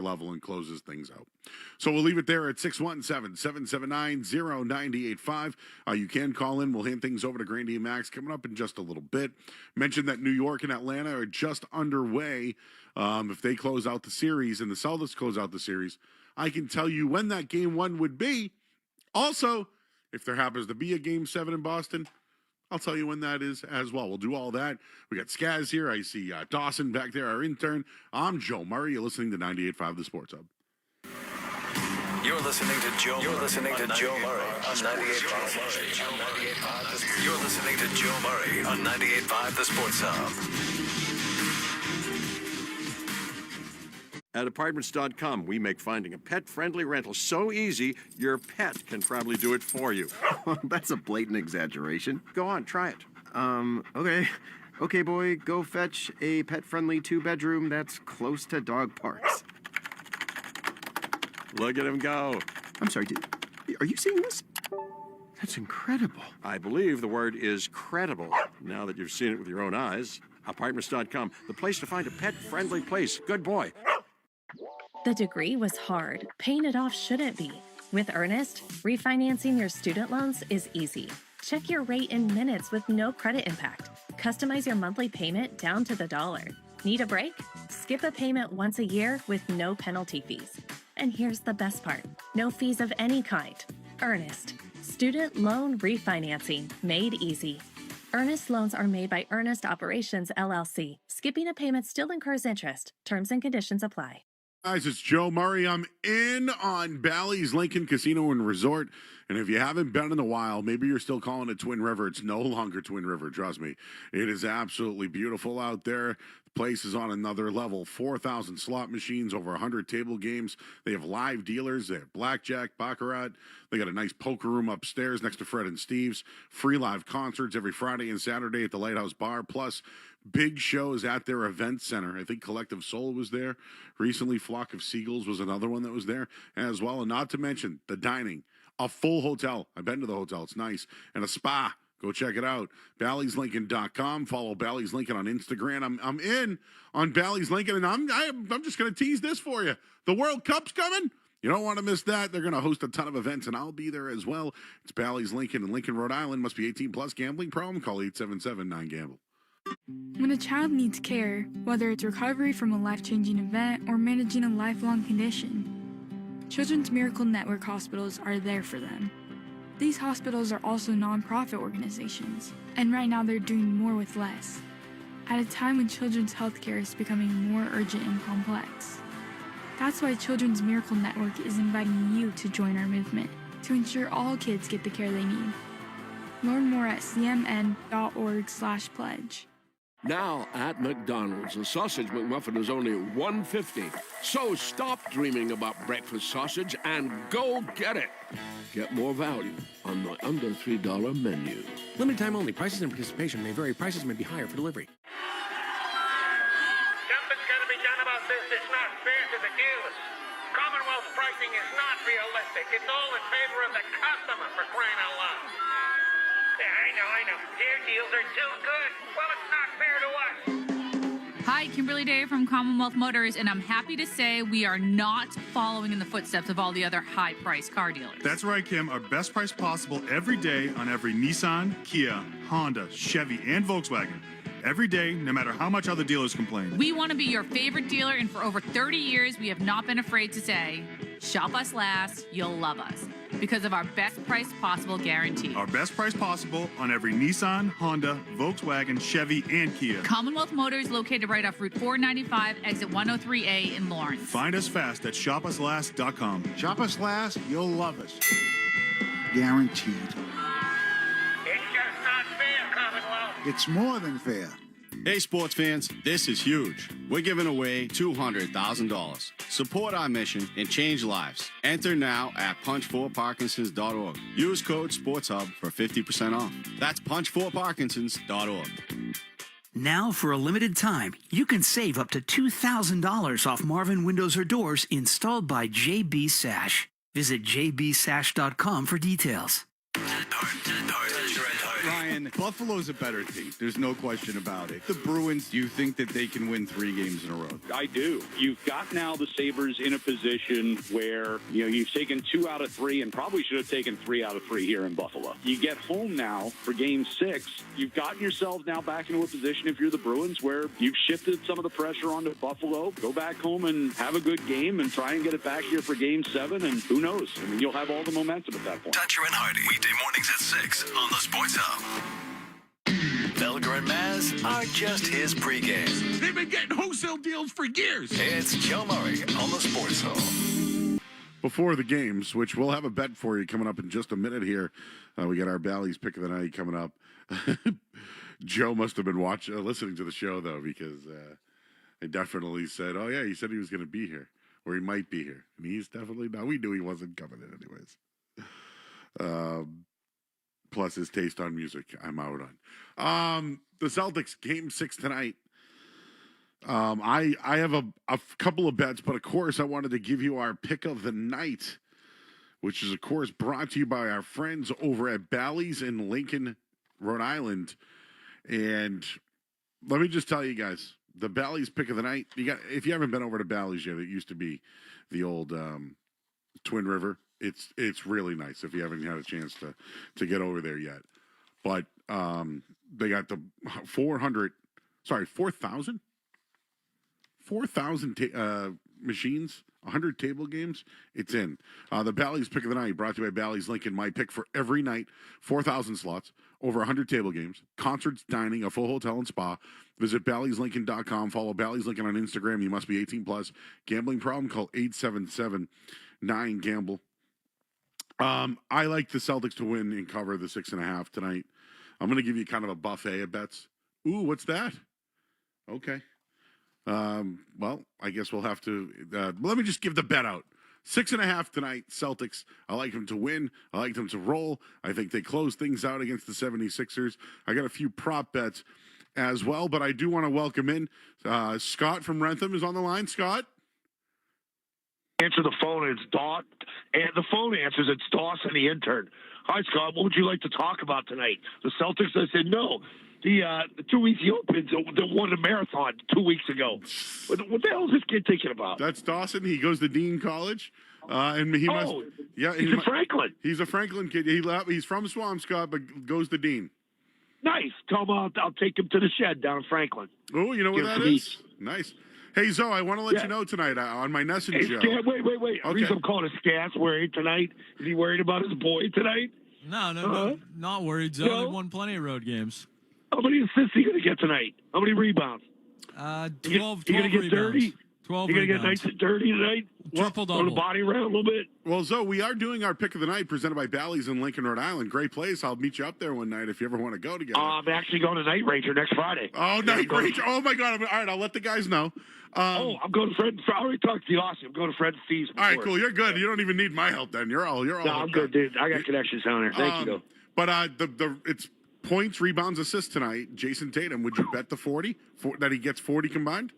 level and closes things out. So we'll leave it there at 617-779-0985. You can call in. We'll hand things over to Grandy and Max coming up in just a little bit. Mentioned that New York and Atlanta are just underway. If they close out the series and the Celtics close out the series, I can tell you when that game one would be. Also, if there happens to be a game 7 in Boston, I'll tell you when that is as well. We'll do all that. We got Skaz here. I see Dawson back there, our intern. I'm Joe Murray. You're listening to 98.5 The Sports Hub. You're listening to Joe. You're listening to Joe Murray on 98.5. You're listening to Joe Murray on 98.5 The Sports Hub. At Apartments.com, we make finding a pet-friendly rental so easy, your pet can probably do it for you. That's a blatant exaggeration. Go on, try it. Okay. Okay, boy, go fetch a pet-friendly 2-bedroom that's close to dog parks. Look at him go. I'm sorry, are you seeing this? That's incredible. I believe the word is credible, now that you've seen it with your own eyes. Apartments.com, the place to find a pet-friendly place. Good boy. The degree was hard. Paying it off shouldn't be. With Earnest, refinancing your student loans is easy. Check your rate in minutes with no credit impact. Customize your monthly payment down to the dollar. Need a break? Skip a payment once a year with no penalty fees. And here's the best part. No fees of any kind. Earnest. Student loan refinancing made easy. Earnest loans are made by Earnest Operations, LLC. Skipping a payment still incurs interest. Terms and conditions apply. Guys, it's Joe Murray. I'm in on Bally's Lincoln Casino and Resort. And if you haven't been in a while, maybe you're still calling it Twin River. It's no longer Twin River, trust me. It is absolutely beautiful out there. The place is on another level. 4,000 slot machines, over 100 table games. They have live dealers. They have blackjack, baccarat. They got a nice poker room upstairs next to Fred and Steve's. Free live concerts every Friday and Saturday at the Lighthouse Bar. Plus, big shows at their event center. I think Collective Soul was there. Recently, Flock of Seagulls was another one that was there as well. And not to mention the dining. A full hotel. I've been to the hotel. It's nice. And a spa. Go check it out. Bally'sLincoln.com. Follow Bally's Lincoln on Instagram. I'm in on Bally's Lincoln, and I'm just going to tease this for you. The World Cup's coming. You don't want to miss that. They're going to host a ton of events, and I'll be there as well. It's Bally's Lincoln in Lincoln, Rhode Island. Must be 18 plus. Gambling problem? Call 877-9-GAMBLE. When a child needs care, whether it's recovery from a life-changing event or managing a lifelong condition, Children's Miracle Network hospitals are there for them. These hospitals are also nonprofit organizations, and right now they're doing more with less, at a time when children's healthcare is becoming more urgent and complex. That's why Children's Miracle Network is inviting you to join our movement to ensure all kids get the care they need. Learn more at cmn.org/pledge. Now at McDonald's, a sausage McMuffin is only $1.50. So stop dreaming about breakfast sausage and go get it. Get more value on the under $3 menu. Limited time only. Prices and participation may vary. Prices may be higher for delivery. Something's got to be done about this. It's not fair to the dealers. Commonwealth pricing is not realistic. It's all in favor of the customer, for crying out loud. I know. Their deals are too good. Well, it's not fair to us. Hi, Kimberly Day from Commonwealth Motors, and I'm happy to say we are not following in the footsteps of all the other high-priced car dealers. That's right, Kim. Our best price possible every day on every Nissan, Kia, Honda, Chevy, and Volkswagen. Every day, no matter how much other dealers complain. We want to be your favorite dealer, and for over 30 years, we have not been afraid to say, shop us last, you'll love us, because of our best price possible guarantee. Our best price possible on every Nissan, Honda, Volkswagen, Chevy, and Kia. Commonwealth Motors, located right off Route 495, exit 103A in Lawrence. Find us fast at shopuslast.com. Shop us last, you'll love us. Guaranteed. It's just not fair, Commonwealth. It's more than fair. Hey, sports fans, this is huge. We're giving away $200,000. Support our mission and change lives. Enter now at punch4parkinsons.org. Use code SPORTSHUB for 50% off. That's punch4parkinsons.org. Now, for a limited time, you can save up to $2,000 off Marvin windows or doors installed by JB Sash. Visit jbsash.com for details. Ryan win. Buffalo's a better team. There's no question about it. The Bruins, do you think that they can win 3 games in a row? I do. You've got now the Sabres in a position where, you've taken 2 out of 3 and probably should have taken 3 out of 3 here in Buffalo. You get home now for game 6. You've gotten yourselves now back into a position, if you're the Bruins, where you've shifted some of the pressure onto Buffalo. Go back home and have a good game and try and get it back here for game 7. And who knows? I mean, you'll have all the momentum at that point. Dutcher and Hardy, weekday mornings at 6 on the Sports Hub. Felger and Maz are just his pregame. They've been getting wholesale deals for years. It's Joe Murray on the Sports Hub. Before the games, which we'll have a bet for you coming up in just a minute here. We got our Bally's pick of the night coming up. Joe must have been listening to the show, though, because they definitely said, oh, yeah, he said he was going to be here, or he might be here. And he's definitely not. We knew he wasn't coming in anyways. Plus his taste on music, I'm out on. The Celtics, game 6 tonight. I have a couple of bets, but of course I wanted to give you our pick of the night, which is, of course, brought to you by our friends over at Bally's in Lincoln, Rhode Island. And let me just tell you guys, the Bally's pick of the night, if you haven't been over to Bally's yet, it used to be the old Twin River. It's really nice if you haven't had a chance to get over there yet. But they got the 4,000 machines, 100 table games. It's in. The Bally's pick of the night brought to you by Bally's Lincoln. My pick for every night, 4,000 slots, over 100 table games, concerts, dining, a full hotel and spa. Visit Bally'sLincoln.com. Follow Bally's Lincoln on Instagram. You must be 18 plus. Gambling problem? Call 877-9-GAMBLE. I like the Celtics to win and cover the 6.5 tonight. I'm going to give you kind of a buffet of bets. Ooh, what's that? Okay. Well, I guess we'll have to. Let me just give the bet out. 6.5 tonight, Celtics. I like them to win. I like them to roll. I think they close things out against the 76ers. I got a few prop bets as well, but I do want to welcome in Scott from Rentham is on the line. Scott? Answer the phone, and it's Dawn. And the phone answers, it's Dawson, the intern. Hi, Scott. What would you like to talk about tonight? The Celtics? I said, no. The 2 Ethiopians that won a marathon 2 weeks ago. What the hell is this kid thinking about? That's Dawson. He goes to Dean College. And he must. Yeah, he's a Franklin. He's a Franklin kid. He's from Swampscott, but goes to Dean. Nice. Tell him I'll take him to the shed down in Franklin. Oh, you know where that is? Nice. Hey, Zoe, I want to let you know tonight on my Nesson show. Wait. Okay. The reason I'm calling a Scats worried tonight. Is he worried about his boy tonight? No, not worried. Zoe won plenty of road games. How many assists are you going to get tonight? How many rebounds? 12 You going to get rebounds. dirty? 12 You going to get rebounds. nice and dirty tonight? Triple-double. Throw the body around a little bit? Well, Zoe, we are doing our pick of the night presented by Bally's in Lincoln, Rhode Island. Great place. I'll meet you up there one night if you ever want to go together. I'm actually going to Night Ranger next Friday. Oh, Night Ranger. Oh, my God. All right, I'll let the guys know. I'm going to Fred. I already talked to the Austin. I'm going to Fred and Steve's. All right, cool. You're good. You don't even need my help then. You're all. No, I'm good, dude. I got connections down there. Thank you, though. But it's points, rebounds, assists tonight. Jason Tatum, would you bet the 40 that he gets 40 combined?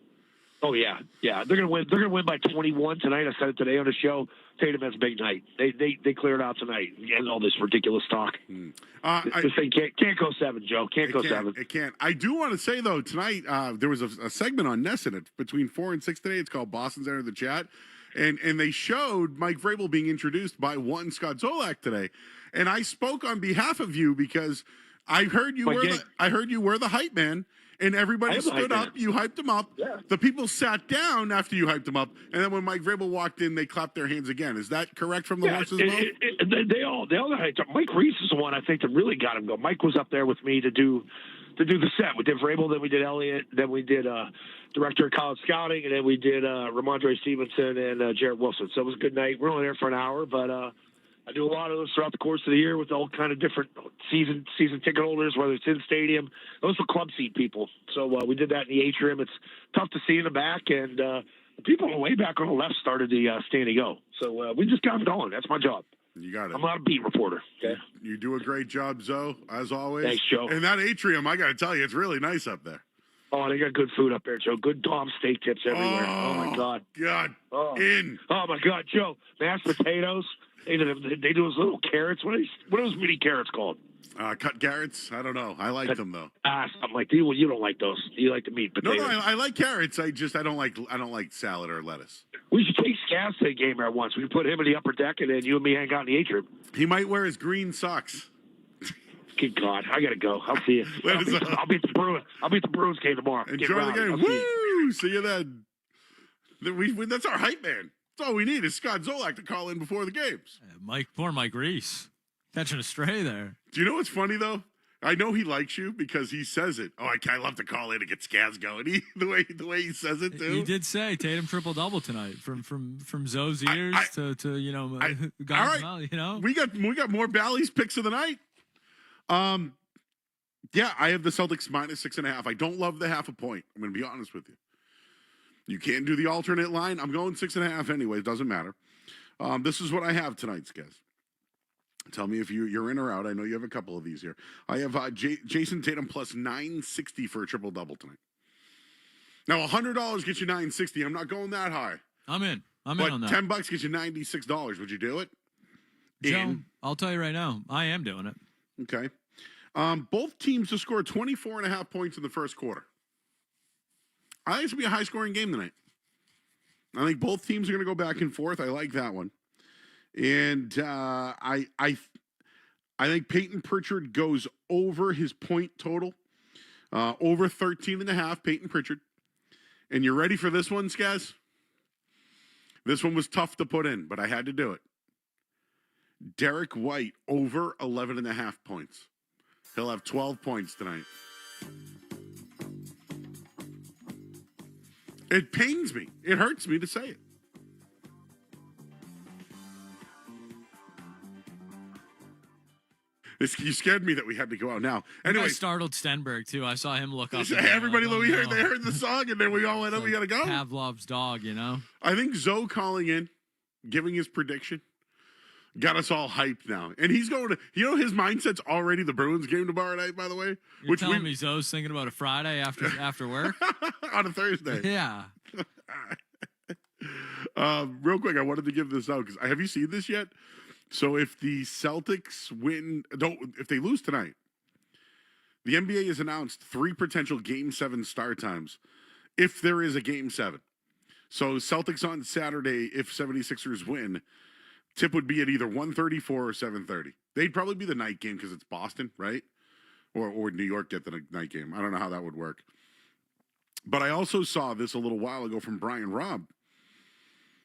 Oh yeah. They're gonna win. They're gonna win by 21 tonight. I said it today on the show. Tatum has a big night. They cleared out tonight. And all this ridiculous talk. This thing can't go 7, Joe. Can't go 7. It can't. I do want to say though, tonight there was a segment on Nesson between 4 and 6 today. It's called Boston's Enter the Chat, and they showed Mike Vrabel being introduced by one Scott Zolak today, and I spoke on behalf of you because I heard you were the hype man. And everybody stood up. You hyped them up. Yeah. The people sat down after you hyped them up. And then when Mike Vrabel walked in, they clapped their hands again. Is that correct from the horse's mouth? They all got hyped up. Mike Reese is the one I think that really got him going. Mike was up there with me to do the set. We did Vrabel, then we did Elliott, then we did Director of College Scouting, and then we did Ramondre Stevenson and Jarrett Wilson. So it was a good night. We're only there for an hour, but I do a lot of those throughout the course of the year with all kind of different season ticket holders, whether it's in stadium. Those are club seat people. So we did that in the atrium. It's tough to see in the back, and the people way back on the left started the standing O. So we just got them going. That's my job. You got it. I'm not a beat reporter. Okay. You do a great job, Zoe, as always. Thanks, Joe. And that atrium, I got to tell you, it's really nice up there. Oh, they got good food up there, Joe. Good Dom steak tips everywhere. Oh my God. Oh my God, Joe. Mashed potatoes. They do those little carrots. What are those mini carrots called? Cut carrots? I don't know. I like them though. Something like that. Well, you don't like those. You like the meat potatoes. No, I like carrots. I don't like salad or lettuce. We should take Scaz to a game there once. We put him in the upper deck, and then you and me hang out in the atrium. He might wear his green socks. Good God, I gotta go. I'll see you. I'll be at the Bruins. I'll be at the Bruins game tomorrow. Enjoy the game. Woo! See you then. That's our hype man. That's all we need is Scott Zolak to call in before the games. Poor Mike Reese. Catching a stray there. Do you know what's funny, though? I know he likes you because he says it. Oh, I love to call in and get Scaz going. The way he says it, too. He did say Tatum triple-double tonight from Zoe's ears to God's mouth, you know? We got more Bally's picks of the night. Yeah, I have the Celtics minus 6.5. I don't love the half a point. I'm going to be honest with you. You can't do the alternate line. I'm going 6.5 anyway. It doesn't matter. This is what I have tonight, Scaz. Tell me if you're in or out. I know you have a couple of these here. I have Jason Tatum plus 960 for a triple-double tonight. Now, $100 gets you 960. I'm not going that high. I'm in on that. $10 gets you $96. Would you do it? Joe, I'll tell you right now, I am doing it. Okay. Both teams to score 24.5 points in the first quarter. I think it's going to be a high-scoring game tonight. I think both teams are going to go back and forth. I like that one. And I think Peyton Pritchard goes over his point total, over 13.5, Peyton Pritchard. And you ready for this one, Scaz? This one was tough to put in, but I had to do it. Derek White over 11.5 points. He'll have 12 points tonight. It pains me. It hurts me to say it. You scared me that we had to go out now. Anyway, I startled Stenberg too. I saw him look up. Everybody, they heard the song, and then we all went up. We got to go. Pavlov's dog, you know. I think Zoe calling in, giving his prediction, got us all hyped now. And he's going to, his mindset's already the Bruins game tomorrow night. By the way, You're telling me Zoe's thinking about a Friday after work on a Thursday. Yeah. Real quick, I wanted to give this out because have you seen this yet? So if the Celtics if they lose tonight, the NBA has announced 3 potential Game 7 start times if there is a Game 7. So Celtics on Saturday, if 76ers win, tip would be at either 1:34 or 7:30. They'd probably be the night game because it's Boston, right? Or New York get the night game. I don't know how that would work. But I also saw this a little while ago from Brian Robb.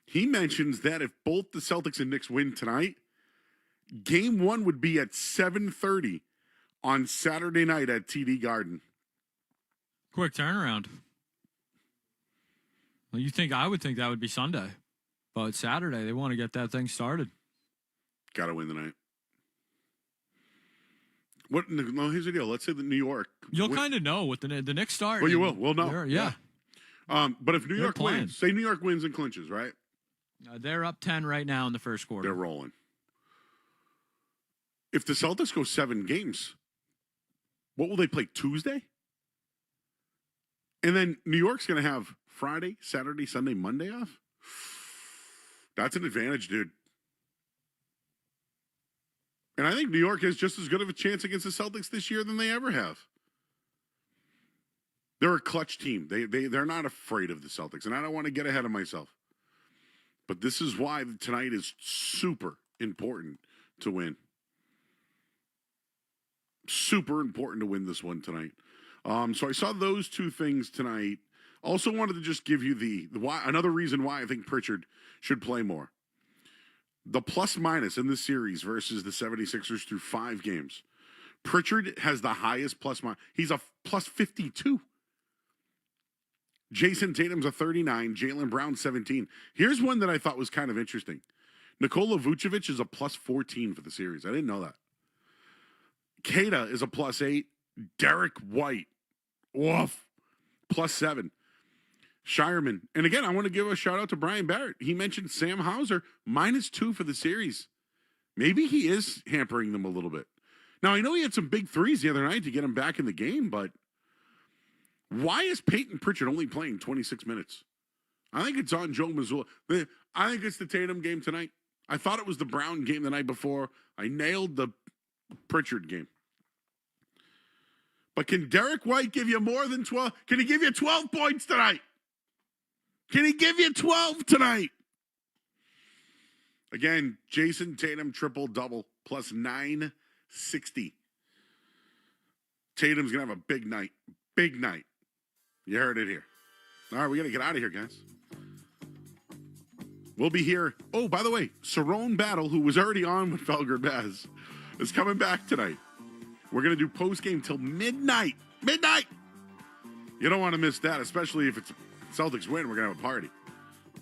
He mentions that if both the Celtics and Knicks win tonight, Game 1 would be at 7:30 on Saturday night at TD Garden. Quick turnaround. Well, I would think that would be Sunday. But Saturday, they want to get that thing started. Got to win tonight. No, here's the deal. Let's say that New York. You'll kind of know what the Knicks start. Well, you will. We'll know. Yeah. But if New York wins, say New York wins and clinches, right? They're up 10 right now in the first quarter. They're rolling. If the Celtics go 7 games, what will they play, Tuesday? And then New York's going to have Friday, Saturday, Sunday, Monday off? That's an advantage, dude. And I think New York has just as good of a chance against the Celtics this year than they ever have. They're a clutch team. They're not afraid of the Celtics, and I don't want to get ahead of myself. But this is why tonight is super important to win. Super important to win this one tonight. So I saw those 2 things tonight. Also wanted to just give you the why, another reason why I think Pritchard should play more. The plus-minus in this series versus the 76ers through 5 games. Pritchard has the highest plus-minus. He's a plus 52. Jason Tatum's a 39. Jaylen Brown, 17. Here's one that I thought was kind of interesting. Nikola Vucevic is a plus 14 for the series. I didn't know that. Kata is a plus 8. Derek White, woof, plus 7. Shireman. And again, I want to give a shout out to Brian Barrett. He mentioned Sam Hauser, minus 2 for the series. Maybe he is hampering them a little bit. Now, I know he had some big threes the other night to get him back in the game, but why is Peyton Pritchard only playing 26 minutes? I think it's on Joe Mazzulla. I think it's the Tatum game tonight. I thought it was the Brown game the night before. I nailed the Pritchard game. But can Derek White give you more than 12? Can he give you 12 points tonight? Can he give you 12 tonight? Again, Jason Tatum triple-double plus 960. Tatum's going to have a big night. Big night. You heard it here. All right, we got to get out of here, guys. We'll be here. Oh, by the way, Cerrone Battle, who was already on with Felger Baz, is coming back tonight. We're going to do post-game till midnight. Midnight! You don't want to miss that, especially if it's Celtics win. We're going to have a party.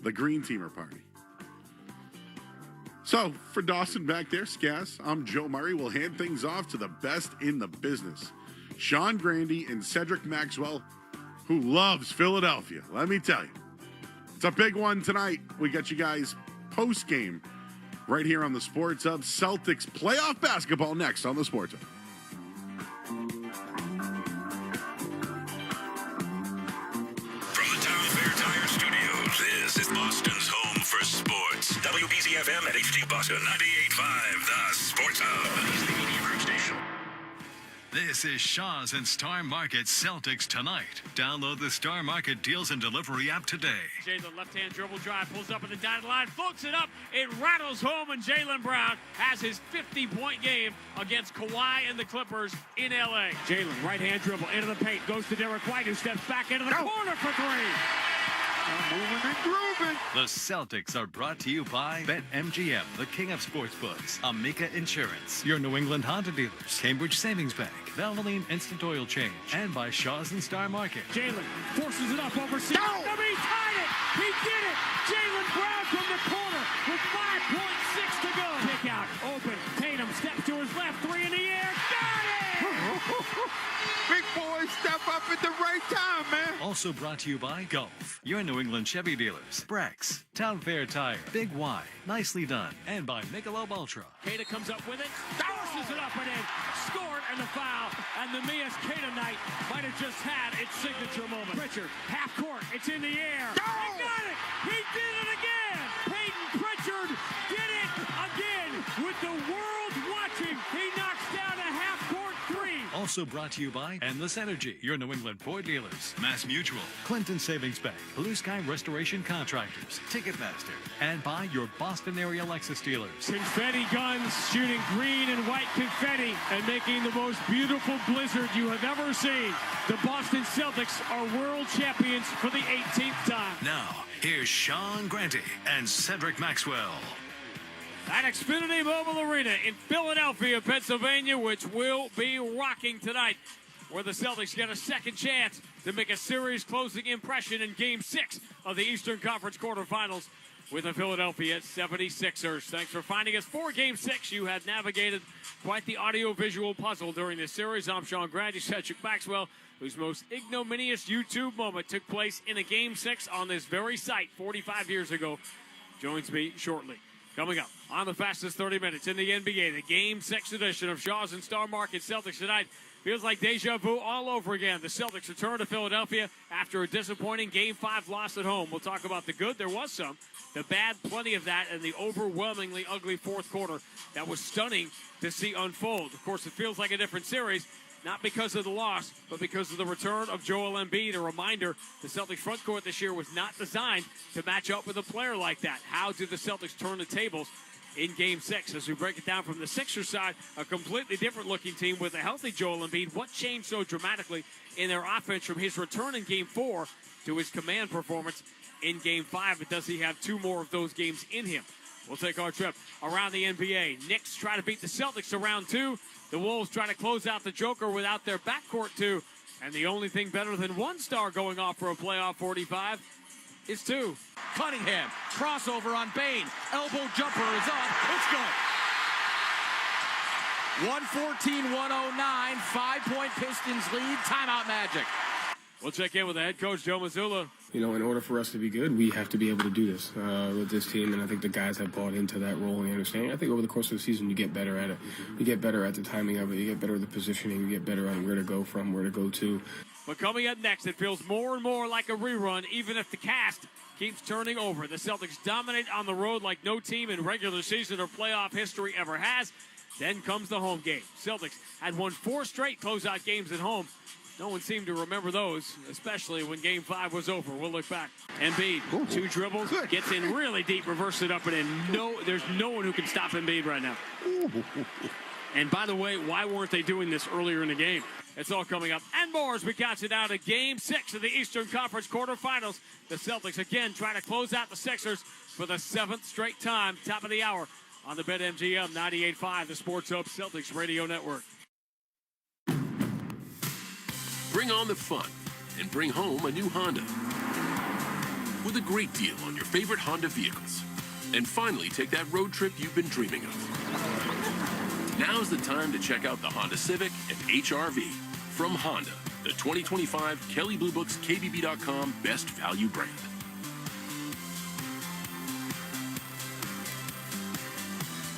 The Green Teamer party. So, for Dawson back there, Skaz, I'm Joe Murray. We'll hand things off to the best in the business. Sean Grandy and Cedric Maxwell, who loves Philadelphia. Let me tell you. It's a big one tonight. We got you guys post-game right here on the Sports Hub. Celtics playoff basketball next on the Sports Hub. From the Town Fair Tire Studios, this is Boston's home for sports. WBZ-FM at HD Boston 98.5, the Sports Hub. Is the media group station. This is Shaw's and Star Market Celtics Tonight. Download the Star Market Deals and Delivery app today. Jalen left-hand dribble drive, pulls up at the dotted line, floats it up, it rattles home, and Jaylen Brown has his 50-point game against Kawhi and the Clippers in L.A. Jalen, right-hand dribble, into the paint, goes to Derek White, who steps back into the corner for three. Moving and grooving. The Celtics are brought to you by BetMGM, the king of sportsbooks, Amica Insurance, your New England Honda dealers, Cambridge Savings Bank, Valvoline Instant Oil Change, and by Shaw's and Star Market. Jalen forces it up over Seaton. He tied it. He did it. Jaylen Brown from the corner with 5.6 to go. Kick out, open. Tatum steps to his left, three in the air. Got it! Big boy, step up at the right time, man. Also brought to you by Gulf, your New England Chevy dealers, Brex, Town Fair Tire, Big Y, Nicely Done, and by Michelob Ultra. Kata comes up with it, forces it up and in, scored and the foul, and the Mias Kata night might have just had its signature moment. Pritchard, half court, it's in the air. He got it! He did it again! Peyton Pritchard did it again with the world watching. He knocks down a half-court three. Also brought to you by Endless Energy, your New England Ford dealers, Mass Mutual, Clinton Savings Bank, Blue Sky Restoration Contractors, Ticketmaster, and by your Boston area Lexus dealers. Confetti guns shooting green and white confetti and making the most beautiful blizzard you have ever seen. The Boston Celtics are world champions for the 18th time. Now, here's Sean Granty and Cedric Maxwell. At Xfinity Mobile Arena in Philadelphia, Pennsylvania, which will be rocking tonight, where the Celtics get a second chance to make a series closing impression in Game 6 of the Eastern Conference quarterfinals with the Philadelphia 76ers. Thanks for finding us for Game 6. You have navigated quite the audio-visual puzzle during this series. I'm Sean Grandy, Cedric Maxwell, whose most ignominious YouTube moment took place in a Game 6 on this very site 45 years ago, joins me shortly. Coming up on the fastest 30 minutes in the NBA, the Game 6 edition of Shaw's and Star Market Celtics Tonight. Feels like deja vu all over again. The Celtics return to Philadelphia after a disappointing Game 5 loss at home. We'll talk about the good. There was some. The bad, plenty of that, and the overwhelmingly ugly fourth quarter that was stunning to see unfold. Of course, it feels like a different series, not because of the loss, but because of the return of Joel Embiid. A reminder, the Celtics front court this year was not designed to match up with a player like that. How did the Celtics turn the tables in Game 6? As we break it down from the Sixers side, a completely different looking team with a healthy Joel Embiid. What changed so dramatically in their offense from his return in Game 4 to his command performance in Game 5? And does he have two more of those games in him? We'll take our trip around the NBA. Knicks try to beat the Celtics to round 2. The Wolves try to close out the Joker without their backcourt too. And the only thing better than one star going off for a playoff 45 is two. Cunningham, crossover on Bane. Elbow jumper is up. It's good. 114-109. 5-point Pistons lead. Timeout Magic. We'll check in with the head coach, Joe Mazzulla. You know, in order for us to be good, we have to be able to do this with this team, and I think the guys have bought into that role and understanding. I think over the course of the season, you get better at it. You get better at the timing of it. You get better at the positioning. You get better at where to go from, where to go to. But coming up next, it feels more and more like a rerun, even if the cast keeps turning over. The Celtics dominate on the road like no team in regular season or playoff history ever has. Then comes the home game. Celtics had won 4 straight closeout games at home. No one seemed to remember those, especially when Game 5 was over. We'll look back. Embiid, 2 dribbles, gets in really deep, reverses it up and in. There's no one who can stop Embiid right now. And by the way, why weren't they doing this earlier in the game? It's all coming up and more as we count it down to Game 6 of the Eastern Conference quarterfinals. The Celtics again trying to close out the Sixers for the 7th straight time, top of the hour on the BetMGM 98.5, the Sports Hub Celtics Radio Network. Bring on the fun and bring home a new Honda with a great deal on your favorite Honda vehicles. And finally take that road trip you've been dreaming of. Now's the time to check out the Honda Civic and HR-V from Honda, the 2025 Kelley Blue Book's KBB.com Best Value brand.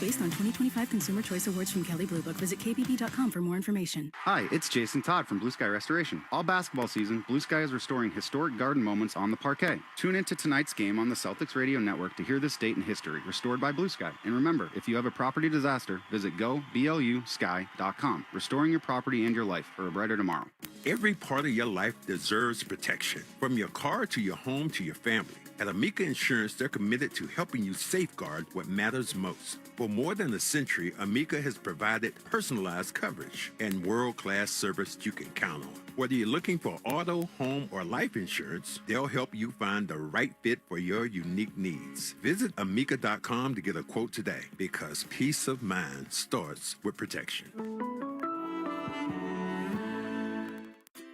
Based on 2025 Consumer Choice Awards from Kelley Blue Book, visit kbb.com for more information. Hi, it's Jason Todd from Blue Sky Restoration. All basketball season, Blue Sky is restoring historic garden moments on the parquet. Tune into tonight's game on the Celtics Radio Network to hear this date in history, restored by Blue Sky. And remember, if you have a property disaster, visit goblusky.com. Restoring your property and your life for a brighter tomorrow. Every part of your life deserves protection, from your car to your home to your family. At Amica Insurance, they're committed to helping you safeguard what matters most. For more than a century, Amica has provided personalized coverage and world-class service you can count on. Whether you're looking for auto, home, or life insurance, they'll help you find the right fit for your unique needs. Visit Amica.com to get a quote today, because peace of mind starts with protection.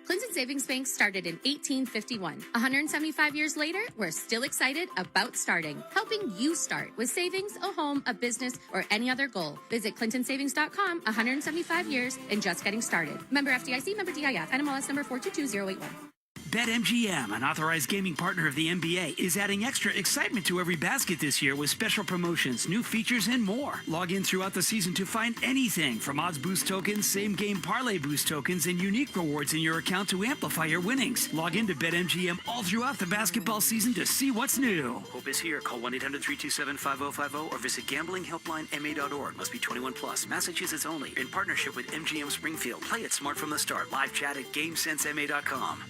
Clinton Savings Bank started in 1851. 175 years later, we're still excited about starting, helping you start with savings, a home, a business, or any other goal. Visit clintonsavings.com, 175 years and just getting started. Member FDIC, member DIF, NMLS number 422081. BetMGM, an authorized gaming partner of the NBA, is adding extra excitement to every basket this year with special promotions, new features, and more. Log in throughout the season to find anything from odds boost tokens, same-game parlay boost tokens, and unique rewards in your account to amplify your winnings. Log in to BetMGM all throughout the basketball season to see what's new. Hope is here. Call 1-800-327-5050 or visit gamblinghelplinema.org. Must be 21 plus. Massachusetts only. In partnership with MGM Springfield. Play it smart from the start. Live chat at GameSenseMA.com.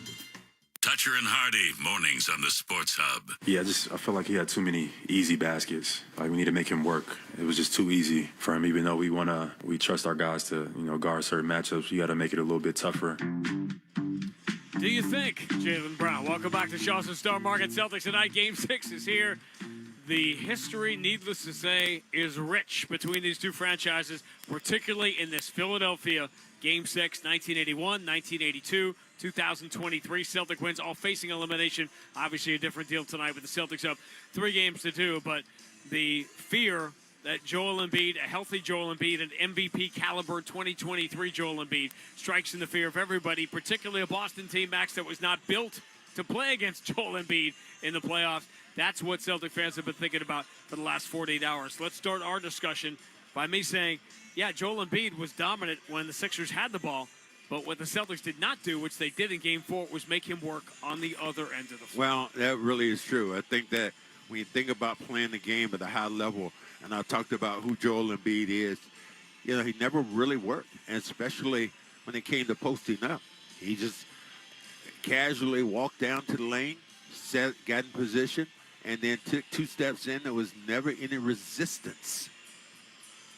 Toucher and Hardy, mornings on the Sports Hub. Yeah, I feel like he had too many easy baskets. Like, we need to make him work. It was just too easy for him. Even though we trust our guys to, guard certain matchups, you got to make it a little bit tougher. Do you think, Jaylen Brown? Welcome back to Shaw's and Star Market. Celtics tonight. Game 6 is here. The history, needless to say, is rich between these two franchises, particularly in this Philadelphia Game 6, 1981, 1982, 2023. Celtic wins, all facing elimination. Obviously a different deal tonight with the Celtics up 3 games to 2, but the fear that Joel Embiid, a healthy Joel Embiid, an MVP caliber 2023 Joel Embiid, strikes in the fear of everybody, particularly a Boston team, Max, that was not built to play against Joel Embiid in the playoffs. That's what Celtic fans have been thinking about for the last 48 hours. Let's start our discussion by me saying, yeah, Joel Embiid was dominant when the Sixers had the ball, but what the Celtics did not do, which they did in Game 4, was make him work on the other end of the floor. Well, that really is true. I think that when you think about playing the game at a high level, and I talked about who Joel Embiid is, he never really worked, and especially when it came to posting up. He just casually walked down to the lane, got in position, and then took 2 steps in. There was never any resistance.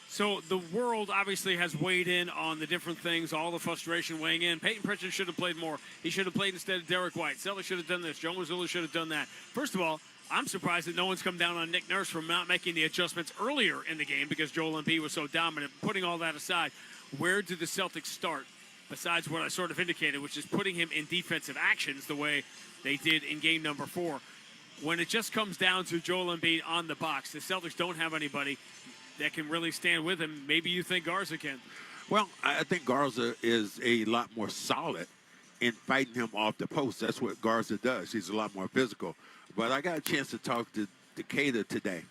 So the world obviously has weighed in on the different things, all the frustration weighing in. Peyton Pritchard should have played more. He should have played instead of Derek White. Celtics should have done this. Joe Mazzulla should have done that. First of all, I'm surprised that no one's come down on Nick Nurse for not making the adjustments earlier in the game because Joel Embiid was so dominant. Putting all that aside, where do the Celtics start besides what I sort of indicated, which is putting him in defensive actions the way they did in game number 4? When it just comes down to Joel Embiid on the box, the Celtics don't have anybody that can really stand with him. Maybe you think Garza can. Well, I think Garza is a lot more solid in fighting him off the post. That's what Garza does. He's a lot more physical. But I got a chance to talk to Decatur today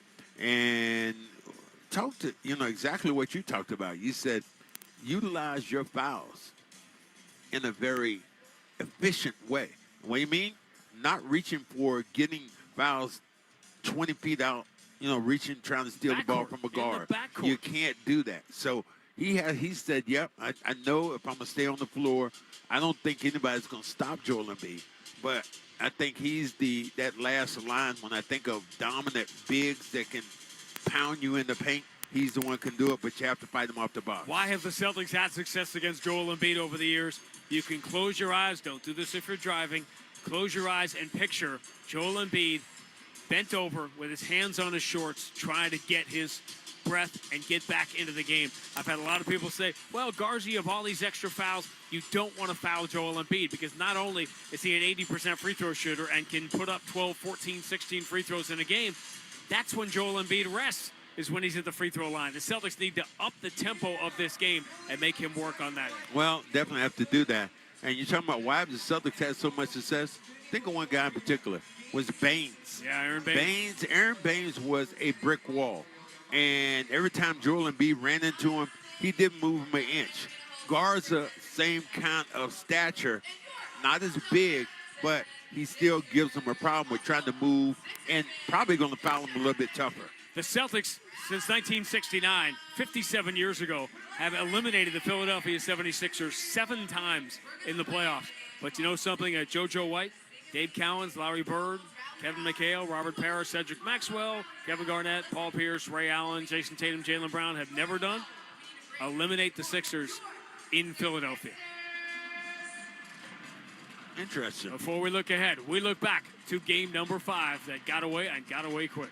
and talk to, exactly what you talked about. You said utilize your fouls in a very efficient way. What do you mean? Not reaching for getting fouls 20 feet out reaching, trying to steal the ball from a guard. You can't do that. So he said, yep, I know if I'm going to stay on the floor, I don't think anybody's going to stop Joel Embiid. But I think he's that last line when I think of dominant bigs that can pound you in the paint. He's the one who can do it, but you have to fight him off the box. Why have the Celtics had success against Joel Embiid over the years? You can close your eyes. Don't do this if you're driving. Close your eyes and picture Joel Embiid bent over with his hands on his shorts, trying to get his breath and get back into the game. I've had a lot of people say, well, Garza, you have all these extra fouls. You don't want to foul Joel Embiid because not only is he an 80% free throw shooter and can put up 12, 14, 16 free throws in a game, that's when Joel Embiid rests, is when he's at the free throw line. The Celtics need to up the tempo of this game and make him work on that. Well, definitely have to do that. And you're talking about why the Celtics had so much success? Think of one guy in particular, was Baines. Yeah, Aaron Baines. Aaron Baines was a brick wall. And every time Joel Embiid ran into him, he didn't move him an inch. Garza, same kind of stature, not as big, but he still gives him a problem with trying to move and probably going to foul him a little bit tougher. The Celtics, since 1969, 57 years ago, have eliminated the Philadelphia 76ers 7 times in the playoffs. But you know something? JoJo White, Dave Cowens, Larry Bird, Kevin McHale, Robert Parrish, Cedric Maxwell, Kevin Garnett, Paul Pierce, Ray Allen, Jason Tatum, Jaylen Brown have never done. Eliminate the Sixers in Philadelphia. Interesting. Before we look ahead, we look back to game number 5 that got away and got away quick.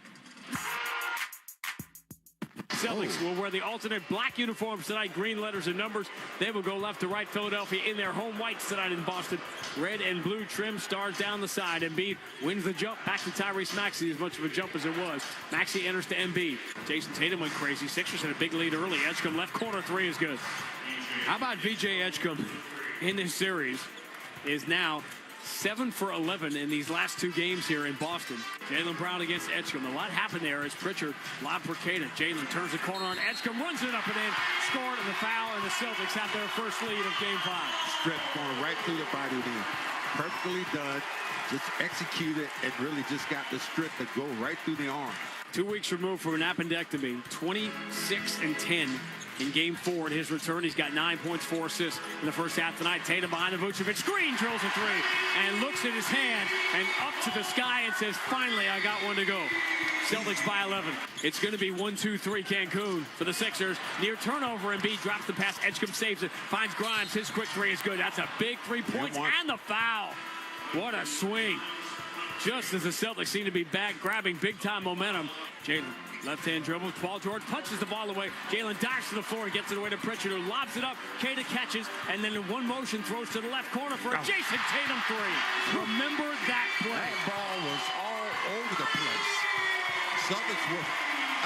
Celtics will wear the alternate black uniforms tonight, green letters and numbers. They will go left to right. Philadelphia in their home whites tonight in Boston. Red and blue trim, stars down the side. Embiid wins the jump back to Tyrese Maxey, as much of a jump as it was. Maxey enters to Embiid. Jason Tatum went crazy. Sixers had a big lead early. Edgecombe left corner 3 is good. How about VJ Edgecombe in this series is now 7 for 11 in these last 2 games here in Boston. Jaylen Brown against Edgecombe. A lot happened there as Pritchard lobbed for Kata. Jaylen turns the corner on Edgecombe, runs it up and in, scored in the foul, and the Celtics have their first lead of game 5. Strip going right through the body there. Perfectly done. Just executed and really just got the strip to go right through the arm. 2 weeks removed from an appendectomy, 26-10 in game 4 at his return. He's got 9 points, 4 assists in the first half tonight. Tatum behind the Vucevic screen, drills a 3 and looks at his hand and up to the sky and says, finally, I got one to go. Celtics by 11. It's going to be 1-2-3 Cancun for the Sixers. Near turnover, Embiid drops the pass. Edgecombe saves it, finds Grimes. His quick 3 is good. That's a big 3 points and the foul. What a swing. Just as the Celtics seem to be back, grabbing big-time momentum. Jaylen, left-hand dribble. Paul George punches the ball away. Jaylen dives to the floor and gets it away to Pritchard, who lobs it up. Kata catches, and then in one motion throws to the left corner for a Jason Tatum 3. Remember that play. That ball was all over the place. Celtics were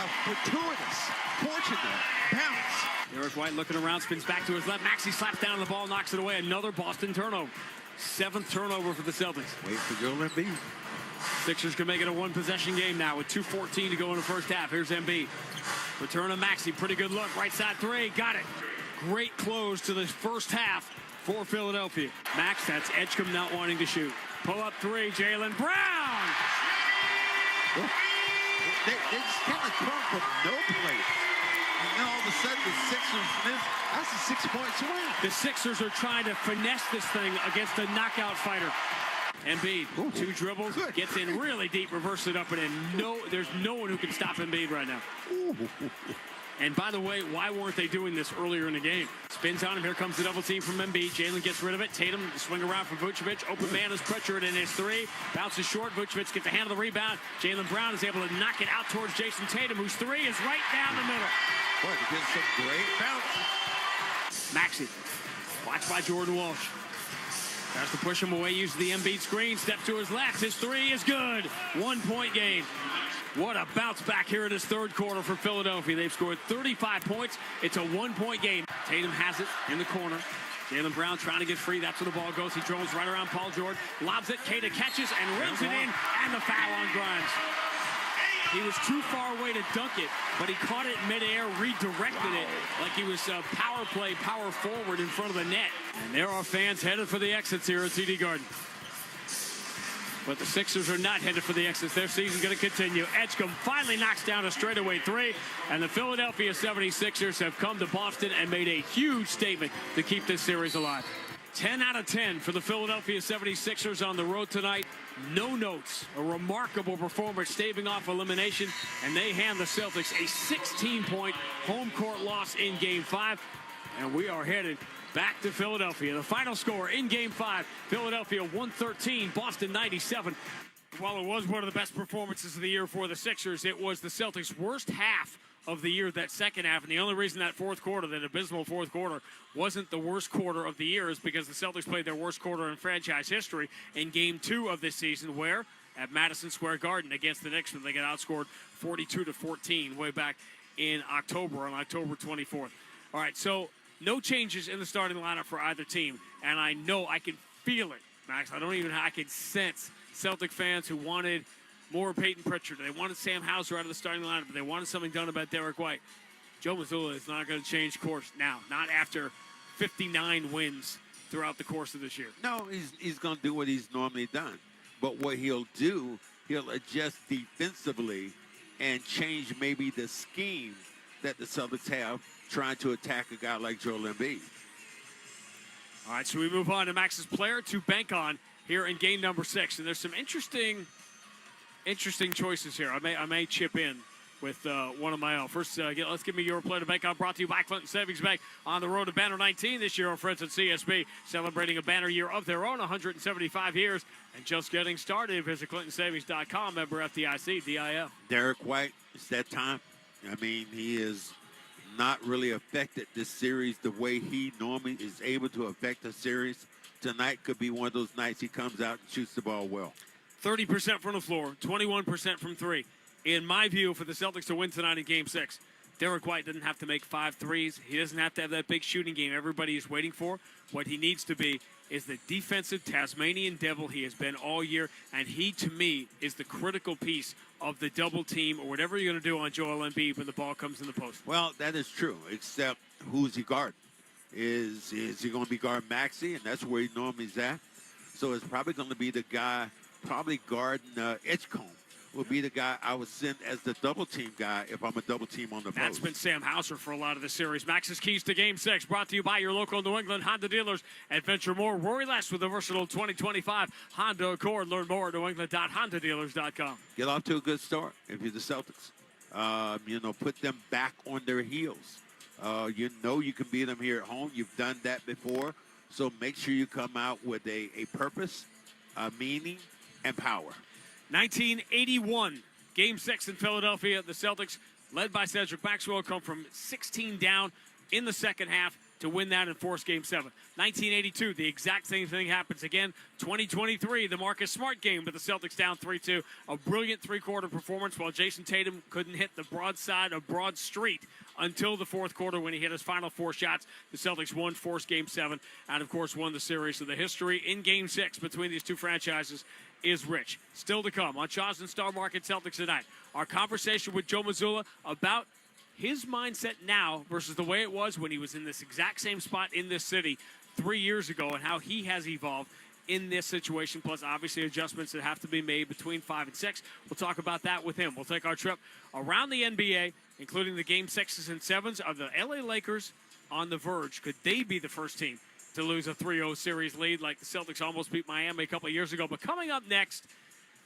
a fortuitous, fortunate bounce. Derek White looking around, spins back to his left. Maxey slaps down the ball, knocks it away. Another Boston turnover. 7th turnover for the Celtics. Wait for Joel Embiid. Sixers can make it a 1-possession game now with 2:14 to go in the first half. Here's Embiid. Return of Maxey. Pretty good look. Right side 3. Got it. Great close to the first half for Philadelphia. Max, that's Edgecombe not wanting to shoot. Pull up 3. Jaylen Brown. They just kind of come from no place. And then all of a sudden the Sixers miss. That's a 6-point swing. The Sixers are trying to finesse this thing against a knockout fighter. Embiid, 2 dribbles, gets in really deep, reverses it up and in. There's no one who can stop Embiid right now. And by the way, why weren't they doing this earlier in the game? Spins on him. Here comes the double team from Embiid. Jaylen gets rid of it. Tatum swing around from Vucevic. Open man is Pritchard in his 3. Bounces short. Vucevic gets the hand of the rebound. Jaylen Brown is able to knock it out towards Jason Tatum, whose 3 is right down the middle. Boy, he gets some great bounces. Maxey, watched by Jordan Walsh. Tries to push him away, uses the Embiid screen, steps to his left. His 3 is good. 1-point game. What a bounce back here in his 3rd quarter for Philadelphia. They've scored 35 points. It's a 1-point game. Tatum has it in the corner. Jaylen Brown trying to get free. That's where the ball goes. He dribbles right around Paul George. Lobs it. Kata catches and rims it in. And the foul on Grimes. He was too far away to dunk it, but he caught it midair, redirected it like he was power play, power forward in front of the net. And there are fans headed for the exits here at TD Garden. But the Sixers are not headed for the exits. Their season's going to continue. Edgecombe finally knocks down a straightaway three, and the Philadelphia 76ers have come to Boston and made a huge statement to keep this series alive. 10 out of 10 for the Philadelphia 76ers on the road tonight. No notes. A remarkable performance, staving off elimination, and they hand the Celtics a 16-point home court loss in Game 5. And we are headed back to Philadelphia. The final score in Game 5, Philadelphia 113, Boston 97. While it was one of the best performances of the year for the Sixers, it was the Celtics' worst half of the year, that second half. And the only reason that fourth quarter, that abysmal fourth quarter, wasn't the worst quarter of the year is because the Celtics played their worst quarter in franchise history in Game 2 of this season, where at Madison Square Garden against the Knicks, when they got outscored 42-14 way back in October, on October 24th. All right, so no changes in the starting lineup for either team, and I know I can feel it, Max. I can sense Celtic fans who wanted more Peyton Pritchard. They wanted Sam Hauser out of the starting lineup, but they wanted something done about Derek White. Joe Mazzulla is not going to change course now, not after 59 wins throughout the course of this year. No, he's going to do what he's normally done. But what he'll do, he'll adjust defensively and change maybe the scheme that the Celtics have trying to attack a guy like Joel Embiid. All right, so we move on to Max's player to bank on here in game number 6. And there's some interesting choices here. I may chip in with one of my own. First, let's give me your player to bank on, brought to you by Clinton Savings Bank. On the road to Banner 19 this year, our friends at CSB celebrating a banner year of their own, 175 years, and just getting started. Visit ClintonSavings.com, member FDIC, DIF. Derek White, it's that time. I mean, he is not really affected this series the way he normally is able to affect a series. Tonight could be one of those nights he comes out and shoots the ball well. 30% from the floor, 21% from three. In my view, for the Celtics to win tonight in Game 6, Derek White doesn't have to make 5 threes. He doesn't have to have that big shooting game everybody is waiting for. What he needs to be is the defensive Tasmanian devil he has been all year, and he, to me, is the critical piece of the double team or whatever you're going to do on Joel Embiid when the ball comes in the post. Well, that is true, except who's he guarding? Is he going to be guarding Maxey, and that's where he normally is at? So it's probably going to be the guy probably guarding Edgecombe. Will be the guy I would send as the double team guy if I'm a double team on the post. That's been Sam Hauser for a lot of the series. Max's keys to Game 6 brought to you by your local New England Honda dealers. Adventure more. Rory Less with the versatile 2025 Honda Accord. Learn more at newengland.hondadealers.com. Get off to a good start if you're the Celtics. Put them back on their heels. You can beat them here at home. You've done that before. So make sure you come out with a purpose, a meaning, and power. 1981, Game 6 in Philadelphia. The Celtics, led by Cedric Maxwell, come from 16 down in the second half to win that and force Game 7. 1982, the exact same thing happens again. 2023, the Marcus Smart game, but the Celtics down 3-2. A brilliant three-quarter performance while Jason Tatum couldn't hit the broadside of Broad Street until the fourth quarter when he hit his final 4 shots. The Celtics won, forced Game 7, and, of course, won the series. So the history in Game 6 between these two franchises is rich. Still to come on Shaw's and Star Market Celtics tonight. Our conversation with Joe Mazzulla about his mindset now versus the way it was when he was in this exact same spot in this city 3 years ago, and how he has evolved in this situation, plus obviously adjustments that have to be made between 5 and 6. We'll talk about that with him. We'll take our trip around the NBA, including the Game 6s and 7s of the LA Lakers on the verge. Could they be the first team to lose a 3-0 series lead like the Celtics almost beat Miami a couple of years ago? But coming up next,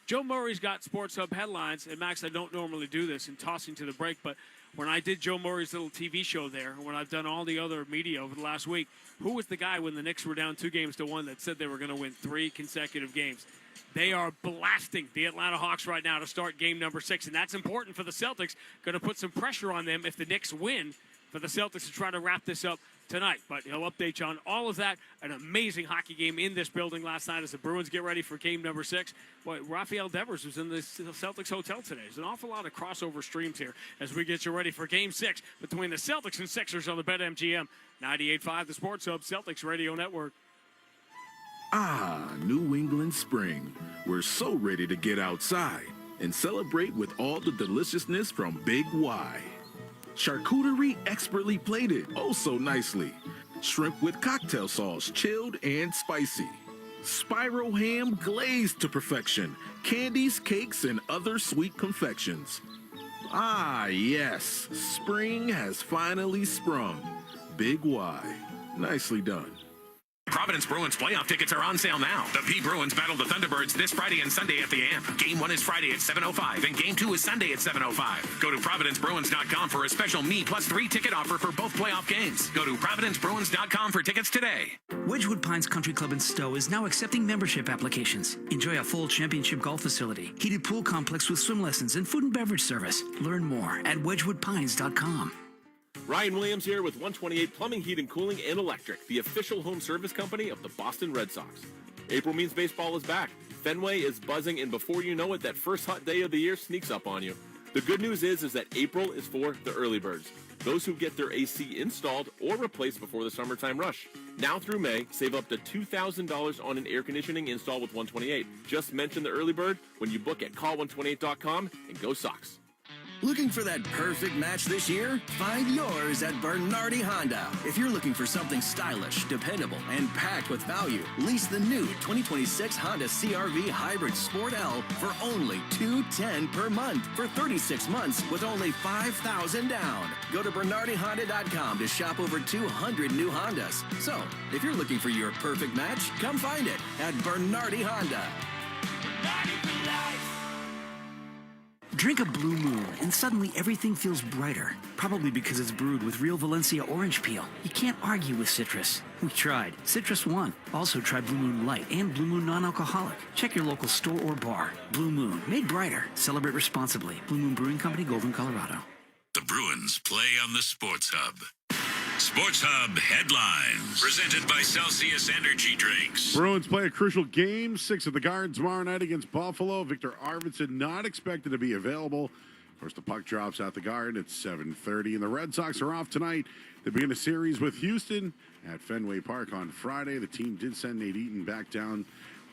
Joe Murray's got Sports Hub headlines. And Max, I don't normally do this in tossing to the break, but when I did Joe Murray's little TV show there, when I've done all the other media over the last week, who was the guy when the Knicks were down 2-1 that said they were going to win 3 consecutive games? They are blasting the Atlanta Hawks right now to start game number 6, and that's important for the Celtics. Going to put some pressure on them if the Knicks win for the Celtics to try to wrap this up tonight. But he'll update you on all of that. An amazing hockey game in this building last night as the Bruins get ready for game number 6. Boy, Rafael Devers was in the Celtics hotel today. There's an awful lot of crossover streams here as we get you ready for game 6 between the Celtics and Sixers on the BetMGM 98.5, the Sports Hub Celtics Radio Network. Ah, New England spring. We're so ready to get outside and celebrate with all the deliciousness from Big Y. Charcuterie expertly plated, oh so nicely. Shrimp with cocktail sauce, chilled and spicy. Spiral ham glazed to perfection. Candies, cakes, and other sweet confections. Ah, yes. Spring has finally sprung. Big Y. Nicely done. Providence Bruins playoff tickets are on sale now. The P Bruins battle the Thunderbirds this Friday and Sunday at the Amp. Game 1 is Friday at 7:05 and Game 2 is Sunday at 7:05. Go to ProvidenceBruins.com for a special Me Plus 3 ticket offer for both playoff games. Go to ProvidenceBruins.com for tickets today. Wedgwood Pines Country Club in Stowe is now accepting membership applications. Enjoy a full championship golf facility, heated pool complex with swim lessons, and food and beverage service. Learn more at wedgwoodpines.com. Ryan Williams here with 128 Plumbing, Heat, and Cooling and Electric, the official home service company of the Boston Red Sox. April means baseball is back. Fenway is buzzing, and before you know it, that first hot day of the year sneaks up on you. The good news is that April is for the early birds, those who get their AC installed or replaced before the summertime rush. Now through May, save up to $2,000 on an air conditioning install with 128. Just mention the early bird when you book at call128.com and go Sox. Looking for that perfect match this year? Find yours at Bernardi Honda. If you're looking for something stylish, dependable, and packed with value, lease the new 2026 Honda CR-V Hybrid Sport L for only $210 per month for 36 months with only $5,000 down. Go to BernardiHonda.com to shop over 200 new Hondas. So, if you're looking for your perfect match, come find it at Bernardi Honda. Drink a Blue Moon, and suddenly everything feels brighter. Probably because it's brewed with real Valencia orange peel. You can't argue with citrus. We tried. Citrus won. Also try Blue Moon Light and Blue Moon Non-Alcoholic. Check your local store or bar. Blue Moon, made brighter. Celebrate responsibly. Blue Moon Brewing Company, Golden, Colorado. The Bruins play on the Sports Hub. Sports Hub headlines, presented by Celsius Energy Drinks. Bruins play a crucial Game 6 at the Garden tomorrow night against Buffalo. Victor Arvidsson not expected to be available. Of course, the puck drops at the Garden at 7:30, and the Red Sox are off tonight. They begin a series with Houston at Fenway Park on Friday. The team did send Nate Eaton back down.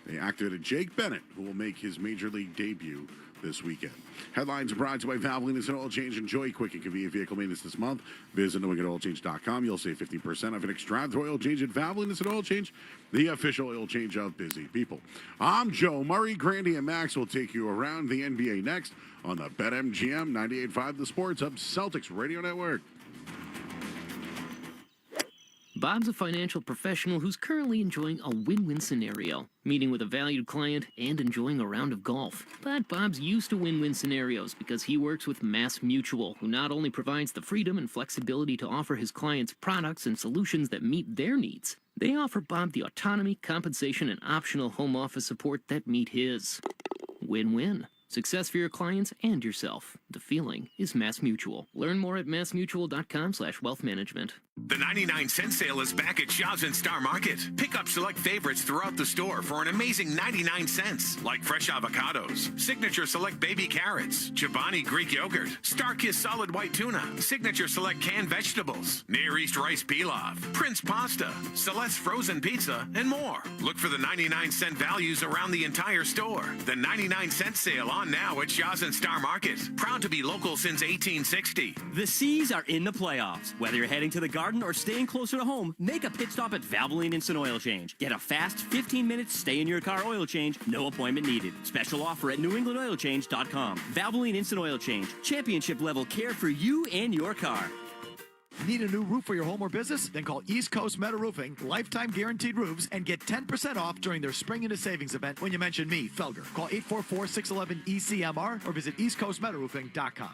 They activated Jake Bennett, who will make his Major League debut this weekend. Headlines are brought to you by Valvoline Instant Oil Change. Enjoy quick and convenient vehicle maintenance this month. Visit NewEnglandOilChange.com. You'll save 15% off an extravagant oil change at Valvoline Instant Oil Change, the official oil change of busy people. I'm Joe Murray. Grandy and Max will take you around the NBA next on the BetMGM 98.5 The Sports Hub Celtics Radio Network. Bob's a financial professional who's currently enjoying a win-win scenario, meeting with a valued client and enjoying a round of golf. But Bob's used to win-win scenarios because he works with Mass Mutual, who not only provides the freedom and flexibility to offer his clients products and solutions that meet their needs, they offer Bob the autonomy, compensation, and optional home office support that meet his. Win-win. Success for your clients and yourself. The feeling is Mass Mutual. Learn more at massmutual.com/wealth management. The 99-cent sale is back at Shaw's and Star Market. Pick up select favorites throughout the store for an amazing 99 cents, like fresh avocados, Signature Select baby carrots, Chobani Greek yogurt, Starkist solid white tuna, Signature Select canned vegetables, Near East rice pilaf, Prince pasta, Celeste frozen pizza, and more. Look for the 99-cent values around the entire store. The 99-cent sale on now at Shaw's and Star Market. Proud to be local since 1860. The C's are in the playoffs. Whether you're heading to the Garden or staying closer to home, make a pit stop at Valvoline Instant Oil Change. Get a fast 15-minute stay-in-your-car oil change, no appointment needed. Special offer at NewEnglandOilChange.com. Valvoline Instant Oil Change. Championship-level care for you and your car. Need a new roof for your home or business? Then call East Coast Metal Roofing, lifetime guaranteed roofs, and get 10% off during their Spring into Savings event when you mention me, Felger. Call 844-611-ECMR or visit eastcoastmetalroofing.com.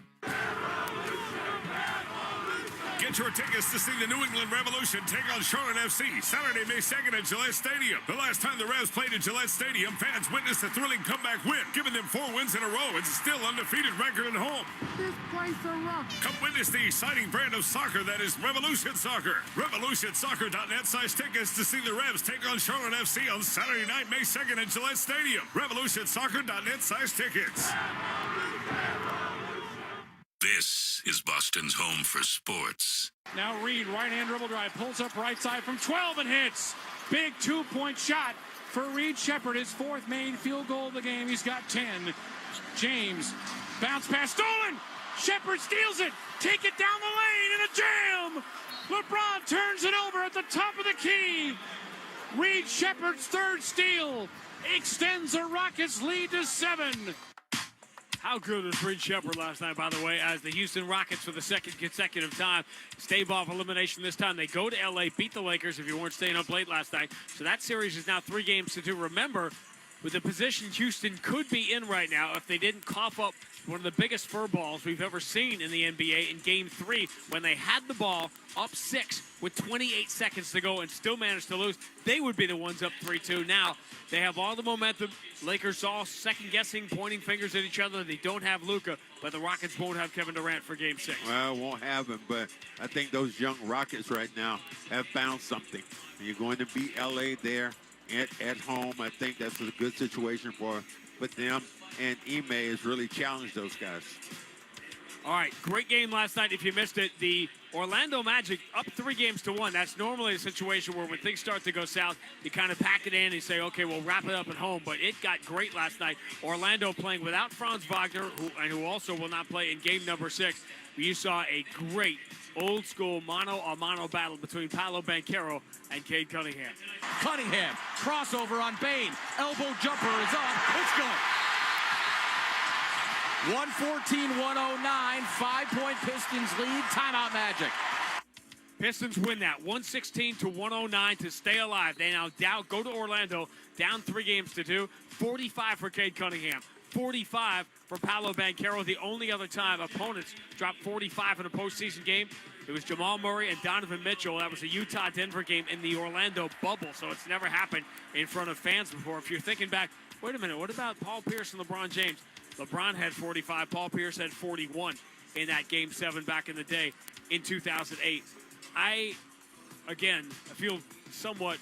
Get your tickets to see the New England Revolution take on Charlotte FC Saturday, May 2nd at Gillette Stadium. The last time the Revs played at Gillette Stadium, fans witnessed a thrilling comeback win, giving them 4 wins in a row and still undefeated record at home. This place is rough. Come witness the exciting brand of soccer that is Revolution Soccer. RevolutionSoccer.net tickets to see the Revs take on Charlotte FC on Saturday night, May 2nd at Gillette Stadium. RevolutionSoccer.net tickets. This is Boston's home for sports. Now Reed, right-hand dribble drive, pulls up right side from 12 and hits. Big 2-point shot for Reed Shepherd, his 4th main field goal of the game. He's got 10. James, bounce pass, stolen. Shepherd steals it. Take it down the lane in a jam. LeBron turns it over at the top of the key. Reed Shepherd's third steal extends the Rockets' lead to 7. How good was Reed Shepherd last night, by the way, as the Houston Rockets, for the second consecutive time, stave off elimination this time. They go to L.A., beat the Lakers, if you weren't staying up late last night. So that series is now 3 games to 2. Remember, with the position Houston could be in right now, if they didn't cough up one of the biggest fur balls we've ever seen in the NBA in Game 3, when they had the ball up 6 with 28 seconds to go and still managed to lose, they would be the ones up 3-2. Now, they have all the momentum. Lakers all second-guessing, pointing fingers at each other. They don't have Luka, but the Rockets won't have Kevin Durant for Game 6. Well, won't have him, but I think those young Rockets right now have found something. And you're going to beat L.A. there at home. I think that's a good situation for them. And Ime has really challenged those guys. All right, great game last night. If you missed it, the Orlando Magic up 3 games to 1. That's normally a situation where when things start to go south, you kind of pack it in and say, okay, we'll wrap it up at home. But it got great last night. Orlando playing without Franz Wagner, who also will not play in game number 6. You saw a great old-school mano-a-mano battle between Paolo Banchero and Cade Cunningham. Cunningham, crossover on Bane. Elbow jumper is up. It's good. 114-109, 5-point Pistons lead. Timeout Magic. Pistons win that 116-109 to stay alive. They now go to Orlando, down 3 games to 2. 45 for Cade Cunningham, 45 for Paolo Banchero. The only other time opponents dropped 45 in a postseason game, it was Jamal Murray and Donovan Mitchell. That was a Utah-Denver game in the Orlando bubble, so it's never happened in front of fans before. If you're thinking back, wait a minute, what about Paul Pierce and LeBron James? LeBron had 45. Paul Pierce had 41 in that Game 7 back in the day in 2008. I feel somewhat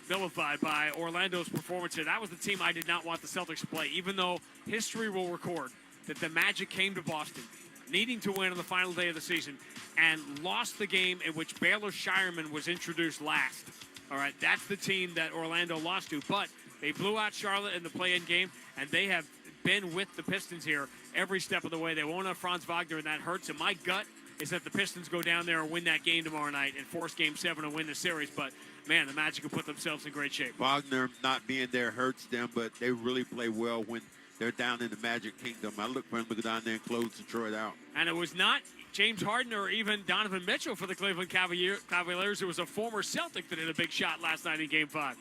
vilified by Orlando's performance here. That was the team I did not want the Celtics to play, even though history will record that the Magic came to Boston needing to win on the final day of the season and lost the game in which Baylor Shireman was introduced last. All right, that's the team that Orlando lost to. But they blew out Charlotte in the play-in game, and they have been with the Pistons here every step of the way. They won't have Franz Wagner, and that hurts. And my gut is that the Pistons go down there and win that game tomorrow night and force Game 7 and win the series. But, man, the Magic will put themselves in great shape. Wagner not being there hurts them, but they really play well when they're down in the Magic Kingdom. I look for them to go down there and close Detroit out. And it was not James Harden or even Donovan Mitchell for the Cleveland Cavaliers. It was a former Celtic that hit a big shot last night in Game 5.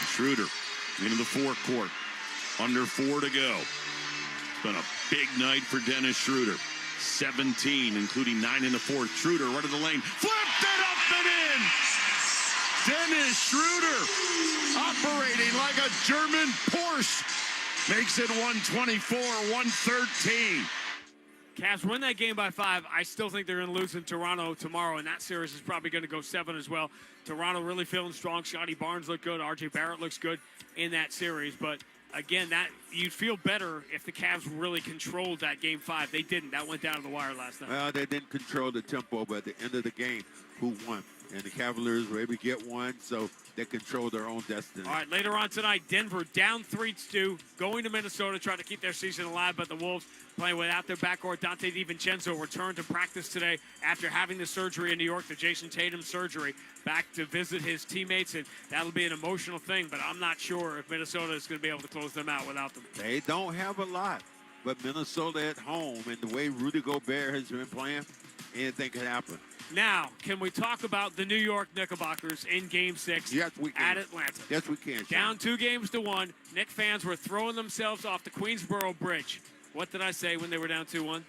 Schroeder into the forecourt. Under 4 to go. It's been a big night for Dennis Schroeder. 17, including 9 in the fourth. Schroeder right in the lane. Flipped it up and in! Dennis Schroeder operating like a German Porsche. Makes it 124-113. Cavs win that game by 5. I still think they're going to lose in Toronto tomorrow, and that series is probably going to go 7 as well. Toronto really feeling strong. Scotty Barnes looked good. R.J. Barrett looks good in that series. But, again, that you'd feel better if the Cavs really controlled that Game 5. They didn't. That went down to the wire last night. Well, they didn't control the tempo, but at the end of the game, who won? And the Cavaliers were able to get one, so they control their own destiny. All right, later on tonight, Denver down 3-2, going to Minnesota, trying to keep their season alive, but the Wolves playing without their backcourt. Dante DiVincenzo returned to practice today after having the surgery in New York, the Jason Tatum surgery, back to visit his teammates, and that'll be an emotional thing, but I'm not sure if Minnesota is going to be able to close them out without them. They don't have a lot, but Minnesota at home, and the way Rudy Gobert has been playing, anything can happen. Now, can we talk about the New York Knickerbockers in Game 6 yes, we can. at Atlanta? Yes, we can. Down 2 games to 1. Knick fans were throwing themselves off the Queensboro Bridge. What did I say when they were down 2-1? You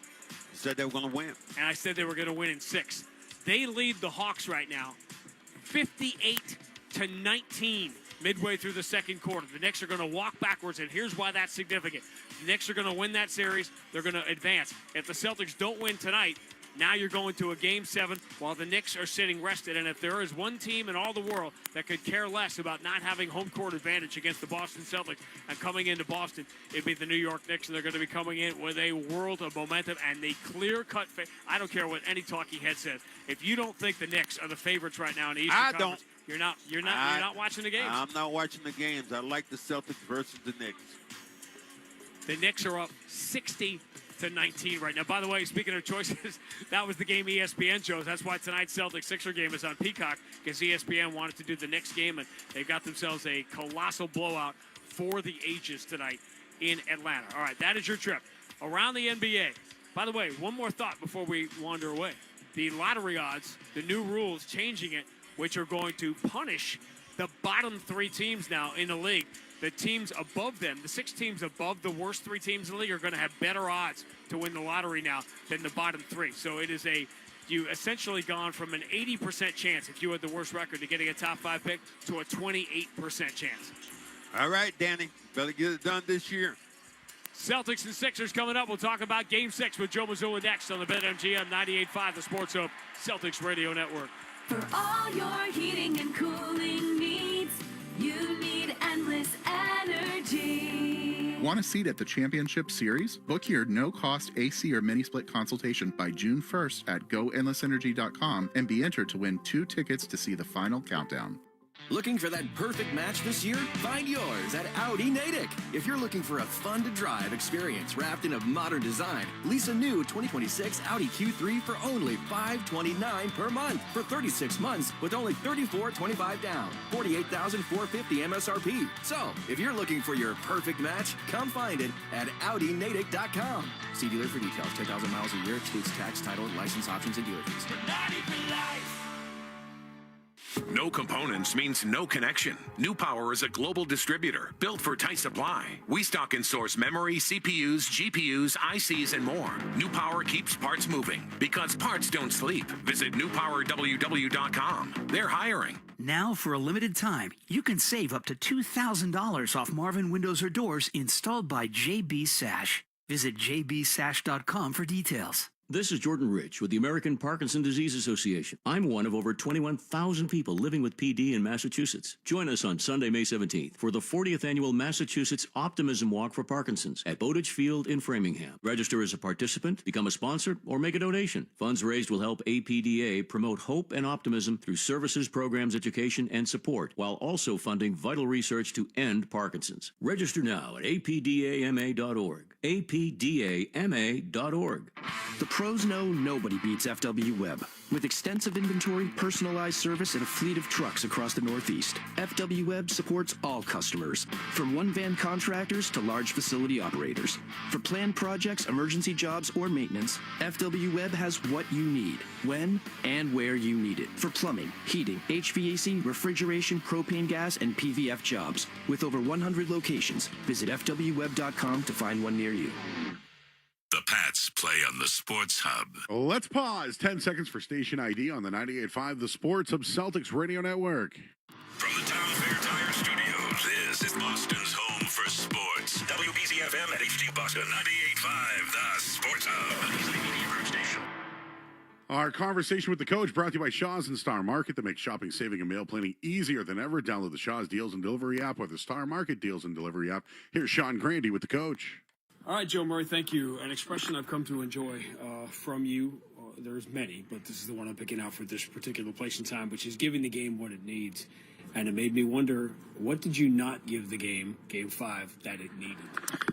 said they were going to win. And I said they were going to win in 6. They lead the Hawks right now 58-19 midway through the second quarter. The Knicks are going to walk backwards, and here's why that's significant. The Knicks are going to win that series. They're going to advance. If the Celtics don't win tonight, now you're going to a Game 7 while the Knicks are sitting rested. And if there is one team in all the world that could care less about not having home court advantage against the Boston Celtics and coming into Boston, it'd be the New York Knicks. And they're going to be coming in with a world of momentum and the clear-cut I don't care what any talking head says. If you don't think the Knicks are the favorites right now in the Eastern Conference, you're not watching the games. I'm not watching the games. I like the Celtics versus the Knicks. The Knicks are up 60-59 to 19 right now. By the way, speaking of choices, that was the game ESPN chose. That's why tonight's Celtics-Sixer game is on Peacock, because ESPN wanted to do the Knicks game, and they've got themselves a colossal blowout for the ages tonight in Atlanta. All right, that is your trip around the NBA. By the way, one more thought before we wander away. The lottery odds, the new rules changing it, which are going to punish the bottom 3 teams now in the league. The teams above them, the 6 teams above the worst 3 teams in the league, are going to have better odds to win the lottery now than the bottom 3. So it is you essentially gone from an 80% chance, if you had the worst record, to getting a top 5 pick to a 28% chance. All right, Danny. Better get it done this year. Celtics and Sixers coming up. We'll talk about Game 6 with Joe Mazzulla next on the BetMGM 98.5, the Sports Hub Celtics Radio Network. For all your heating and cooling needs, you need Endless Energy. Want a seat at the Championship Series? Book your no-cost AC or mini-split consultation by June 1st at goendlessenergy.com and be entered to win 2 tickets to see the final countdown. Looking for that perfect match this year? Find yours at Audi Natick. If you're looking for a fun-to-drive experience wrapped in a modern design, lease a new 2026 Audi Q3 for only $529 per month for 36 months with only $34.25 down, $48,450 MSRP. So, if you're looking for your perfect match, come find it at AudiNatick.com. See dealer for details. 10,000 miles a year excludes tax, title, license options, and dealer fees. No components means no connection. New Power is a global distributor built for tight supply. We stock and source memory, CPUs, GPUs, ICs, and more. New Power keeps parts moving because parts don't sleep. Visit newpowerww.com. They're hiring. Now, for a limited time, you can save up to $2,000 off Marvin windows or doors installed by JB Sash. Visit jbsash.com for details. This is Jordan Rich with the American Parkinson Disease Association. I'm one of over 21,000 people living with PD in Massachusetts. Join us on Sunday, May 17th for the 40th Annual Massachusetts Optimism Walk for Parkinson's at Bowditch Field in Framingham. Register as a participant, become a sponsor, or make a donation. Funds raised will help APDA promote hope and optimism through services, programs, education, and support, while also funding vital research to end Parkinson's. Register now at apdama.org. apdama.org. The pros know nobody beats FW Web. With extensive inventory, personalized service, and a fleet of trucks across the Northeast, FW Web supports all customers, from one-van contractors to large facility operators. For planned projects, emergency jobs, or maintenance, FW Web has what you need, when and where you need it. For plumbing, heating, HVAC, refrigeration, propane gas, and PVF jobs. With over 100 locations, visit FWWeb.com to find one near you. The Pats play on the Sports Hub. Let's pause 10 seconds for station ID on the 98.5, the Sports Hub Celtics Radio Network. From the Town Fair Tire Studios, this is Boston's home for sports. WBCFM at HD Boston 98.5, the Sports Hub. Easily Media Group Station. Our conversation with the coach brought to you by Shaw's and Star Market that makes shopping, saving, and mail planning easier than ever. Download the Shaw's Deals and Delivery app or the Star Market Deals and Delivery app. Here's Sean Grandy with the coach. All right, Joe Murray, thank you. An expression I've come to enjoy from you, there's many, but this is the one I'm picking out for this particular place and time, which is giving the game what it needs. And it made me wonder, what did you not give the game, Game 5, that it needed?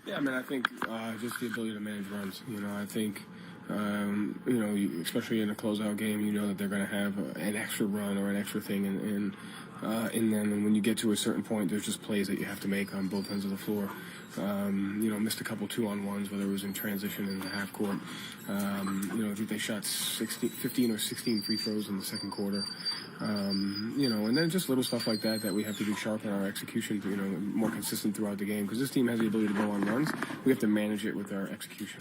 Yeah, I mean, I think just the ability to manage runs. You know, I think, especially in a closeout game, you know that they're going to have an extra run or an extra thing in them. And when you get to a certain point, there's just plays that you have to make on both ends of the floor. Missed a couple 2-on-1s, whether it was in transition in the half court. I think they shot 15 or 16 free throws in the second quarter. And then just little stuff like that we have to do, sharpen our execution, more consistent throughout the game. Because this team has the ability to go on runs. We have to manage it with our execution.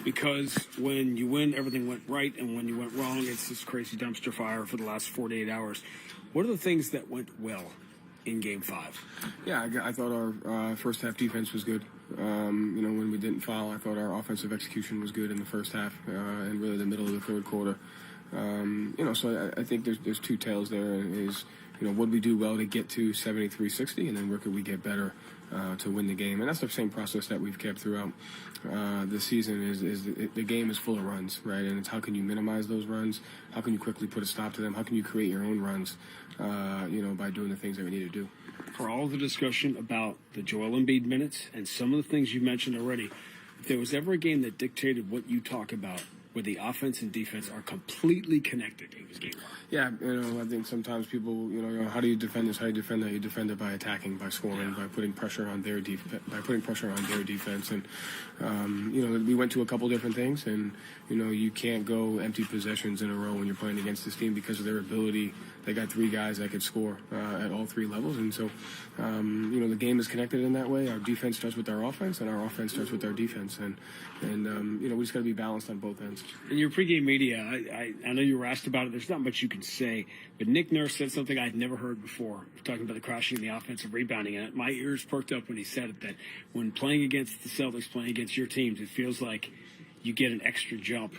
Because when you win, everything went right, and when you went wrong, it's this crazy dumpster fire for the last 48 hours. What are the things that went well in Game 5? Yeah, I thought our first half defense was good. When we didn't foul, I thought our offensive execution was good in the first half and really the middle of the third quarter. So I think there's two tails there. Is what did we do well to get to 73-60, and then where could we get better to win the game? And that's the same process that we've kept throughout the season. Is the game is full of runs, right? And it's how can you minimize those runs? How can you quickly put a stop to them? How can you create your own runs? By doing the things that we need to do. For all the discussion about the Joel Embiid minutes and some of the things you mentioned already, if there was ever a game that dictated what you talk about, where the offense and defense are completely connected, it was Game 1. Yeah, I think sometimes people, how do you defend this? How do you defend that? You defend it by attacking, by scoring, by putting pressure on their defense. And we went to a couple different things, and you can't go empty possessions in a row when you're playing against this team because of their ability. They got 3 guys that could score at all 3 levels, and so the game is connected in that way. Our defense starts with our offense, and our offense starts with our defense, and we just got to be balanced on both ends. In your pregame media, I know you were asked about it. There's not much you can say, but Nick Nurse said something I'd never heard before, talking about the crashing and the offensive rebounding. And my ears perked up when he said it, that when playing against the Celtics, playing against your teams, it feels like you get an extra jump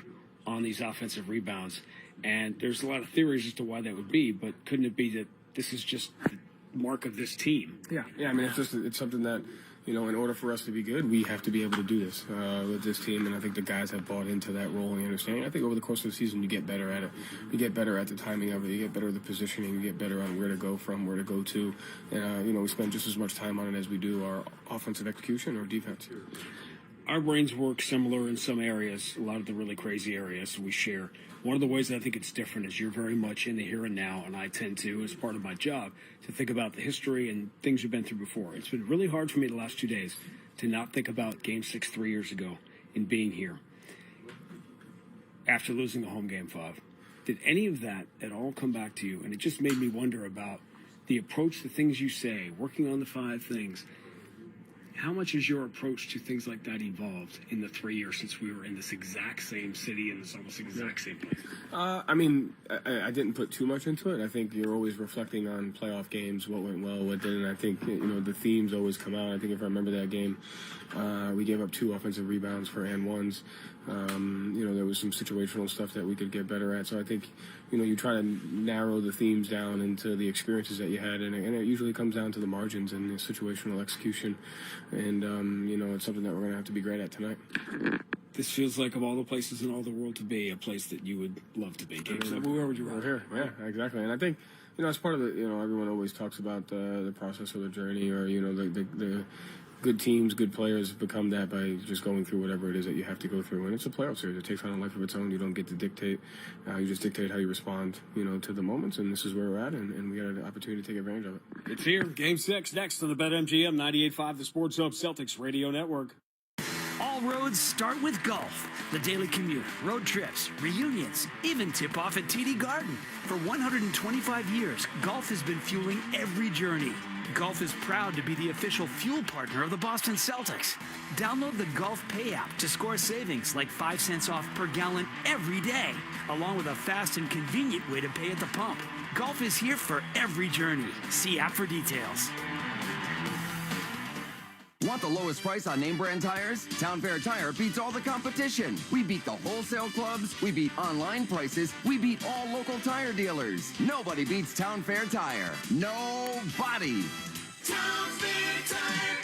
on these offensive rebounds. And there's a lot of theories as to why that would be, but couldn't it be that this is just the mark of this team? Yeah. I mean, it's something that, in order for us to be good, we have to be able to do this with this team. And I think the guys have bought into that role and the understanding. I think over the course of the season, you get better at it. You get better at the timing of it. You get better at the positioning. You get better on where to go from, where to go to. And, we spend just as much time on it as we do our offensive execution or defense. Our brains work similar in some areas, a lot of the really crazy areas we share. One of the ways that I think it's different is you're very much in the here and now, and I tend to, as part of my job, to think about the history and things you've been through before. It's been really hard for me the last 2 days to not think about Game 6 3 years ago and being here after losing the home Game 5. Did any of that at all come back to you? And it just made me wonder about the approach, the things you say, working on the 5 things. How much has your approach to things like that evolved in the 3 years since we were in this exact same city and this almost exact same place? I didn't put too much into it. I think you're always reflecting on playoff games, what went well, what didn't. I think, the themes always come out. I think if I remember that game, we gave up 2 offensive rebounds for and ones. There was some situational stuff that we could get better at. So I think, you try to narrow the themes down into the experiences that you had, and it usually comes down to the margins and the situational execution. And, it's something that we're going to have to be great at tonight. This feels like, of all the places in all the world to be, a place that you would love to be. Where would you rather? Here, yeah, exactly. And I think, as part of it, everyone always talks about the process of the journey, or, the good teams, good players become that by just going through whatever it is that you have to go through. And it's a playoff series. It takes on a life of its own. You don't get to dictate. You just dictate how you respond, to the moments. And this is where we're at, and we got an opportunity to take advantage of it. It's here. Game 6 next on the BetMGM 98.5, the Sports Hub Celtics Radio Network. All roads start with golf. The daily commute, road trips, reunions, even tip-off at TD Garden. For 125 years, golf has been fueling every journey. Golf is proud to be the official fuel partner of the Boston Celtics. Download the Golf Pay app to score savings like 5 cents off per gallon every day, along with a fast and convenient way to pay at the pump. Golf is here for every journey. See app for details. Want the lowest price on name brand tires? Town Fair Tire beats all the competition. We beat the wholesale clubs. We beat online prices. We beat all local tire dealers. Nobody beats Town Fair Tire. Nobody. Town Fair Tire.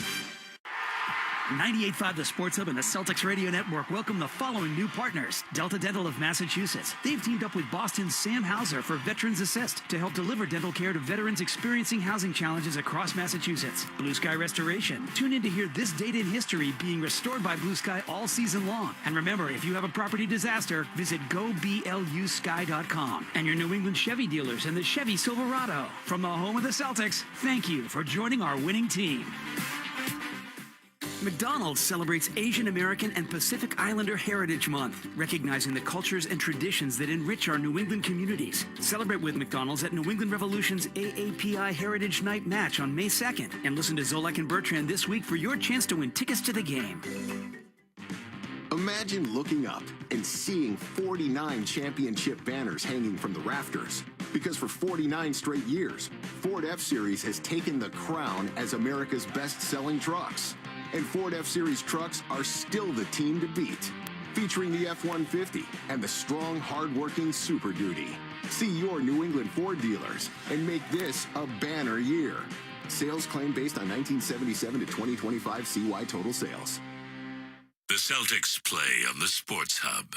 98.5 The Sports Hub and the Celtics Radio Network welcome the following new partners. Delta Dental of Massachusetts. They've teamed up with Boston's Sam Hauser for Veterans Assist to help deliver dental care to veterans experiencing housing challenges across Massachusetts. Blue Sky Restoration. Tune in to hear this date in history being restored by Blue Sky all season long. And remember, if you have a property disaster, visit goblusky.com. And your New England Chevy dealers and the Chevy Silverado. From the home of the Celtics, thank you for joining our winning team. McDonald's celebrates Asian American and Pacific Islander Heritage Month, recognizing the cultures and traditions that enrich our New England communities. Celebrate with McDonald's at New England Revolution's AAPI Heritage Night match on May 2nd. And listen to Zolak and Bertrand this week for your chance to win tickets to the game. Imagine looking up and seeing 49 championship banners hanging from the rafters. Because for 49 straight years, Ford F-Series has taken the crown as America's best-selling trucks. And Ford F-Series trucks are still the team to beat. Featuring the F-150 and the strong, hard-working Super Duty. See your New England Ford dealers and make this a banner year. Sales claim based on 1977 to 2025 CY total sales. The Celtics play on the Sports Hub.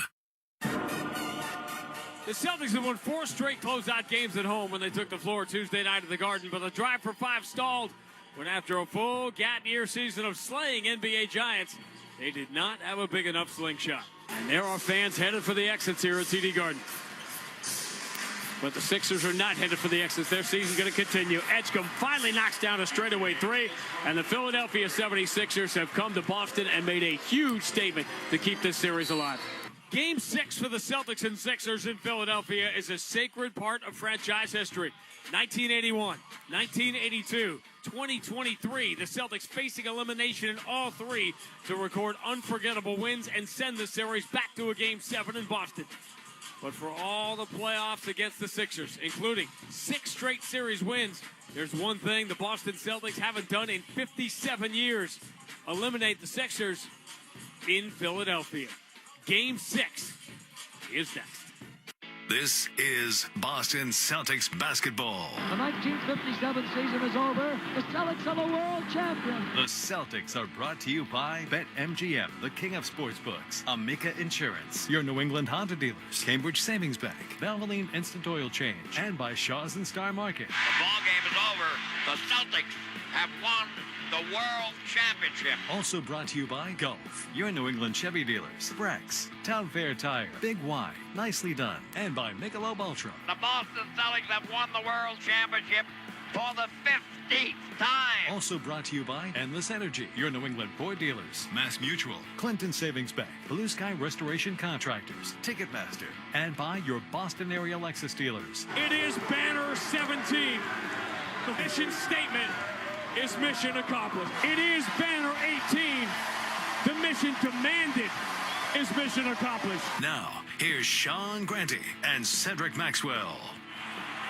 The Celtics have won 4 straight closeout games at home when they took the floor Tuesday night at the Garden, but the drive for 5 stalled when after a full Gat year season of slaying NBA Giants, They did not have a big enough slingshot. And there are fans headed for the exits here at TD Garden. But the Sixers are not headed for the exits. Their season's going to continue. Edgecombe finally knocks down a straightaway three. And the Philadelphia 76ers have come to Boston and made a huge statement to keep this series alive. Game 6 for the Celtics and Sixers in Philadelphia is a sacred part of franchise history. 1981, 1982, 2023, the Celtics facing elimination in all three to record unforgettable wins and send the series back to a Game 7 in Boston. But for all the playoffs against the Sixers, including 6 straight series wins, there's one thing the Boston Celtics haven't done in 57 years: eliminate the Sixers in Philadelphia. Game 6 is next. This is Boston Celtics basketball. The 1957 season is over. The Celtics are the world champions. The Celtics are brought to you by BetMGM, the king of sportsbooks, Amica Insurance, your New England Honda dealers, Cambridge Savings Bank, Valvoline Instant Oil Change, and by Shaw's and Star Market. The ball game is over. The Celtics have won the World Championship. Also brought to you by Golf, your New England Chevy dealers, Brex, Town Fair Tire, Big Y, Nicely Done, and by Michelob Ultra. The Boston Celtics have won the World Championship for the 15th time. Also brought to you by Endless Energy, your New England Ford dealers, Mass Mutual, Clinton Savings Bank, Blue Sky Restoration Contractors, Ticketmaster, and by your Boston area Lexus dealers. It is Banner 17. The mission statement is mission accomplished. It is Banner 18. The mission demanded is mission accomplished. Now, here's Sean Grante and Cedric Maxwell.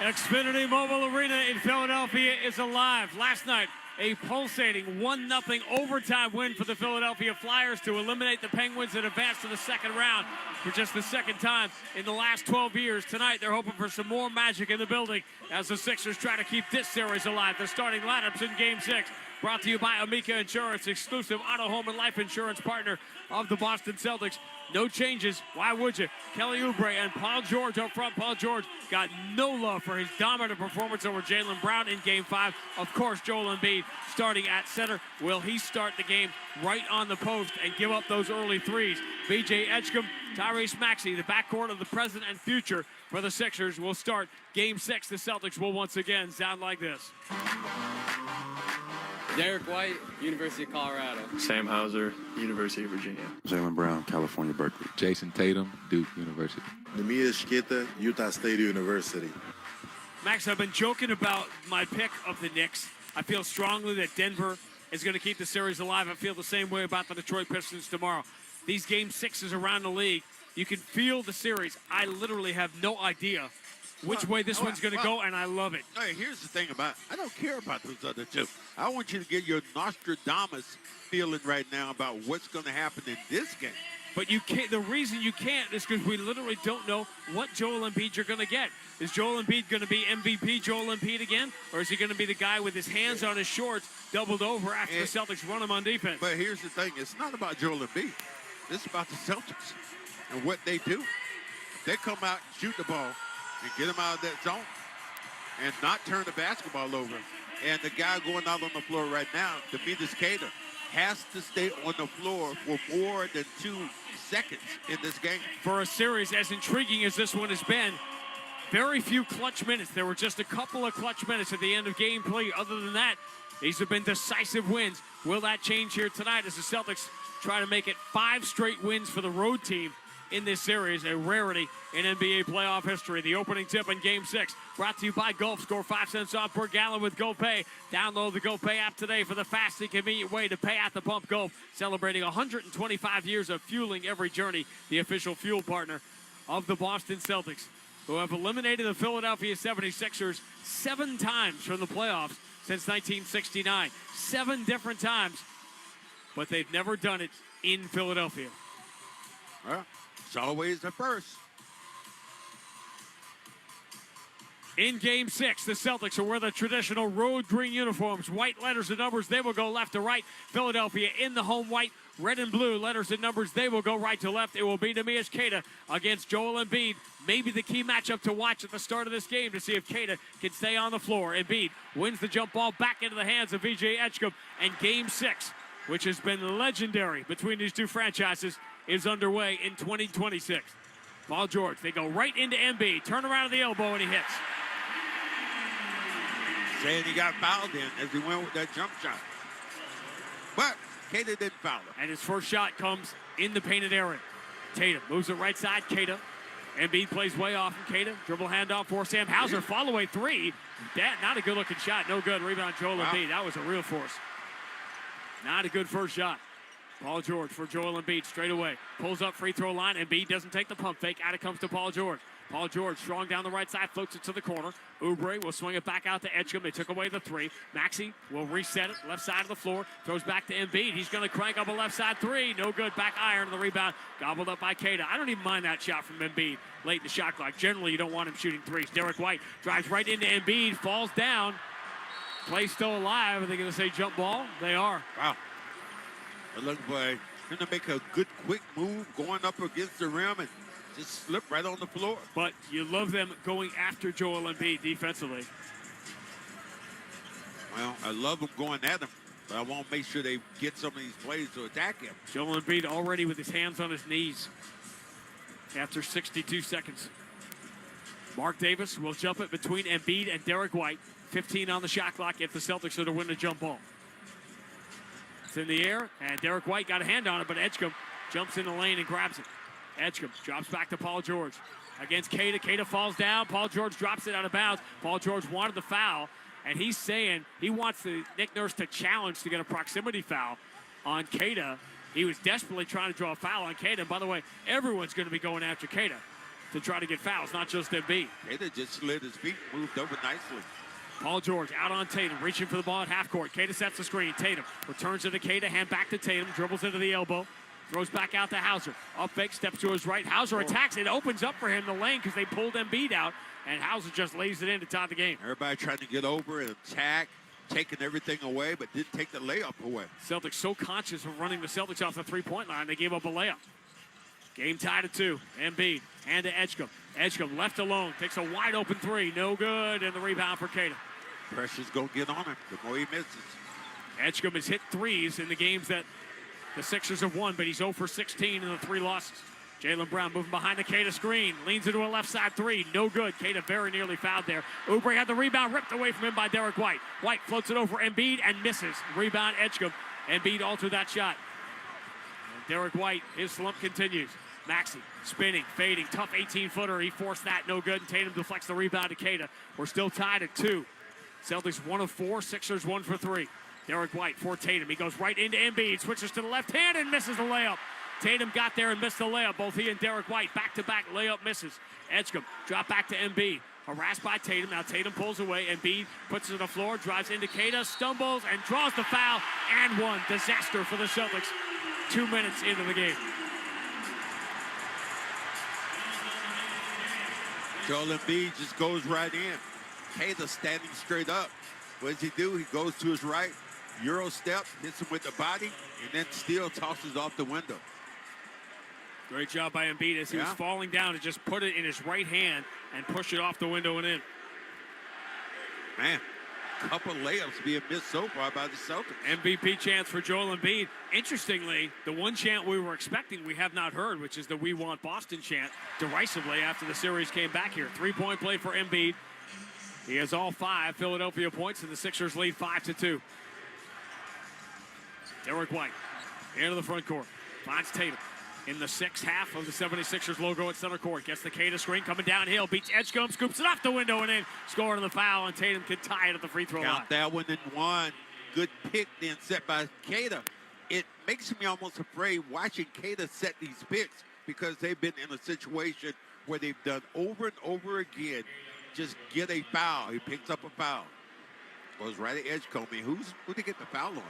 Xfinity Mobile Arena in Philadelphia is alive. Last night, a pulsating 1-0 overtime win for the Philadelphia Flyers to eliminate the Penguins and advance to the second round for just the second time in the last 12 years. Tonight, they're hoping for some more magic in the building as the Sixers try to keep this series alive. The starting lineups in Game 6, brought to you by Amica Insurance, exclusive auto, home, and life insurance partner of the Boston Celtics. No changes. Why would you? Kelly Oubre and Paul George up front. Paul George got no love for his dominant performance over Jaylen Brown in Game 5. Of course, Joel Embiid starting at center. Will he start the game right on the post and give up those early threes? B.J. Edgecombe, Tyrese Maxey, the backcourt of the present and future for the Sixers, will start Game 6. The Celtics will once again sound like this. Derek White, University of Colorado. Sam Hauser, University of Virginia. Jaylen Brown, California, Berkeley. Jason Tatum, Duke University. Neemias Queta, Utah State University. Max, I've been joking about my pick of the Knicks. I feel strongly that Denver is going to keep the series alive. I feel the same way about the Detroit Pistons tomorrow. These Game 6s around the league, you can feel the series. I literally have no idea which way this one's going to go, and I love it. Hey, here's the thing about it. I don't care about those other two. I want you to get your Nostradamus feeling right now about what's going to happen in this game. But you can't. The reason you can't is because we literally don't know what Joel Embiid you're going to get. Is Joel Embiid going to be MVP Joel Embiid again? Or is he going to be the guy with his hands on his shorts, doubled over after the Celtics run him on defense? But here's the thing. It's not about Joel Embiid. It's about the Celtics and what they do. They come out and shoot the ball and get him out of that zone and not turn the basketball over. And the guy going out on the floor right now, Neemias Queta, has to stay on the floor for more than 2 seconds in this game. For a series as intriguing as this one has been, very few clutch minutes. There were just a couple of clutch minutes at the end of game play. Other than that, these have been decisive wins. Will that change here tonight as the Celtics try to make it 5 straight wins for the road team in this series, a rarity in NBA playoff history. The opening tip in Game 6, brought to you by Gulf. Score 5 cents off per gallon with GoPay. Download the GoPay app today for the fast and convenient way to pay at the pump. Gulf, celebrating 125 years of fueling every journey. The official fuel partner of the Boston Celtics, who have eliminated the Philadelphia 76ers 7 times from the playoffs since 1969. 7 different times, but they've never done it in Philadelphia. Well, it's always a first. In Game 6, the Celtics will wear the traditional road green uniforms. White letters and numbers, they will go left to right. Philadelphia in the home white, red and blue letters and numbers, they will go right to left. It will be Neemias Queta against Joel Embiid. Maybe the key matchup to watch at the start of this game to see if Queta can stay on the floor. Embiid wins the jump ball back into the hands of V.J. Edgecombe. And Game 6 which has been legendary between these two franchises, is underway in 2026. Paul George, they go right into Embiid, turn around at the elbow, and he hits. Saying he got fouled in as he went with that jump shot. But Keita didn't foul him. And his first shot comes in the painted area. Tatum moves it right side, Keita. Embiid plays way off from Keita. Dribble handoff for Sam Hauser. Fall away three. That not a good-looking shot. No good. Rebound Joel Embiid. That was a real force. Not a good first shot. Paul George for Joel Embiid straight away. Pulls up free throw line. Embiid doesn't take the pump fake. Out it comes to Paul George. Paul George strong down the right side, floats it to the corner. Oubre will swing it back out to Edgecombe. They took away the three. Maxey will reset it, left side of the floor. Throws back to Embiid. He's going to crank up a left side three. No good. Back iron. The rebound gobbled up by Keita. I don't even mind that shot from Embiid late in the shot clock. Generally, you don't want him shooting threes. Derek White drives right into Embiid, falls down. Play still alive. Are they going to say jump ball? They are. Wow. It looked like going to make a good quick move going up against the rim and just slip right on the floor. But you love them going after Joel Embiid defensively. Well, I love them going at him, but I want to make sure they get some of these plays to attack him. Joel Embiid already with his hands on his knees after 62 seconds. Mark Davis will jump it between Embiid and Derek White. 15 on the shot clock if the Celtics are to win the jump ball. It's in the air, and Derek White got a hand on it, but Edgecombe jumps in the lane and grabs it. Edgecombe drops back to Paul George against Keita. Keita falls down. Paul George drops it out of bounds. Paul George wanted the foul, and he's saying he wants Nick Nurse to challenge to get a proximity foul on Keita. He was desperately trying to draw a foul on Keita. And by the way, everyone's going to be going after Keita to try to get fouls, not just Embiid. Keita just slid his feet, moved over nicely. Paul George out on Tatum, reaching for the ball at half court. Keita sets the screen. Tatum returns it to Keita, hand back to Tatum, dribbles into the elbow. Throws back out to Hauser. Up fake, steps to his right. Hauser attacks. It opens up for him the lane because they pulled Embiid out, and Hauser just lays it in to tie the game. Everybody trying to get over and attack, taking everything away, but didn't take the layup away. Celtics so conscious of running the Celtics off the three-point line, they gave up a layup. Game tied at 2. Embiid, hand to Edgecombe. Edgecombe left alone, takes a wide-open three. No good, and the rebound for Keita. Pressure's going to get on him the more he misses. Edgecombe has hit threes in the games that the Sixers have won, but he's 0 for 16 in the 3 losses. Jaylen Brown moving behind the Keita screen. Leans into a left side three. No good. Keita very nearly fouled there. Oubre had the rebound ripped away from him by Derek White. White floats it over Embiid and misses. Rebound Edgecombe. Embiid altered that shot. And Derek White, his slump continues. Maxey spinning, fading. Tough 18-footer. He forced that. No good. And Tatum deflects the rebound to Keita. We're still tied at 2. Celtics 1 of 4. Sixers 1 for 3. Derek White for Tatum. He goes right into Embiid, switches to the left hand and misses the layup. Tatum got there and missed the layup. Both he and Derek White back-to-back layup misses. Edgecombe drop back to Embiid. Harassed by Tatum. Now Tatum pulls away. Embiid puts it on the floor, drives into Keita, stumbles, and draws the foul. And one. Disaster for the Celtics. 2 minutes into the game. Joel Embiid just goes right in. Keita standing straight up. What does he do? He goes to his right, Euro step, hits him with the body, and then still tosses off the window. Great job by Embiid as he was falling down to just put it in his right hand and push it off the window and in. Man, couple layups being missed so far by the Celtics. MVP chance for Joel Embiid. Interestingly, the one chant we were expecting we have not heard, which is the "We Want Boston" chant, derisively after the series came back here. 3-point play for Embiid. He has all 5 Philadelphia points, and the Sixers lead 5-2. Derek White into the front court. Finds Tatum in the 6th half of the 76ers logo at center court. Gets the Keita screen coming downhill. Beats Edgecombe, scoops it off the window and in. Scoring the foul, and Tatum can tie it at the free throw line. Count that one and one. Good pick then set by Keita. It makes me almost afraid watching Keita set these picks because they've been in a situation where they've done over and over again. Just get a foul. He picks up a foul. Goes right at Edgecombe. I mean, who did he get the foul on? Wow.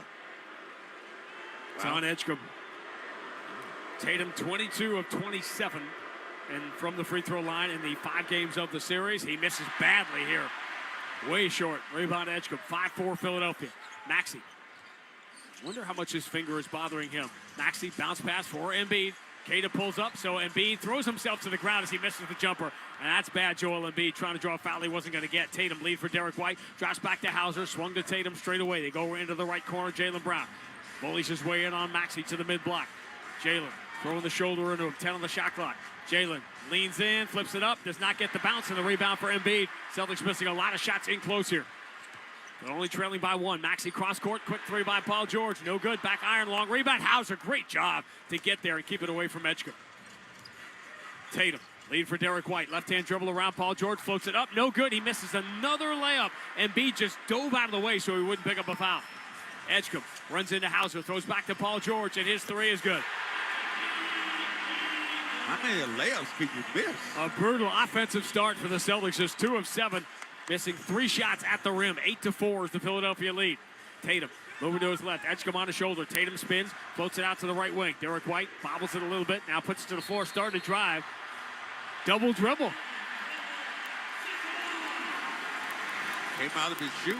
It's on Edgecombe. Tatum 22 of 27 and from the free throw line in the 5 games of the series. He misses badly here. Way short. Rebound Edgecombe. 5-4 Philadelphia. Maxey. Wonder how much his finger is bothering him. Maxey bounce pass for Embiid. Keita pulls up, so Embiid throws himself to the ground as he misses the jumper. And that's bad, Joel Embiid trying to draw a foul he wasn't going to get. Tatum lead for Derek White. Drops back to Hauser. Swung to Tatum straight away. They go into the right corner. Jaylen Brown Bullies his way in on Maxey to the mid-block. Jalen throwing the shoulder into him, 10 on the shot clock. Jalen leans in, flips it up, does not get the bounce, and the rebound for Embiid. Celtics missing a lot of shots in close here. But only trailing by one. Maxey cross court, quick three by Paul George. No good, back iron, long rebound. Hauser, great job to get there and keep it away from Edgecombe. Tatum, lead for Derek White. Left-hand dribble around Paul George, floats it up, no good. He misses another layup. Embiid just dove out of the way so he wouldn't pick up a foul. Edgecombe runs into Hauser, throws back to Paul George, and his three is good. How many layups can you miss? A brutal offensive start for the Celtics, just 2 of 7, missing 3 shots at the rim. 8-4 is the Philadelphia lead. Tatum moving to his left, Edgecombe on his shoulder. Tatum spins, floats it out to the right wing. Derek White bobbles it a little bit, now puts it to the floor, starting to drive. Double dribble. Came out of his shoe.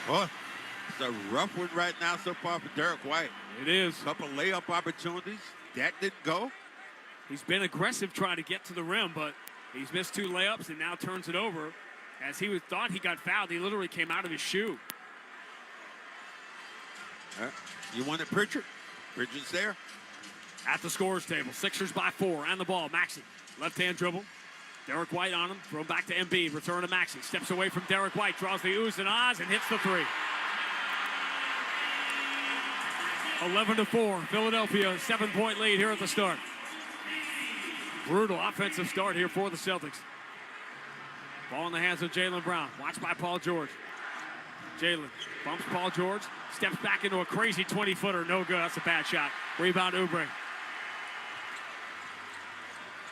Oh, it's a rough one right now so far for Derek White. It is. Couple layup opportunities. That didn't go. He's been aggressive trying to get to the rim, but he's missed 2 layups and now turns it over. As he thought he got fouled, he literally came out of his shoe. You wanted Pritchard? Pritchard's there. At the scorer's table, Sixers by 4, and the ball. Maxey, left-hand dribble. Derek White on him, throw back to Embiid, return to Maxey. Steps away from Derek White, draws the oohs and ahs, and hits the 3. 11-4, Philadelphia, 7-point lead here at the start. Brutal offensive start here for the Celtics. Ball in the hands of Jaylen Brown, watched by Paul George. Jalen bumps Paul George, steps back into a crazy 20-footer, no good, that's a bad shot. Rebound Oubre.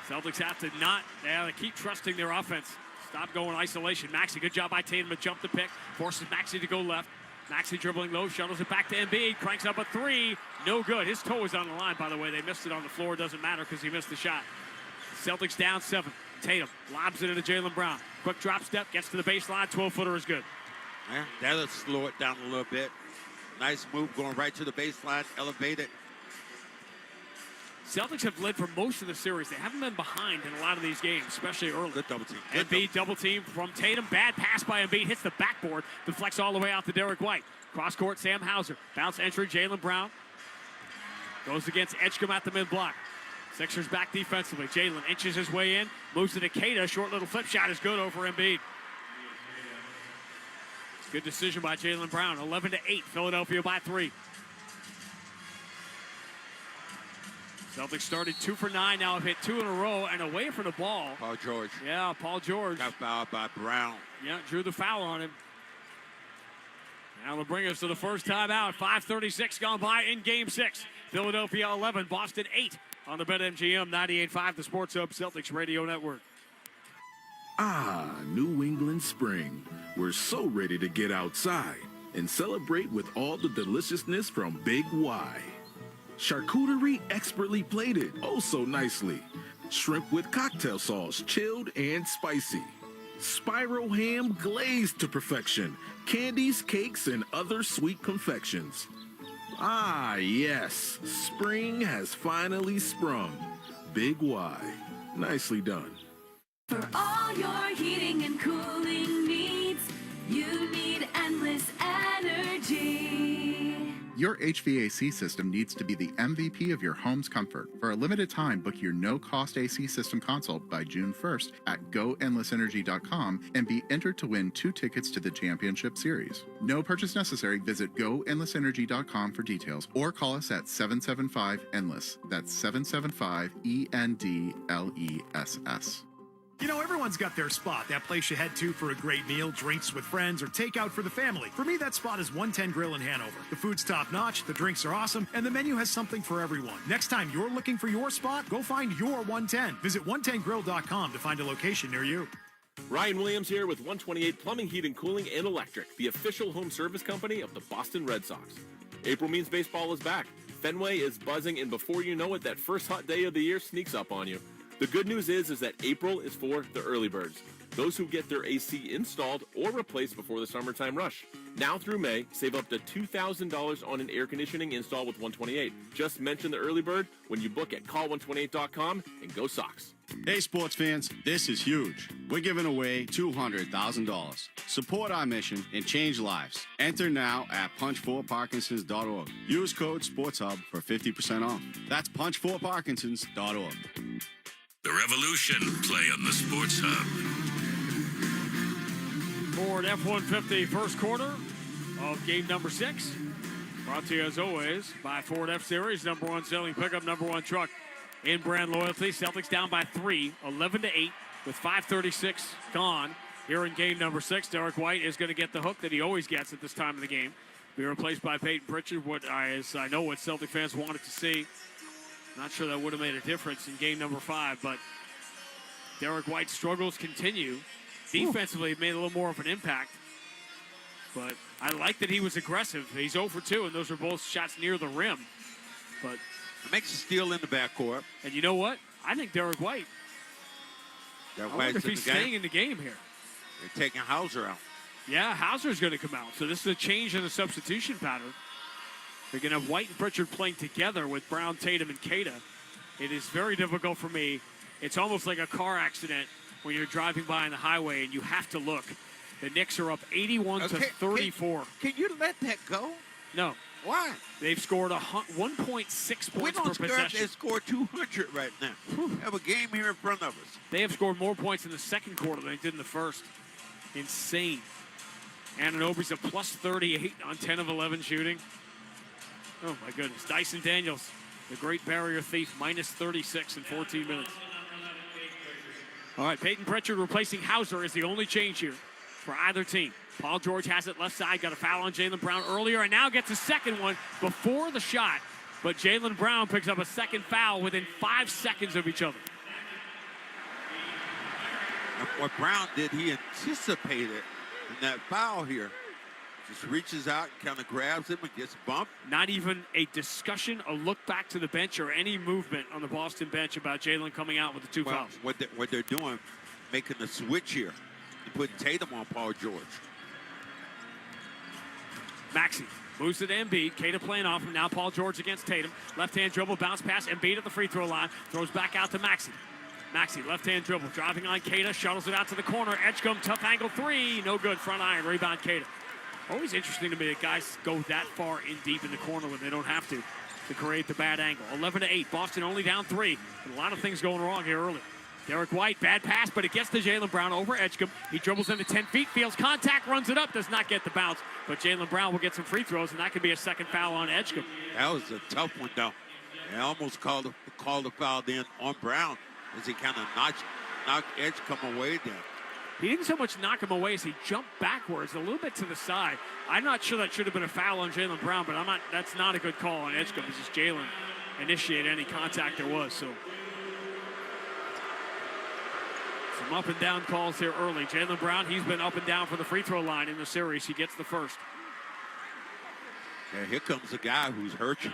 Celtics have to keep trusting their offense. Stop going isolation. Maxey, good job by Tatum to jump the pick, forces Maxey to go left. Maxey dribbling low, shuttles it back to Embiid, cranks up a 3, no good. His toe is on the line, by the way. They missed it on the floor, doesn't matter because he missed the shot. Celtics down 7. Tatum lobs it into Jaylen Brown. Quick drop step, gets to the baseline, 12-footer is good. Yeah, that'll slow it down a little bit. Nice move going right to the baseline, elevated. Celtics have led for most of the series. They haven't been behind in a lot of these games, especially early. Good double team. Embiid double team from Tatum. Bad pass by Embiid. Hits the backboard. Deflects all the way out to Derek White. Cross court, Sam Hauser. Bounce entry, Jaylen Brown. Goes against Edgecombe at the mid-block. Sixers back defensively. Jalen inches his way in. Moves to Decatur. Short little flip shot is good over Embiid. Good decision by Jaylen Brown. 11-8. Philadelphia by 3. Celtics started 2 for 9, now have hit 2 in a row and away from the ball. Paul George. Yeah, Paul George. Got fouled by Brown. Yeah, drew the foul on him. Now will bring us to the first time out. 5:36 gone by in Game 6. Philadelphia 11, Boston 8 on the BetMGM 98.5, the Sports Hub Celtics Radio Network. Ah, New England spring. We're so ready to get outside and celebrate with all the deliciousness from Big Y. Charcuterie expertly plated, oh so nicely. Shrimp with cocktail sauce, chilled and spicy. Spiral ham glazed to perfection. Candies, cakes, and other sweet confections. Ah, yes, spring has finally sprung. Big Y. Nicely done. For all your heating and cooling needs, you need endless energy. Your HVAC system needs to be the MVP of your home's comfort. For a limited time, book your no-cost AC system consult by June 1st at GoEndlessEnergy.com and be entered to win 2 tickets to the Championship Series. No purchase necessary. Visit GoEndlessEnergy.com for details or call us at 775-ENDLESS. That's 775-ENDLESS. You know, everyone's got their spot, that place you head to for a great meal, drinks with friends, or takeout for the family. For me, that spot is 110 Grill in Hanover. The food's top-notch, the drinks are awesome, and the menu has something for everyone. Next time you're looking for your spot, go find your 110. Visit 110grill.com to find a location near you. Ryan Williams here with 128 Plumbing, Heat, and Cooling and Electric, the official home service company of the Boston Red Sox. April means baseball is back. Fenway is buzzing, and before you know it, that first hot day of the year sneaks up on you. The good news is that April is for the early birds, those who get their AC installed or replaced before the summertime rush. Now through May, save up to $2,000 on an air conditioning install with 128. Just mention the early bird when you book at call128.com and go Sox. Hey, sports fans, this is huge. We're giving away $200,000. Support our mission and change lives. Enter now at punch4parkinsons.org. Use code SportsHub for 50% off. That's punch4parkinsons.org. The Revolution play on the Sports Hub. Ford F-150 first quarter of game number 6. Brought to you as always by Ford F-Series, number 1 selling pickup, number 1 truck in brand loyalty. Celtics down by 3, 11-8 with 5:36 gone here in game number 6. Derek White is going to get the hook that he always gets at this time of the game. Be replaced by Peyton Pritchard, I know what Celtic fans wanted to see. Not sure that would have made a difference in game number 5, but Derek White's struggles continue. Defensively, it made a little more of an impact. But I like that he was aggressive. He's 0 for 2, and those are both shots near the rim. But it makes a steal in the backcourt. And you know what? I think Derek White, I wonder if he's staying in the game here. They're taking Hauser out. Yeah, Hauser's going to come out. So this is a change in the substitution pattern. They're going to have White and Pritchard playing together with Brown, Tatum, and Keita. It is very difficult for me. It's almost like a car accident when you're driving by on the highway and you have to look. The Knicks are up 81-34. Can you let that go? No. Why? They've scored 1.6 points per possession. They score 200 right now. We have a game here in front of us. They have scored more points in the second quarter than they did in the first. Insane. Anunoby's a plus 38 on 10 of 11 shooting. Oh, my goodness. Dyson Daniels, the great barrier thief, minus 36 in 14 minutes. All right, Peyton Pritchard replacing Hauser is the only change here for either team. Paul George has it left side, got a foul on Jaylen Brown earlier, and now gets a second one before the shot. But Jaylen Brown picks up a second foul within 5 seconds of each other. And what Brown did, he anticipated in that foul here. Just reaches out and kind of grabs him and gets bumped. Not even a discussion, a look back to the bench, or any movement on the Boston bench about Jaylen coming out with the 2 fouls. What they're doing, making the switch here. They put Tatum on Paul George. Maxey moves to Embiid. Keita playing off him. Now Paul George against Tatum. Left-hand dribble, bounce pass. Embiid at the free throw line. Throws back out to Maxey. Maxey, left-hand dribble. Driving on Keita. Shuttles it out to the corner. Edgecombe, tough angle 3. No good. Front iron. Rebound Keita. Always interesting to me that guys go that far in deep in the corner when they don't have to create the bad angle. 11-8. Boston only down 3. A lot of things going wrong here early. Derek White, bad pass, but it gets to Jaylen Brown over Edgecombe. He dribbles into 10 feet, feels contact, runs it up, does not get the bounce. But Jaylen Brown will get some free throws, and that could be a second foul on Edgecombe. That was a tough one, though. They almost called the foul then on Brown as he kind of knocked Edgecombe away there. He didn't so much knock him away as he jumped backwards a little bit to the side. I'm not sure that should have been a foul on Jaylen Brown, but that's not a good call on Edgecombe. It's just Jaylen initiated any contact there was. So some up and down calls here early. Jaylen Brown, he's been up and down for the free throw line in the series. He gets the first. Yeah, here comes the guy who's hurt you.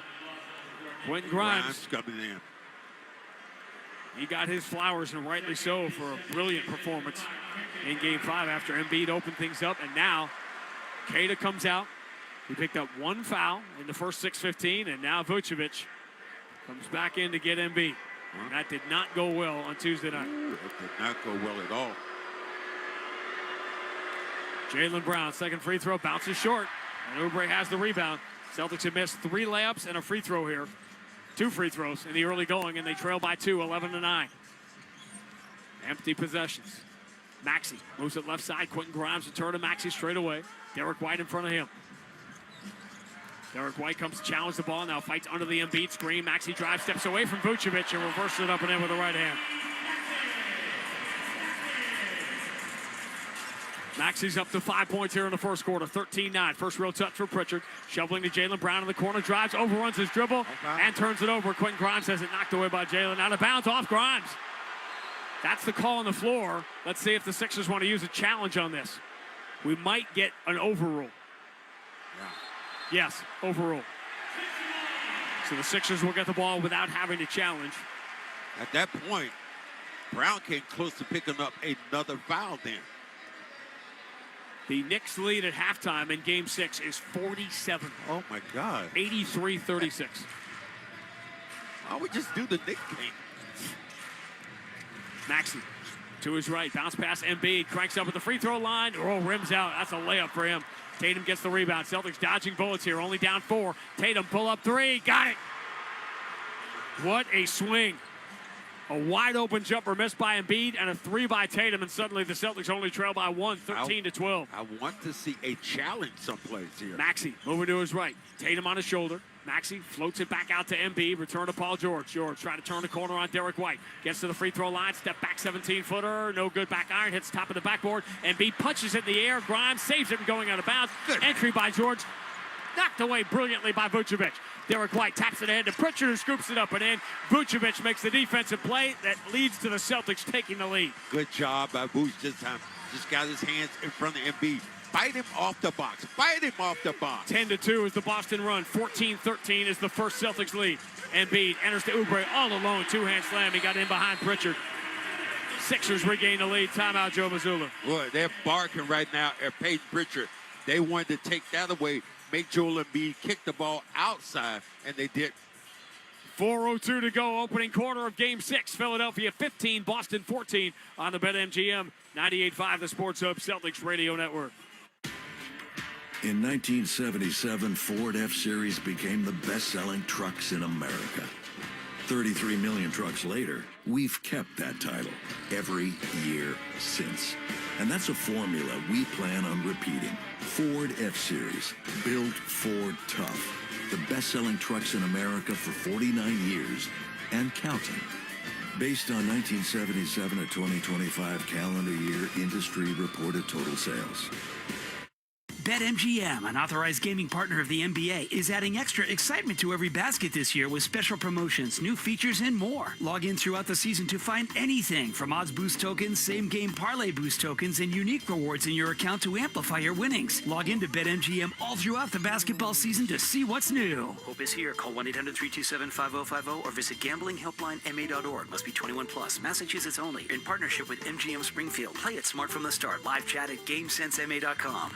Quentin Grimes coming in. He got his flowers, and rightly so, for a brilliant performance in Game 5 after Embiid opened things up. And now Keita comes out. He picked up 1 foul in the first 6:15, and now Vucevic comes back in to get Embiid. And that did not go well on Tuesday night. It did not go well at all. Jaylen Brown, second free throw, bounces short. And Oubre has the rebound. Celtics have missed 3 layups and a free throw here. 2 free throws in the early going, and they trail by 2, 11-9. Empty possessions. Maxey moves it left side. Quentin Grimes return to Maxey straight away. Derek White in front of him. Derek White comes to challenge the ball. Now fights under the Embiid screen. Maxey drives, steps away from Vucevic, and reverses it up and in with the right hand. Maxey's up to 5 points here in the first quarter. 13-9. First real touch for Pritchard. Shoveling to Jaylen Brown in the corner. Drives, overruns his dribble, and turns it over. Quentin Grimes has it knocked away by Jaylen. Out of bounds off Grimes. That's the call on the floor. Let's see if the Sixers want to use a challenge on this. We might get an overrule. Yes, overrule. So the Sixers will get the ball without having to challenge. At that point, Brown came close to picking up another foul then. The Knicks lead at halftime in Game 6 is 47. Oh, my God. 83-36. Why don't we just do the Knicks game? Maxey to his right. Bounce pass Embiid. Cranks up at the free throw line. Oh, rims out. That's a layup for him. Tatum gets the rebound. Celtics dodging bullets here. Only down 4. Tatum pull up 3. Got it. What a swing. A wide open jumper missed by Embiid and a 3 by Tatum, and suddenly the Celtics only trail by 1, 13-12. I want to see a challenge someplace here. Maxey moving to his right. Tatum on his shoulder. Maxey floats it back out to Embiid. Return to Paul George. George trying to turn the corner on Derek White. Gets to the free throw line. Step back 17-footer. No good back iron. Hits top of the backboard. Embiid punches it in the air. Grimes saves it and going out of bounds. Good. Entry by George. Knocked away brilliantly by Vucevic. Derek White taps it ahead to Pritchard, who scoops it up and in. Vucevic makes the defensive play that leads to the Celtics taking the lead. Good job by Vuce this time. Just got his hands in front of Embiid. Fight him off the box. Fight him off the box. 10-2 is the Boston run. 14-13 is the first Celtics lead. Embiid enters to Oubre all alone. Two-hand slam. He got in behind Pritchard. Sixers regain the lead. Timeout, Joe Mazzulla. Boy, they're barking right now at Peyton Pritchard. They wanted to take that away, make Joel Embiid kick the ball outside, and they did. 4:02 to go, opening quarter of Game 6. Philadelphia 15, Boston 14 on the BetMGM 98.5, the Sports Hub Celtics Radio Network. In 1977, Ford F-Series became the best-selling trucks in America. 33 million trucks later, we've kept that title every year since. And that's a formula we plan on repeating. Ford F-Series, built Ford tough. The best-selling trucks in America for 49 years and counting. Based on 1977 to 2025 calendar year industry reported total sales. BetMGM, an authorized gaming partner of the NBA, is adding extra excitement to every basket this year with special promotions, new features, and more. Log in throughout the season to find anything from odds boost tokens, same-game parlay boost tokens, and unique rewards in your account to amplify your winnings. Log in to BetMGM all throughout the basketball season to see what's new. Hope is here. Call 1-800-327-5050 or visit gamblinghelplinema.org. Must be 21 plus. Massachusetts only. In partnership with MGM Springfield. Play it smart from the start. Live chat at GameSenseMA.com.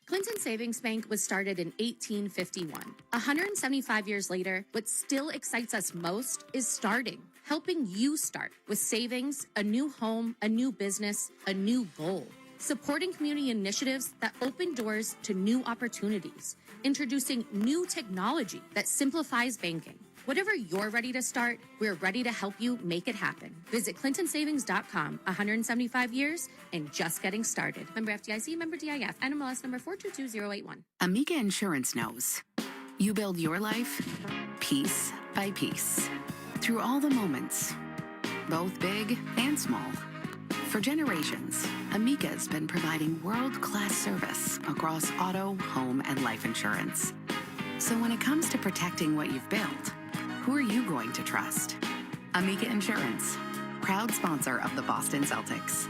Clinton Savings Bank was started in 1851. 175 years later, what still excites us most is starting, helping you start with savings, a new home, a new business, a new goal. Supporting community initiatives that open doors to new opportunities, introducing new technology that simplifies banking. Whatever you're ready to start, we're ready to help you make it happen. Visit ClintonSavings.com. 175 years and just getting started. Member FDIC, member DIF, NMLS number 422081. Amica Insurance knows. You build your life piece by piece through all the moments, both big and small. For generations, Amica has been providing world-class service across auto, home, and life insurance. So when it comes to protecting what you've built, who are you going to trust? Amica Insurance, proud sponsor of the Boston Celtics.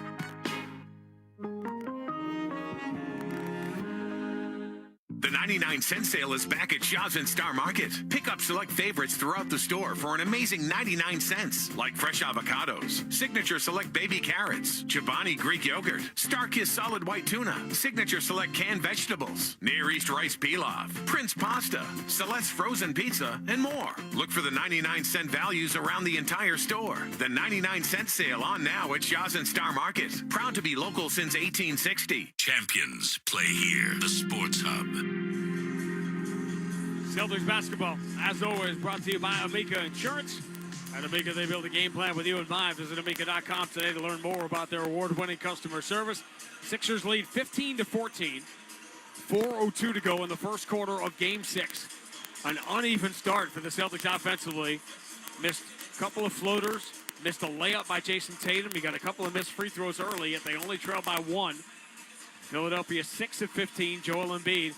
The 99-cent sale is back at Shaw's and Star Market. Pick up select favorites throughout the store for an amazing 99 cents, like fresh avocados, Signature Select baby carrots, Chobani Greek yogurt, Starkist solid white tuna, Signature Select canned vegetables, Near East rice pilaf, Prince pasta, Celeste frozen pizza, and more. Look for the 99-cent values around the entire store. The 99-cent sale on now at Shaw's and Star Market. Proud to be local since 1860. Champions play here. The Sports Hub. Celtics basketball, as always, brought to you by Amica Insurance. At Amica, they build a game plan with you in mind. Visit Amica.com today to learn more about their award-winning customer service. Sixers lead 15-14. 4:02 to go in the first quarter of Game 6. An uneven start for the Celtics offensively. Missed a couple of floaters. Missed a layup by Jason Tatum. He got a couple of missed free throws early, yet they only trail by 1. Philadelphia 6 of 15. Joel Embiid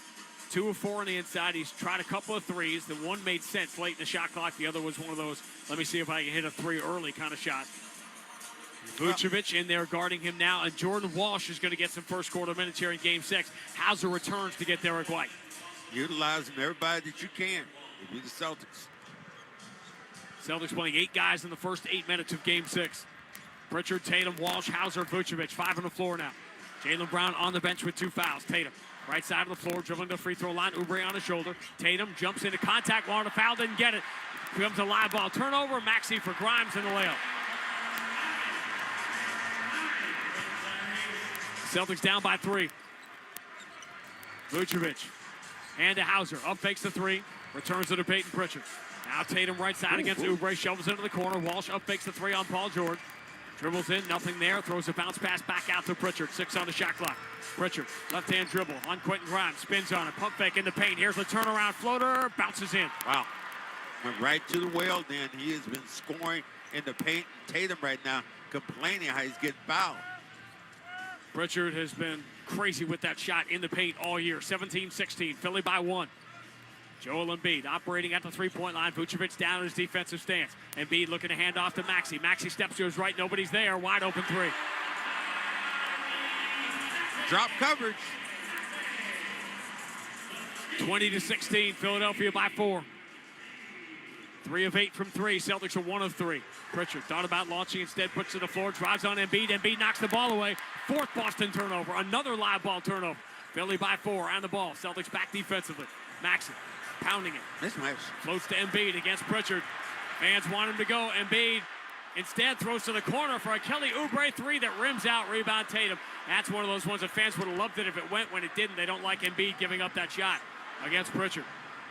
2 of 4 on the inside. He's tried a couple of threes. The one made sense late in the shot clock. The other was one of those, let me see if I can hit a three early kind of shot. Vucevic in there guarding him now, and Jordan Walsh is going to get some first quarter minutes here in Game 6. Hauser returns to get Derek White. Utilizing everybody that you can. If you're the Celtics. Celtics playing 8 guys in the first 8 minutes of Game 6. Pritchard, Tatum, Walsh, Hauser, Vucevic. 5 on the floor now. Jaylen Brown on the bench with 2 fouls. Tatum, right side of the floor, dribbling to the free throw line. Oubre on his shoulder. Tatum jumps into contact, wanted a foul, didn't get it. Becomes a live ball turnover. Maxey for Grimes in the layup. Celtics down by 3. Vucevic, hand to Hauser. Up fakes the 3. Returns to Peyton Pritchard. Now Tatum right side against Oubre. Shovels into the corner. Walsh up fakes the 3 on Paul George. Dribbles in, nothing there. Throws a bounce pass back out to Pritchard. 6 on the shot clock. Pritchard, left-hand dribble on Quentin Grimes. Spins on it. Pump fake in the paint. Here's the turnaround floater. Bounces in. Wow. Went right to the well then. He has been scoring in the paint. Tatum right now complaining how he's getting fouled. Pritchard has been crazy with that shot in the paint all year. 17-16. Philly by 1. Joel Embiid operating at the three-point line. Vucevic down in his defensive stance. Embiid looking to hand off to Maxey. Maxey steps to his right. Nobody's there. Wide open 3. Drop coverage. 20-16. Philadelphia by 4. 3 of 8 from 3. Celtics are 1 of 3. Pritchard thought about launching, instead puts to the floor, drives on Embiid. Embiid knocks the ball away. 4th Boston turnover. Another live ball turnover. Philly by 4 on the ball. Celtics back defensively. Maxey pounding it. Mismatch. Floats to Embiid against Pritchard. Fans want him to go. Embiid instead throws to the corner for a Kelly Oubre 3 that rims out. Rebound Tatum. That's one of those ones that fans would have loved it if it went. When it didn't, they don't like Embiid giving up that shot against Pritchard.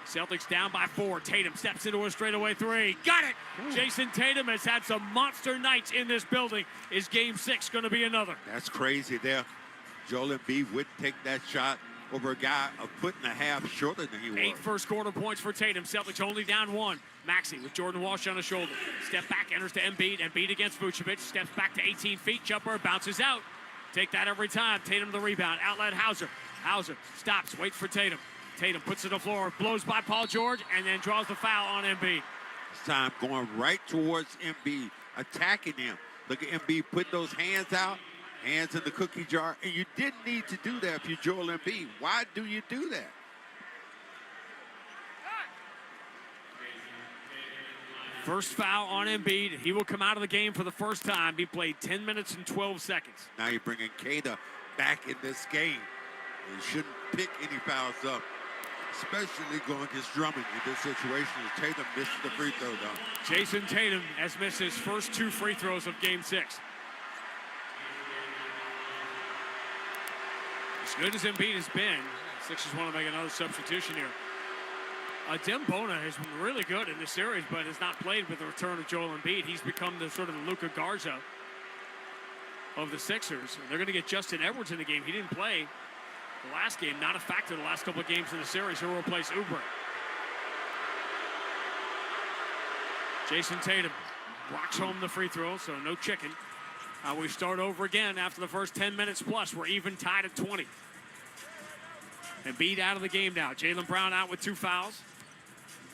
Celtics down by 4. Tatum steps into a straightaway 3. Got it! Ooh. Jason Tatum has had some monster nights in this building. Is Game 6 going to be another? That's crazy there. Joel Embiid would take that shot over a guy a foot and a half shorter than he was. 8 first quarter points for Tatum. Celtics only down 1. Maxey with Jordan Walsh on his shoulder. Step back, enters to Embiid. Embiid against Vucevic. Steps back to 18 feet. Jumper bounces out. Take that every time. Tatum the rebound. Outlet Hauser. Hauser stops, waits for Tatum. Tatum puts it on the floor, blows by Paul George, and then draws the foul on Embiid. This time going right towards Embiid, attacking him. Look at Embiid putting those hands out, hands in the cookie jar, and you didn't need to do that if you're Joel Embiid. Why do you do that? First foul on Embiid. He will come out of the game for the first time. He played 10 minutes and 12 seconds. Now you're bringing Kata back in this game. You shouldn't pick any fouls up, especially going against Drummond in this situation. Tatum missed the free throw, though. Jason Tatum has missed his first 2 free throws of Game 6. As good as Embiid has been, Sixers want to make another substitution here. Dem Bona has been really good in this series, but has not played with the return of Joel Embiid. He's become the sort of the Luka Garza of the Sixers. They're going to get Justin Edwards in the game. He didn't play the last game, not a factor the last couple of games in the series. He'll replace Oubre. Jason Tatum rocks home the free throw, so no chicken. We start over again after the first 10 minutes plus. We're even tied at 20. Embiid out of the game now. Jaylen Brown out with 2 fouls.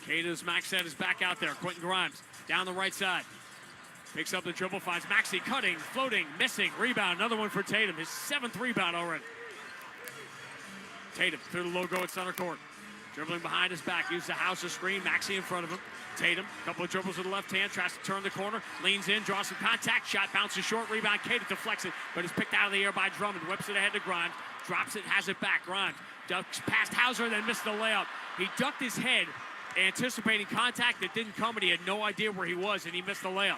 Kata's Max said is back out there. Quentin Grimes down the right side. Picks up the dribble, finds Maxey cutting, floating, missing. Rebound, another one for Tatum. His 7th rebound already. Tatum through the logo at center court. Dribbling behind his back. Uses the Hauser screen. Maxey in front of him. Tatum, couple of dribbles with the left hand. Tries to turn the corner. Leans in, draws some contact. Shot bounces short. Rebound. Kata deflects it, but is picked out of the air by Drummond. Whips it ahead to Grimes. Drops it, has it back. Grimes ducks past Hauser, then missed the layup. He ducked his head, anticipating contact that didn't come, and he had no idea where he was, and he missed the layup.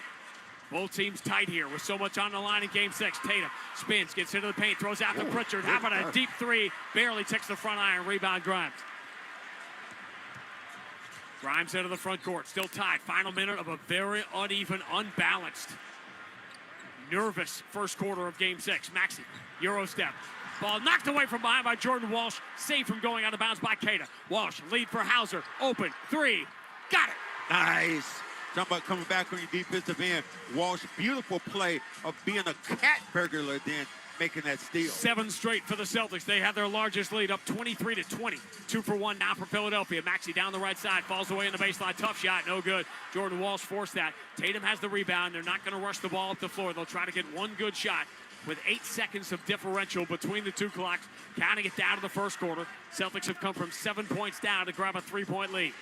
Both teams tight here with so much on the line in Game 6. Tatum spins, gets into the paint, throws out to Pritchard. How about a deep 3? Barely ticks the front iron. Rebound Grimes. Grimes into the front court. Still tied. Final minute of a very uneven, unbalanced, nervous first quarter of Game 6. Maxey, Euro step. Ball knocked away from behind by Jordan Walsh. Saved from going out of bounds by Kata. Walsh, lead for Hauser. Open. 3. Got it. Nice. Talking about coming back on your defensive end. Walsh, beautiful play of being a cat burglar, then making that steal. 7 straight for the Celtics. They have their largest lead, up 23-20. 2 for 1 now for Philadelphia. Maxey down the right side, falls away in the baseline. Tough shot, no good. Jordan Walsh forced that. Tatum has the rebound. They're not going to rush the ball up the floor. They'll try to get one good shot with 8 seconds of differential between the 2 clocks. Counting it down to the first quarter. Celtics have come from 7 points down to grab a 3-point lead.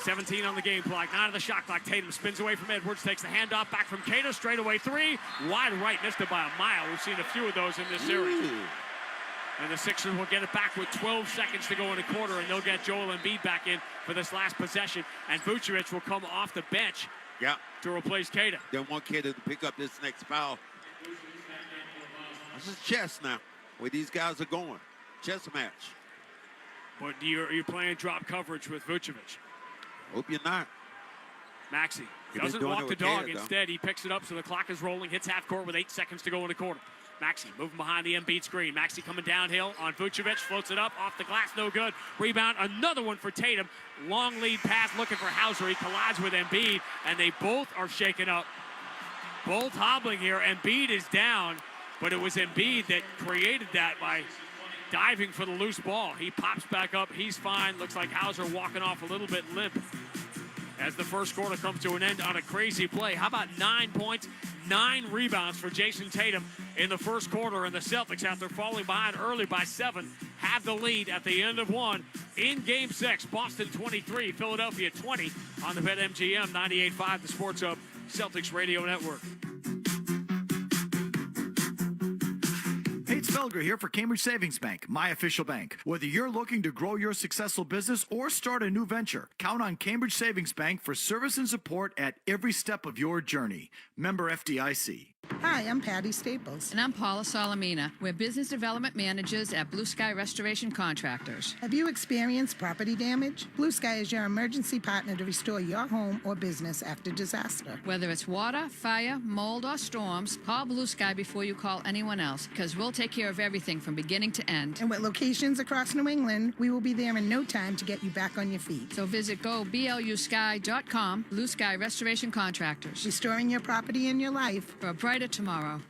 17 on the game clock, 9 on the shot clock. Tatum spins away from Edwards, takes the handoff back from Cater, straightaway three, wide right, missed it by a mile. We've seen a few of those in this series. And the Sixers will get it back with 12 seconds to go in the quarter, and they'll get Joel Embiid back in for this last possession. And Vucevic will come off the bench to replace Cater. They want Cater to pick up this next foul. This is chess now, where these guys are going. Chess match. But you're playing drop coverage with Vucevic. Hope you're not. Maxey doesn't walk the dog. Instead, he picks it up, so the clock is rolling. Hits half court with 8 seconds to go in the quarter. Maxey moving behind the Embiid screen. Maxey coming downhill on Vucevic. Floats it up off the glass. No good. Rebound. Another one for Tatum. Long lead pass looking for Hauser. He collides with Embiid, and they both are shaken up. Both hobbling here. Embiid is down, but it was Embiid that created that by diving for the loose ball. He pops back up. He's fine. Looks like Hauser walking off a little bit limp as the first quarter comes to an end on a crazy play. How about 9 points, 9 rebounds for Jason Tatum in the first quarter, and the Celtics, after falling behind early by 7, have the lead at the end of 1 in Game 6. Boston 23, Philadelphia 20 on the BetMGM 98.5, the Sports Hub Celtics Radio Network. Hey, it's Felger here for Cambridge Savings Bank, my official bank. Whether you're looking to grow your successful business or start a new venture, count on Cambridge Savings Bank for service and support at every step of your journey. Member FDIC. Hi, I'm Patty Staples. And I'm Paula Solomina. We're business development managers at Blue Sky Restoration Contractors. Have you experienced property damage? Blue Sky is your emergency partner to restore your home or business after disaster. Whether it's water, fire, mold, or storms, call Blue Sky before you call anyone else, because we'll take care of everything from beginning to end. And with locations across New England, we will be there in no time to get you back on your feet. So visit GoBlueSky.com, Blue Sky Restoration Contractors. Restoring your property and your life for a brighter tomorrow.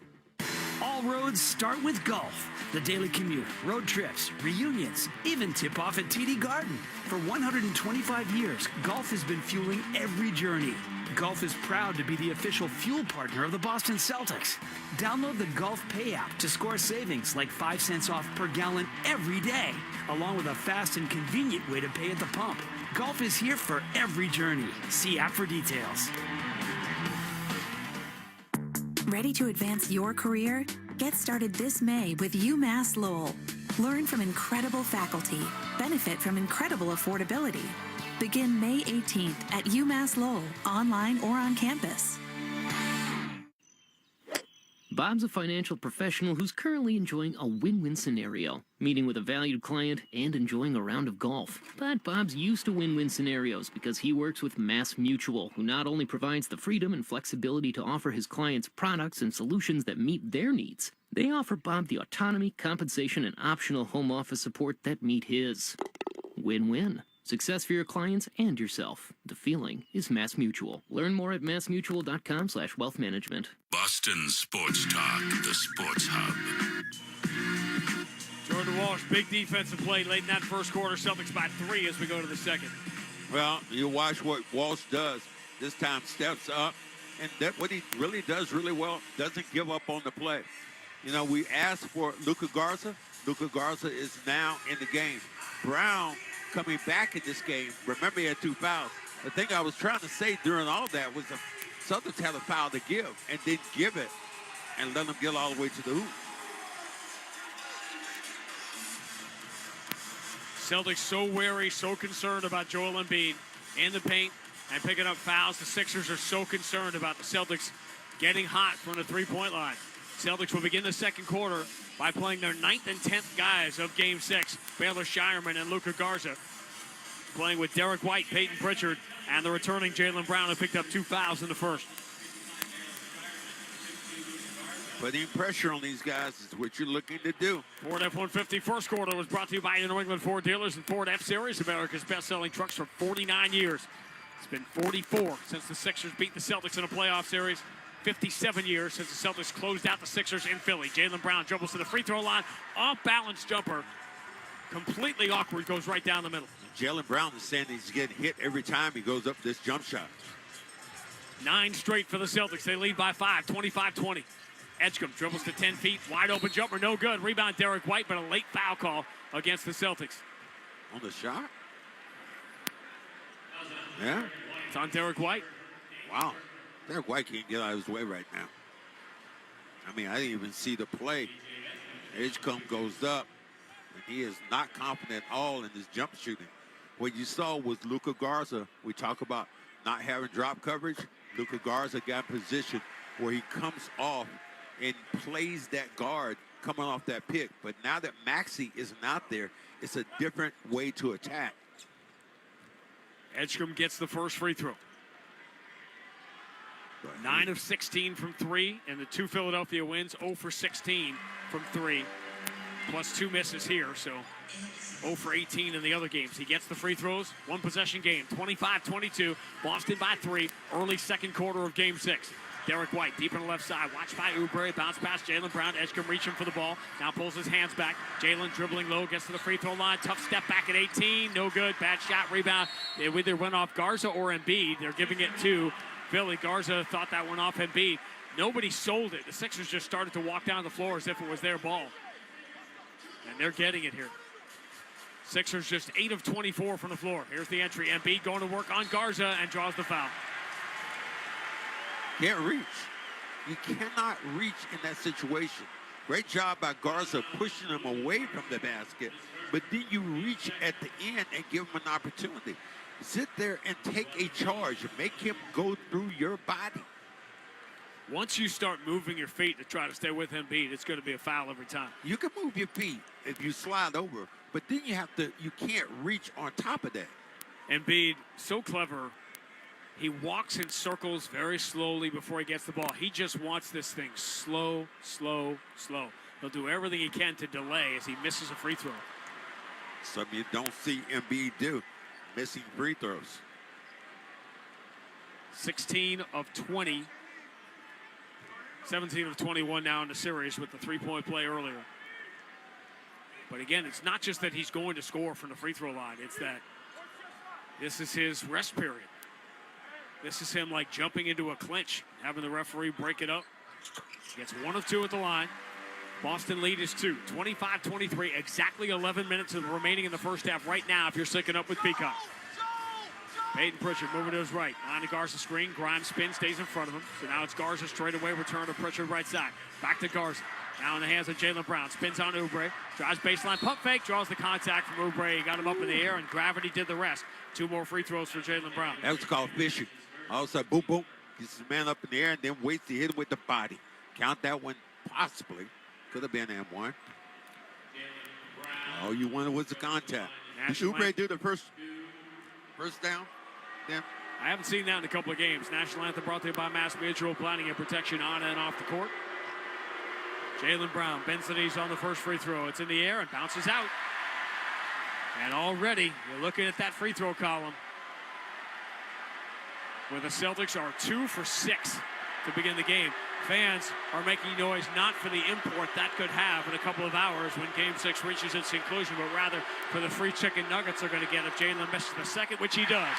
All roads start with golf. The daily commute, road trips, reunions, even tip-off at TD Garden. For 125 years, golf has been fueling every journey. Golf is proud to be the official fuel partner of the Boston Celtics. Download the Golf Pay app to score savings like 5 cents off per gallon every day, along with a fast and convenient way to pay at the pump. Golf is here for every journey. See app for details. Ready to advance your career? Get started this May with UMass Lowell. Learn from incredible faculty. Benefit from incredible affordability. Begin May 18th at UMass Lowell, online or on campus. Bob's a financial professional who's currently enjoying a win-win scenario, meeting with a valued client and enjoying a round of golf. But Bob's used to win-win scenarios because he works with Mass Mutual, who not only provides the freedom and flexibility to offer his clients products and solutions that meet their needs, they offer Bob the autonomy, compensation, and optional home office support that meet his. Win-win. Success for your clients and yourself. The feeling is Mass Mutual. Learn more at massmutual.com/wealth management. Boston Sports Talk, the Sports Hub. Jordan Walsh, big defensive play late in that first quarter. Celtics by 3 as we go to the second. Well, you watch what Walsh does. This time steps up, and that what he really does really well, doesn't give up on the play. You know, we asked for Luka Garza. Luka Garza is now in the game. Brown coming back in this game. Remember, he had 2 fouls. The thing I was trying to say during all that was the Celtics had a foul to give and didn't give it and let them get all the way to the hoop. Celtics so wary, so concerned about Joel Embiid in the paint and picking up fouls. The Sixers are so concerned about the Celtics getting hot from the three-point line. Celtics will begin the second quarter by playing their 9th and 10th guys of Game 6. Baylor Shireman and Luka Garza playing with Derek White, Peyton Pritchard, and the returning Jaylen Brown, who picked up 2 fouls in the first. Putting pressure on these guys is what you're looking to do. Ford F-150 first quarter was brought to you by the New England Ford dealers and Ford F-Series, America's best-selling trucks for 49 years. It's been 44 since the Sixers beat the Celtics in a playoff series. 57 years since the Celtics closed out the Sixers in Philly. Jaylen Brown dribbles to the free throw line. Off-balance jumper. Completely awkward. Goes right down the middle. Jaylen Brown is saying he's getting hit every time he goes up this jump shot. 9 straight for the Celtics. They lead by 5, 25-20. Edgecombe dribbles to 10 feet. Wide open jumper. No good. Rebound Derek White, but a late foul call against the Celtics. On the shot? Yeah? It's on Derek White. Wow. Derek White can't get out of his way right now. I mean, I didn't even see the play. Edgecombe goes up, and he is not confident at all in his jump shooting. What you saw was Luka Garza. We talk about not having drop coverage. Luka Garza got in position where he comes off and plays that guard coming off that pick. But now that Maxey isn't out there, it's a different way to attack. Edgecombe gets the first free throw. 9 of 16 from 3, and the 2 Philadelphia wins 0 for 16 from 3, plus 2 misses here, so 0 for 18 in the other games. He gets the free throws, 1 possession game, 25-22, Boston by 3, early second quarter of game 6. Derek White deep on the left side, watched by Oubre, bounce past Jaylen Brown, Edgecombe reaching for the ball, now pulls his hands back. Jaylen dribbling low, gets to the free throw line, tough step back at 18, no good, bad shot, rebound. It either went off Garza or Embiid. They're giving it to Philly. Garza thought that went off Embiid. Nobody sold it. The Sixers just started to walk down the floor as if it was their ball. And they're getting it here. Sixers just 8 of 24 from the floor. Here's the entry. Embiid going to work on Garza and draws the foul. Can't reach. You cannot reach in that situation. Great job by Garza pushing him away from the basket, but then you reach at the end and give him an opportunity. Sit there and take a charge and make him go through your body. Once you start moving your feet to try to stay with Embiid, it's going to be a foul every time. You can move your feet if you slide over, but then you can't reach on top of that. Embiid, so clever. He walks in circles very slowly before he gets the ball. He just wants this thing slow, slow, slow. He'll do everything he can to delay as he misses a free throw. Something you don't see Embiid do, missing free throws. 16 of 20. 17 of 21 now in the series with the three-point play earlier. But again, it's not just that he's going to score from the free throw line. It's that this is his rest period. This is him like jumping into a clinch, having the referee break it up. Gets 1 of 2 at the line. Boston lead is 2, 25-23, exactly 11 minutes remaining in the first half right now if you're syncing up with Peacock. Peyton Pritchard moving to his right. On the Garza screen. Grimes spins, stays in front of him. So now it's Garza straight away. Return to Pritchard right side. Back to Garza. Now in the hands of Jaylen Brown. Spins on Oubre. Drives baseline. Pump fake. Draws the contact from Oubre. He got him up in the air, and gravity did the rest. 2 more free throws for Jaylen Brown. That was called fishing. All of a sudden, boom, boom. Gets his man up in the air and then waits to hit him with the body. Count that one, possibly. Could have been M1. All you wanted was the contact. Did Oubre do the first down? Then I haven't seen that in a couple of games. National anthem brought to you by Mass Mutual, planning and protection on and off the court. Jaylen Brown bends the knees on the first free throw. It's in the air and bounces out. And already you're looking at that free throw column where the Celtics are 2 for 6 to begin the game. Fans are making noise not for the import that could have in a couple of hours when Game 6 reaches its conclusion, but rather for the free chicken nuggets they're going to get if Jaylen misses the second, which he does.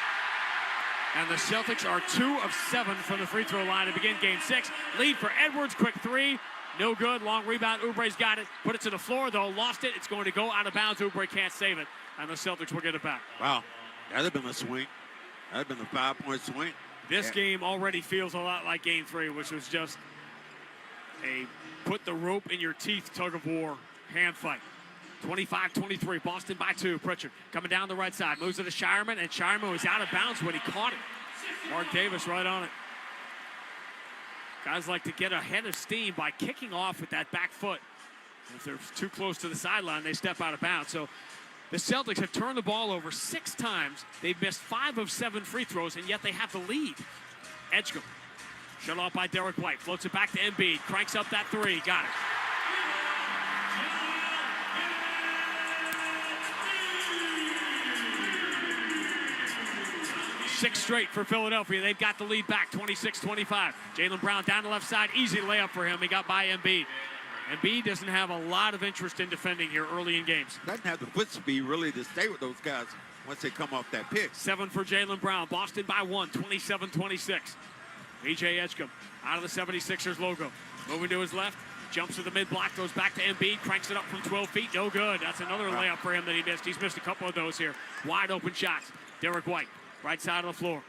And the Celtics are 2 of 7 from the free throw line to begin Game 6. Lead for Edwards, quick 3. No good, long rebound. Oubre's got it. Put it to the floor, though. Lost it. It's going to go out of bounds. Oubre can't save it. And the Celtics will get it back. Wow, that'd have been a swing. That'd have been a 5-point swing. This game already feels a lot like Game 3, which was just a put the rope in your teeth tug-of-war hand fight. 25-23, Boston by 2. Pritchard coming down the right side, moves it to Shireman, and Shireman was out of bounds when he caught it. Mark Davis right on it. Guys like to get ahead of steam by kicking off with that back foot. If they're too close to the sideline, they step out of bounds. So the Celtics have turned the ball over 6 times. They've missed 5 of 7 free throws, and yet they have the lead. Edgecombe, shut off by Derek White, floats it back to Embiid, cranks up that 3, got it. Six straight for Philadelphia. They've got the lead back, 26-25. Jaylen Brown down the left side, easy layup for him. He got by Embiid. Embiid doesn't have a lot of interest in defending here early in games. Doesn't have the foot speed really to stay with those guys once they come off that pick. 7 for Jaylen Brown. Boston by 1, 27-26. B.J. Edgecombe out of the 76ers logo. Moving to his left, jumps to the mid-block, goes back to Embiid, cranks it up from 12 feet. No good. That's another layup for him that he missed. He's missed a couple of those here. Wide open shots. Derek White right side of the floor.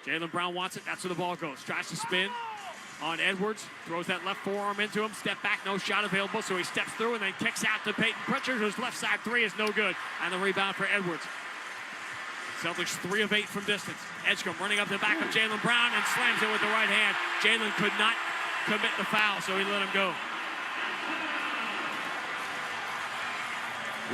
Jaylen Brown wants it. That's where the ball goes. Tries to spin on Edwards. Throws that left forearm into him. Step back, no shot available. So he steps through and then kicks out to Peyton Pritchard, whose left side three is no good. And the rebound for Edwards. Celtics 3 of 8 from distance. Edgecombe running up the back of Jaylen Brown and slams it with the right hand. Jaylen could not commit the foul, so he let him go.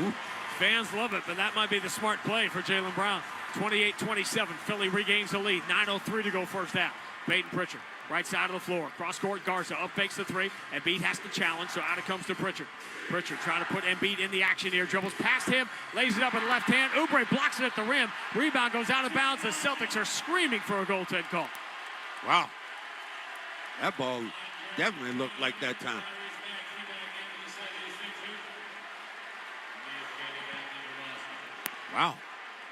Ooh. Fans love it, but that might be the smart play for Jaylen Brown. 28-27, Philly regains the lead. 9:03 to go first half. Peyton Pritchard, right side of the floor. Cross court, Garza up fakes the three. Embiid has to challenge, so out it comes to Pritchard. Pritchard trying to put Embiid in the action here. Dribbles past him, lays it up with the left hand. Oubre blocks it at the rim. Rebound goes out of bounds. The Celtics are screaming for a goaltend call. Wow. That ball definitely looked like that time. Wow.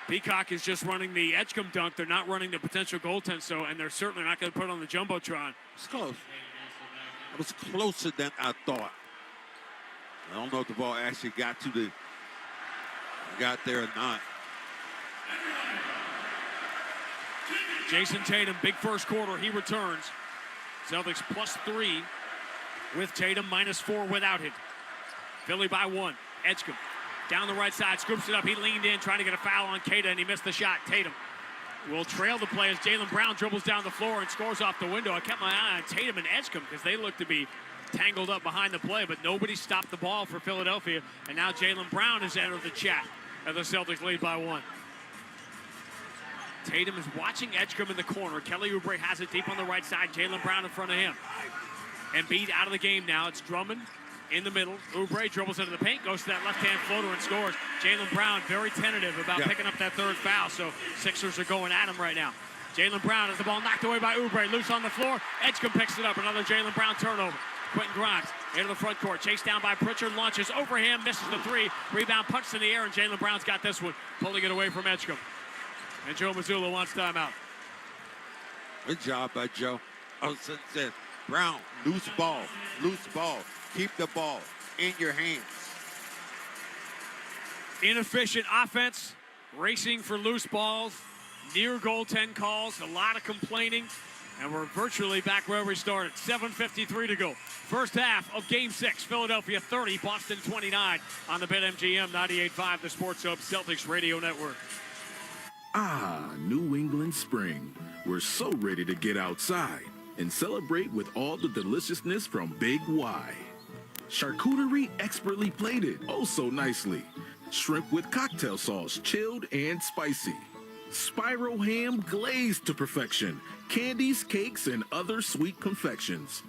Peacock is just running the Edgecombe dunk. They're not running the potential goaltend, and they're certainly not going to put it on the Jumbotron. It's close. It was closer than I thought. I don't know if the ball actually got there or not. Jason Tatum, big first quarter. He returns. Celtics +3 with Tatum, -4 without him. Philly by 1. Edgecombe down the right side, scoops it up. He leaned in, trying to get a foul on Keita, and he missed the shot. Tatum will trail the play as Jaylen Brown dribbles down the floor and scores off the window. I kept my eye on Tatum and Edgecombe because they look to be tangled up behind the play, but nobody stopped the ball for Philadelphia. And now Jaylen Brown has entered the chat as the Celtics lead by 1. Tatum is watching Edgecombe in the corner. Kelly Oubre has it deep on the right side. Jaylen Brown in front of him. Embiid out of the game now. It's Drummond in the middle. Oubre dribbles into the paint, goes to that left-hand floater and scores. Jaylen Brown very tentative about picking up that third foul, so Sixers are going at him right now. Jaylen Brown has the ball knocked away by Oubre. Loose on the floor. Edgecombe picks it up. Another Jaylen Brown turnover. Quentin Grimes into the front court. Chased down by Pritchard. Launches over him. Misses the three. Rebound punched in the air, and Jaylen Brown's got this one. Pulling it away from Edgecombe. And Joe Mazzulla wants timeout. Good job by Joe. Olsen said, Brown, loose ball. Keep the ball in your hands. Inefficient offense. Racing for loose balls. Near goaltend calls. A lot of complaining. And we're virtually back where we started. 7:53 to go. First half of Game 6. Philadelphia 30, Boston 29 on the BetMGM 98.5, the Sports Hub Celtics Radio Network. Ah, New England spring. We're so ready to get outside and celebrate with all the deliciousness from Big Y. Charcuterie expertly plated, oh so nicely. Shrimp with cocktail sauce, chilled and spicy. Spiral ham glazed to perfection. Candies, cakes, and other sweet confections.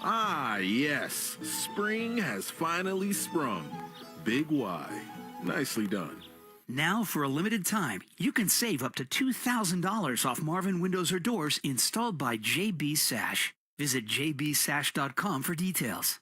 Ah, yes, spring has finally sprung. Big Y. Nicely done. Now, for a limited time, you can save up to $2,000 off Marvin windows or doors installed by JB Sash. Visit jbsash.com for details.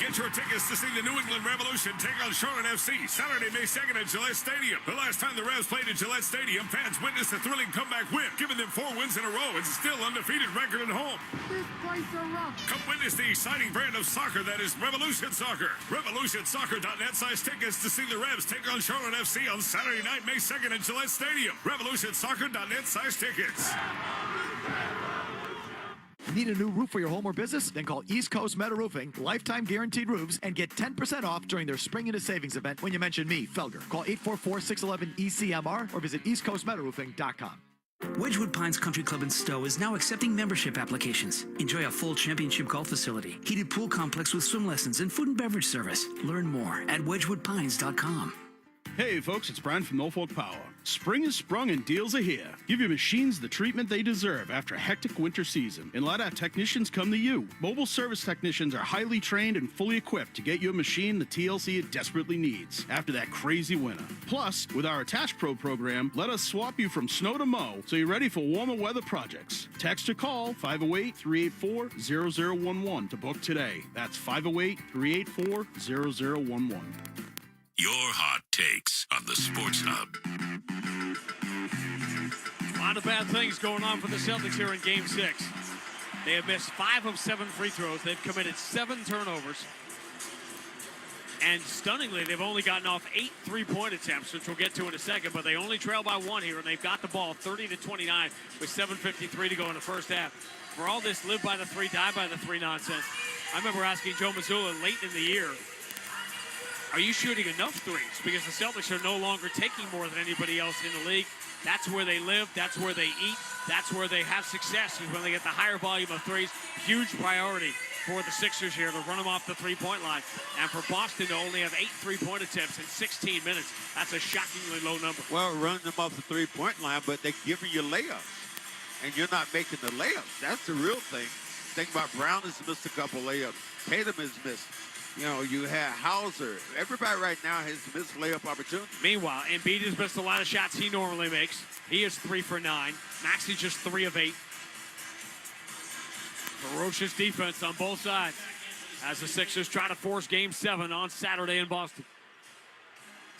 Get your tickets to see the New England Revolution take on Charlotte FC Saturday, May 2nd at Gillette Stadium. The last time the Revs played at Gillette Stadium, fans witnessed a thrilling comeback win, giving them 4 wins in a row and still undefeated record at home. This place is rough. Come witness the exciting brand of soccer that is Revolution Soccer. RevolutionSoccer.net size tickets to see the Revs take on Charlotte FC on Saturday night, May 2nd at Gillette Stadium. RevolutionSoccer.net size tickets. Need a new roof for your home or business? Then call East Coast Metal Roofing, lifetime guaranteed roofs, and get 10% off during their Spring into Savings event when you mention me, Felger. Call 844-611-ECMR or visit eastcoastmetalroofing.com. Wedgewood Pines Country Club in Stowe is now accepting membership applications. Enjoy a full championship golf facility, heated pool complex with swim lessons, and food and beverage service. Learn more at wedgewoodpines.com. Hey folks, it's Brian from Norfolk Power. Spring is sprung and deals are here. Give your machines the treatment they deserve after a hectic winter season. And let our technicians come to you. Mobile service technicians are highly trained and fully equipped to get your machine the TLC it desperately needs after that crazy winter. Plus, with our Attach Pro program, let us swap you from snow to mow so you're ready for warmer weather projects. Text or call 508-384-0011 to book today. That's 508-384-0011. Your hot takes on the Sports Hub. A lot of bad things going on for the Celtics here in Game 6. They have missed 5 of 7 free throws. They've committed 7 turnovers. And stunningly, they've only gotten off 8 3-point attempts, which we'll get to in a second, but they only trail by 1 here, and they've got the ball 30-29 with 7:53 to go in the first half. For all this live by the 3, die by the 3 nonsense, I remember asking Joe Mazzulla late in the year, are you shooting enough threes? Because the Celtics are no longer taking more than anybody else in the league. That's where they live. That's where they eat. That's where they have success, is when they get the higher volume of threes. Huge priority for the Sixers here to run them off the 3-point line. And for Boston to only have 8 3-point attempts in 16 minutes, that's a shockingly low number. Well, running them off the 3-point line, but they're giving you layups. And you're not making the layups. That's the real thing. Think about Brown has missed a couple layups. Tatum has missed. You know, you have Hauser. Everybody right now has missed layup opportunities. Meanwhile, Embiid has missed a lot of shots he normally makes. He is 3 for 9. Maxey just 3 of 8. Ferocious defense on both sides as the Sixers try to force Game 7 on Saturday in Boston.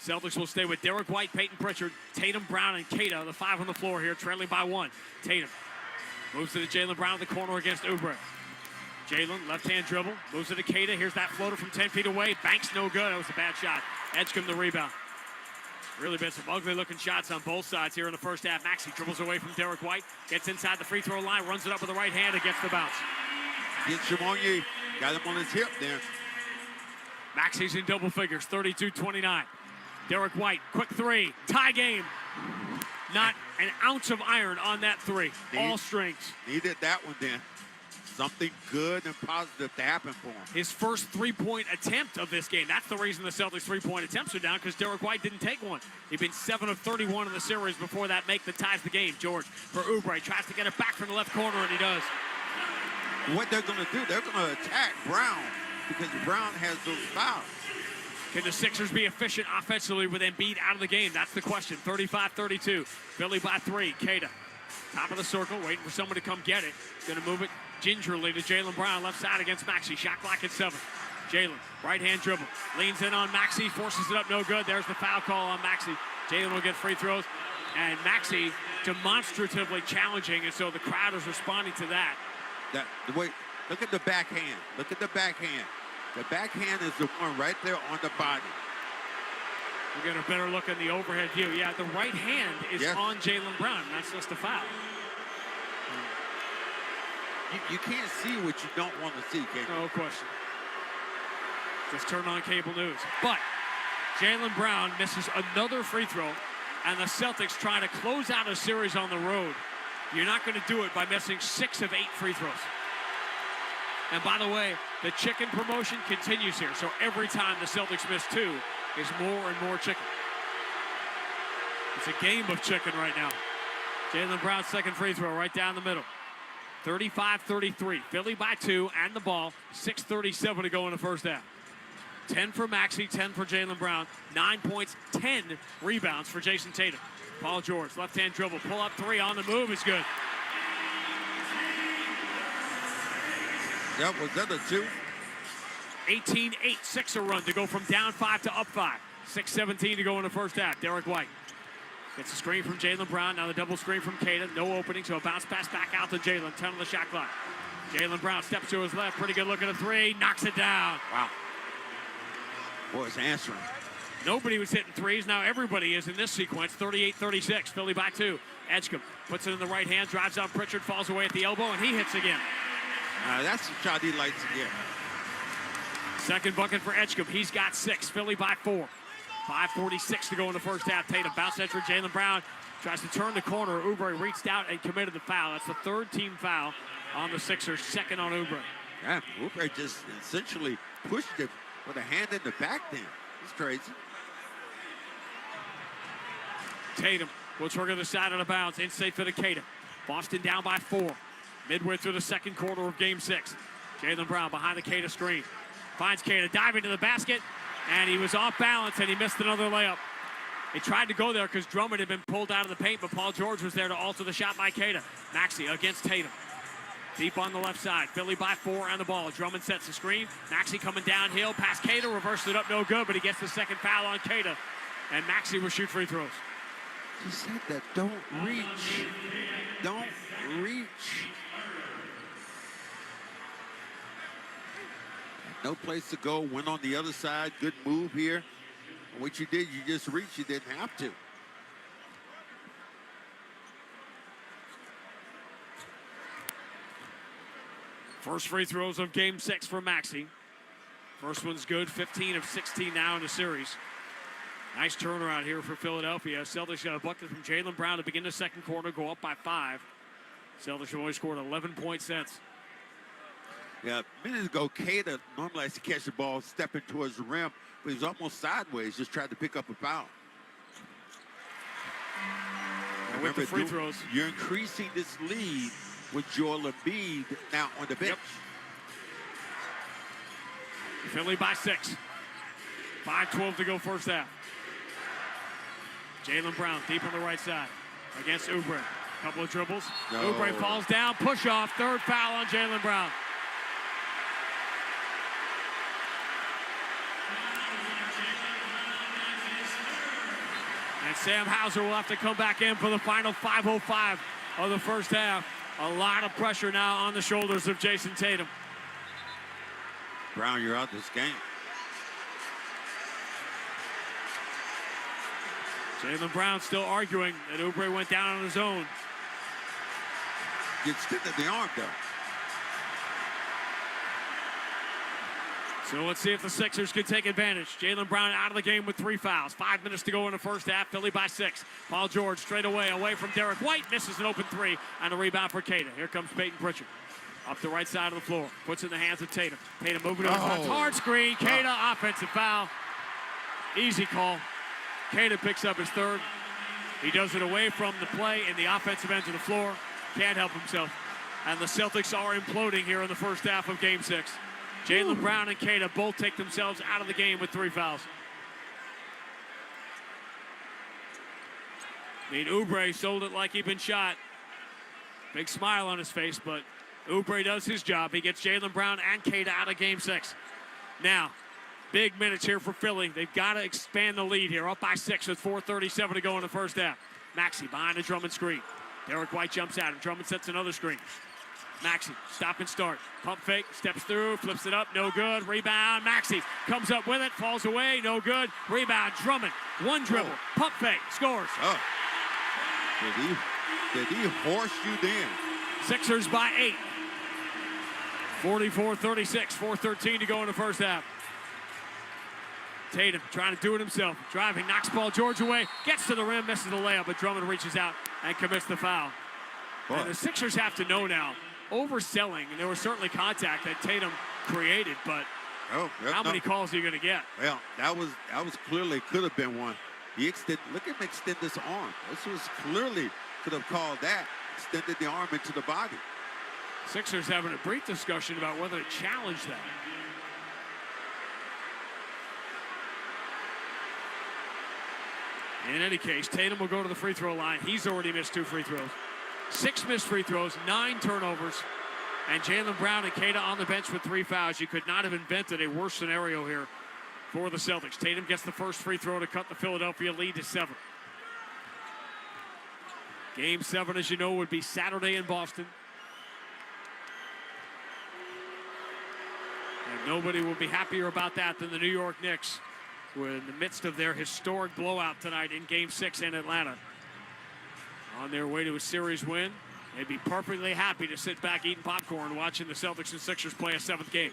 Celtics will stay with Derek White, Peyton Pritchard, Tatum, Brown, and Keita, the 5 on the floor here, trailing by 1. Tatum moves to the Jaylen Brown in the corner against Oubre. Jaylen, left-hand dribble, moves it to Keita. Here's that floater from 10 feet away. Banks no good. That was a bad shot. Edgecombe the rebound. Really been some ugly-looking shots on both sides here in the first half. Maxey dribbles away from Derek White, gets inside the free throw line, runs it up with the right hand and gets the bounce. Gets him on you. Got him on his hip there. Maxey's in double figures, 32-29. Derek White, quick 3, tie game. Not an ounce of iron on that 3. All strings. Needed that one then. Something good and positive to happen for him. His first 3-point attempt of this game. That's the reason the Celtics 3-point attempts are down, because Derek White didn't take one. He'd been 7 of 31 in the series before that ties the game. George for Oubre, tries to get it back from the left corner, and he does. What they're going to do, they're going to attack Brown because Brown has those fouls. Can the Sixers be efficient offensively with Embiid out of the game? That's the question. 35-32. Philly by 3. Keita, top of the circle, waiting for someone to come get it. Going to move it gingerly to Jaylen Brown, left side against Maxey. Shot clock at 7. Jaylen, right-hand dribble. Leans in on Maxey, forces it up, no good. There's the foul call on Maxey. Jaylen will get free throws. And Maxey demonstratively challenging, and so the crowd is responding to that. Wait, look at the backhand. Look at the backhand. The backhand is the one right there on the body. We're getting a better look at the overhead view. Yeah, the right hand is on Jaylen Brown. That's just a foul. You can't see what you don't want to see, can you? No question. Just turn on cable news. But Jaylen Brown misses another free throw, and the Celtics trying to close out a series on the road. You're not going to do it by missing 6 of 8 free throws. And by the way, the chicken promotion continues here. So every time the Celtics miss 2 is more and more chicken. It's a game of chicken right now. Jaylen Brown's second free throw right down the middle. 35-33. Philly by 2 and the ball. 6:37 to go in the first half. 10 for Maxey, 10 for Jaylen Brown. 9 points, 10 rebounds for Jason Tatum. Paul George, left-hand dribble, pull up 3 on the move is good. That was that a 2? 18-8, Sixer run to go from down 5 to up 5. 6:17 to go in the first half. Derek White gets a screen from Jaylen Brown. Now the double screen from Keita. No opening, so a bounce pass back out to Jaylen. 10 on the shot clock. Jaylen Brown steps to his left. Pretty good look at a 3. Knocks it down. Wow. Boy, it's answering. Nobody was hitting 3s. Now everybody is in this sequence. 38-36. Philly by 2. Edgecombe puts it in the right hand. Drives on Pritchard. Falls away at the elbow, and he hits again. That's the shot he likes to get. Second bucket for Edgecombe. He's got 6. Philly by 4. 5:46 to go in the first half. Tatum bounce edge for Jaylen Brown. Tries to turn the corner. Oubre reached out and committed the foul. That's the 3rd team foul on the Sixers. Second on Oubre. Yeah, Oubre just essentially pushed him with a hand in the back then. It's crazy. Tatum will trigger the side of the bounce. In-safe for the Keita. Boston down by 4. Midway through the second quarter of Game 6. Jaylen Brown behind the Keita screen. Finds Keita diving to the basket. And he was off balance, and he missed another layup. He tried to go there because Drummond had been pulled out of the paint, but Paul George was there to alter the shot by Keita. Maxey against Tatum. Deep on the left side. Philly by 4 on the ball. Drummond sets the screen. Maxey coming downhill past Keita. Reversed it up, no good, but he gets the second foul on Keita. And Maxey will shoot free throws. He said that don't reach. Don't reach. no place to go. Went on the other side. Good move here. And what you did, you just reached. You didn't have to. First free throws of game 6 for Maxey. First one's good, 15 of 16 now in the series. Nice turnaround here for Philadelphia. Celtics got a bucket from Jaylen Brown to begin the second quarter, go up by 5. Celtics have only scored 11 points since. Yeah, a minute ago, Keita normally likes to catch the ball stepping towards the rim, but he's almost sideways, just tried to pick up a foul. And with the free throws, you're increasing this lead with Joel Embiid now on the bench. Yep. Philly by 6. 5:12 to go first half. Jaylen Brown deep on the right side against Oubre. Couple of dribbles. No. Oubre falls down, push off, third foul on Jaylen Brown. And Sam Hauser will have to come back in for the final 5:05 of the first half. A lot of pressure now on the shoulders of Jason Tatum. Brown, you're out this game. Jaylen Brown still arguing that Oubre went down on his own. Gets hit in the arm, though. So let's see if the Sixers can take advantage. Jaylen Brown out of the game with 3 fouls. 5 minutes to go in the first half. Philly by 6. Paul George straight away from Derek White. Misses an open 3 and a rebound for Keita. Here comes Peyton Pritchard. Up the right side of the floor. Puts it in the hands of Tatum. Tatum moving to his left. Hard screen. Keita offensive foul. Easy call. Keita picks up his 3rd. He does it away from the play in the offensive end of the floor. Can't help himself. And the Celtics are imploding here in the first half of game 6. Jaylen Brown and Keita both take themselves out of the game with 3 fouls. I mean, Oubre sold it like he'd been shot. Big smile on his face, but Oubre does his job. He gets Jaylen Brown and Keita out of game 6. Now, big minutes here for Philly. They've got to expand the lead here. Up by 6 with 4:37 to go in the first half. Maxey behind the Drummond screen. Derek White jumps at him. Drummond sets another screen. Maxey, stop and start. Pump fake, steps through, flips it up, no good. Rebound, Maxey comes up with it, falls away, no good. Rebound, Drummond, one dribble, pump fake, scores. Oh. Did he horse you then? Sixers by 8. 44-36, 4:13 to go in the first half. Tatum trying to do it himself. Driving, knocks Paul George away, gets to the rim, misses the layup, but Drummond reaches out and commits the foul. And the Sixers have to know now, overselling, and there was certainly contact that Tatum created, but how many calls are you going to get? Well, that was clearly could have been one. Look at him extend this arm. This was clearly could have called that. Extended the arm into the body. Sixers having a brief discussion about whether to challenge that. In any case, Tatum will go to the free throw line. He's already missed 2 free throws. 6 missed free throws, 9 turnovers, and Jaylen Brown and Keita on the bench with 3 fouls. You could not have invented a worse scenario here for the Celtics. Tatum gets the first free throw to cut the Philadelphia lead to 7. Game 7, as you know, would be Saturday in Boston. And nobody will be happier about that than the New York Knicks, who are in the midst of their historic blowout tonight in Game 6 in Atlanta. On their way to a series win, they'd be perfectly happy to sit back eating popcorn watching the Celtics and Sixers play a 7th game.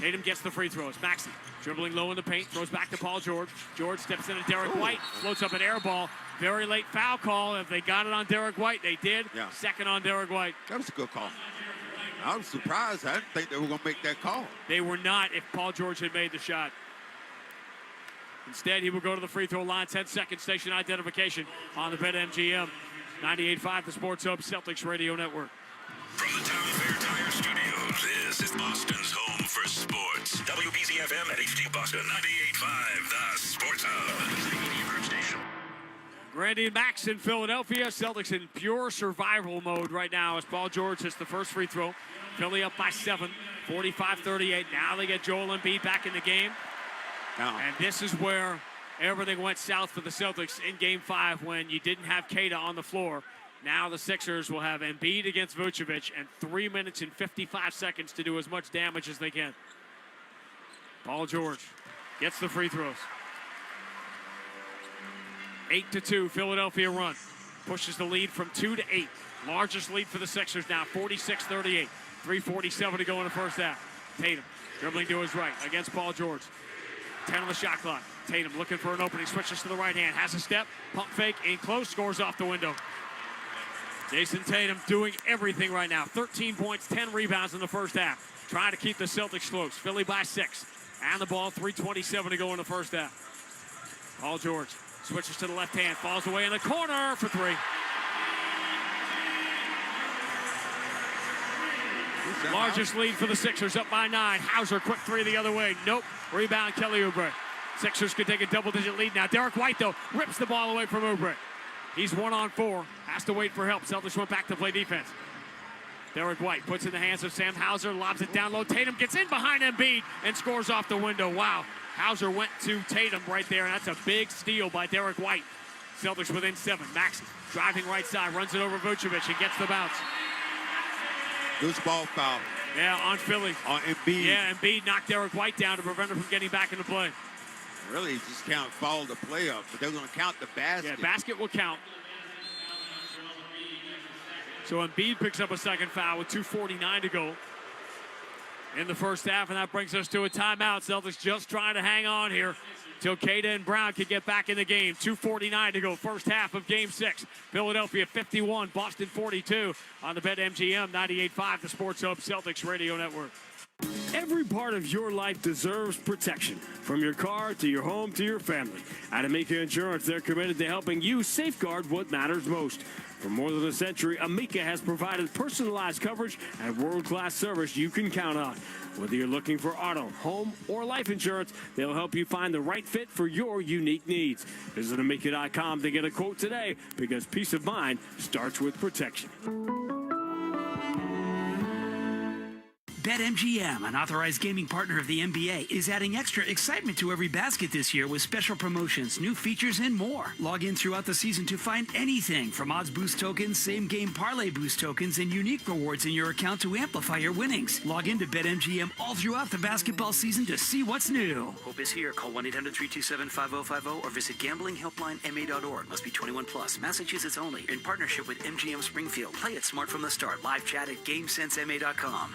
Tatum gets the free throws. Maxey dribbling low in the paint, throws back to Paul George. George steps into Derek White, floats up an air ball. Very late foul call. If they got it on Derek White, they did. Yeah. Second on Derek White. That was a good call. I was surprised. I didn't think they were going to make that call. They were not if Paul George had made the shot. Instead, he will go to the free throw line. 10-second station identification on the BetMGM 98.5, the Sports Hub Celtics Radio Network. From the Town Fair Tire Studios, this is Boston's home for sports. WBZ-FM at HD Boston 98.5, the Sports Hub. Station. Randy and Max in Philadelphia. Celtics in pure survival mode right now as Paul George hits the first free throw. Philly up by 7, 45-38. Now they get Joel Embiid back in the game. And this is where everything went south for the Celtics in Game 5 when you didn't have Keita on the floor. Now the Sixers will have Embiid against Vucevic and 3 minutes and 55 seconds to do as much damage as they can. Paul George gets the free throws. 8-2, Philadelphia run. Pushes the lead from 2 to 8. Largest lead for the Sixers now, 46-38. 3:47 to go in the first half. Tatum dribbling to his right against Paul George. 10 on the shot clock. Tatum looking for an opening, switches to the right hand, has a step, pump fake, in close, scores off the window. Jason Tatum doing everything right now. 13 points, 10 rebounds in the first half. Trying to keep the Celtics close. Philly by 6. And the ball, 3:27 to go in the first half. Paul George switches to the left hand, falls away in the corner for 3. Largest lead for the Sixers, up by 9. Hauser, quick 3 the other way. Nope. Rebound, Kelly Oubre. Sixers could take a double-digit lead now. Derek White, though, rips the ball away from Oubre. He's 1-on-4. Has to wait for help. Celtics went back to play defense. Derek White puts in the hands of Sam Hauser, lobs it down low. Tatum gets in behind Embiid and scores off the window. Wow. Hauser went to Tatum right there, and that's a big steal by Derek White. Celtics within 7. Maxey driving right side, runs it over Vucevic and gets the bounce. Loose ball foul. Yeah, on Philly. On Embiid. Yeah, Embiid knocked Derek White down to prevent him from getting back into play. Really, he just can't follow the play up, but they're going to count the basket. Yeah, basket will count. So Embiid picks up a second foul with 2:49 to go in the first half, and that brings us to a timeout. Celtics just trying to hang on here till Queta and Brown can get back in the game. 2:49 to go, first half of Game 6. Philadelphia 51, Boston 42 on the BetMGM 98.5, the Sports Hub Celtics Radio Network. Every part of your life deserves protection, from your car to your home to your family. At Amica Insurance, they're committed to helping you safeguard what matters most. For more than a century, Amica has provided personalized coverage and world-class service you can count on. Whether you're looking for auto, home, or life insurance, they'll help you find the right fit for your unique needs. Visit Amica.com to get a quote today, because peace of mind starts with protection. BetMGM, an authorized gaming partner of the NBA, is adding extra excitement to every basket this year with special promotions, new features, and more. Log in throughout the season to find anything from odds boost tokens, same-game parlay boost tokens, and unique rewards in your account to amplify your winnings. Log in to BetMGM all throughout the basketball season to see what's new. Hope is here. Call 1-800-327-5050 or visit gamblinghelplinema.org. Must be 21 plus. Massachusetts only. In partnership with MGM Springfield. Play it smart from the start. Live chat at GameSenseMA.com.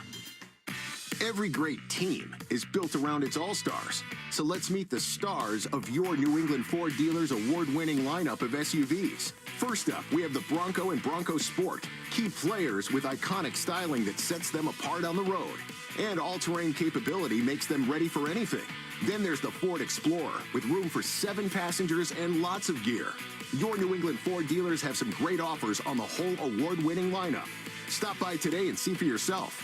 Every great team is built around its all-stars. So let's meet the stars of your New England Ford dealers' award-winning lineup of SUVs. First up, we have the Bronco and Bronco Sport, key players with iconic styling that sets them apart on the road. And all-terrain capability makes them ready for anything. Then there's the Ford Explorer, with room for 7 passengers and lots of gear. Your New England Ford dealers have some great offers on the whole award-winning lineup. Stop by today and see for yourself.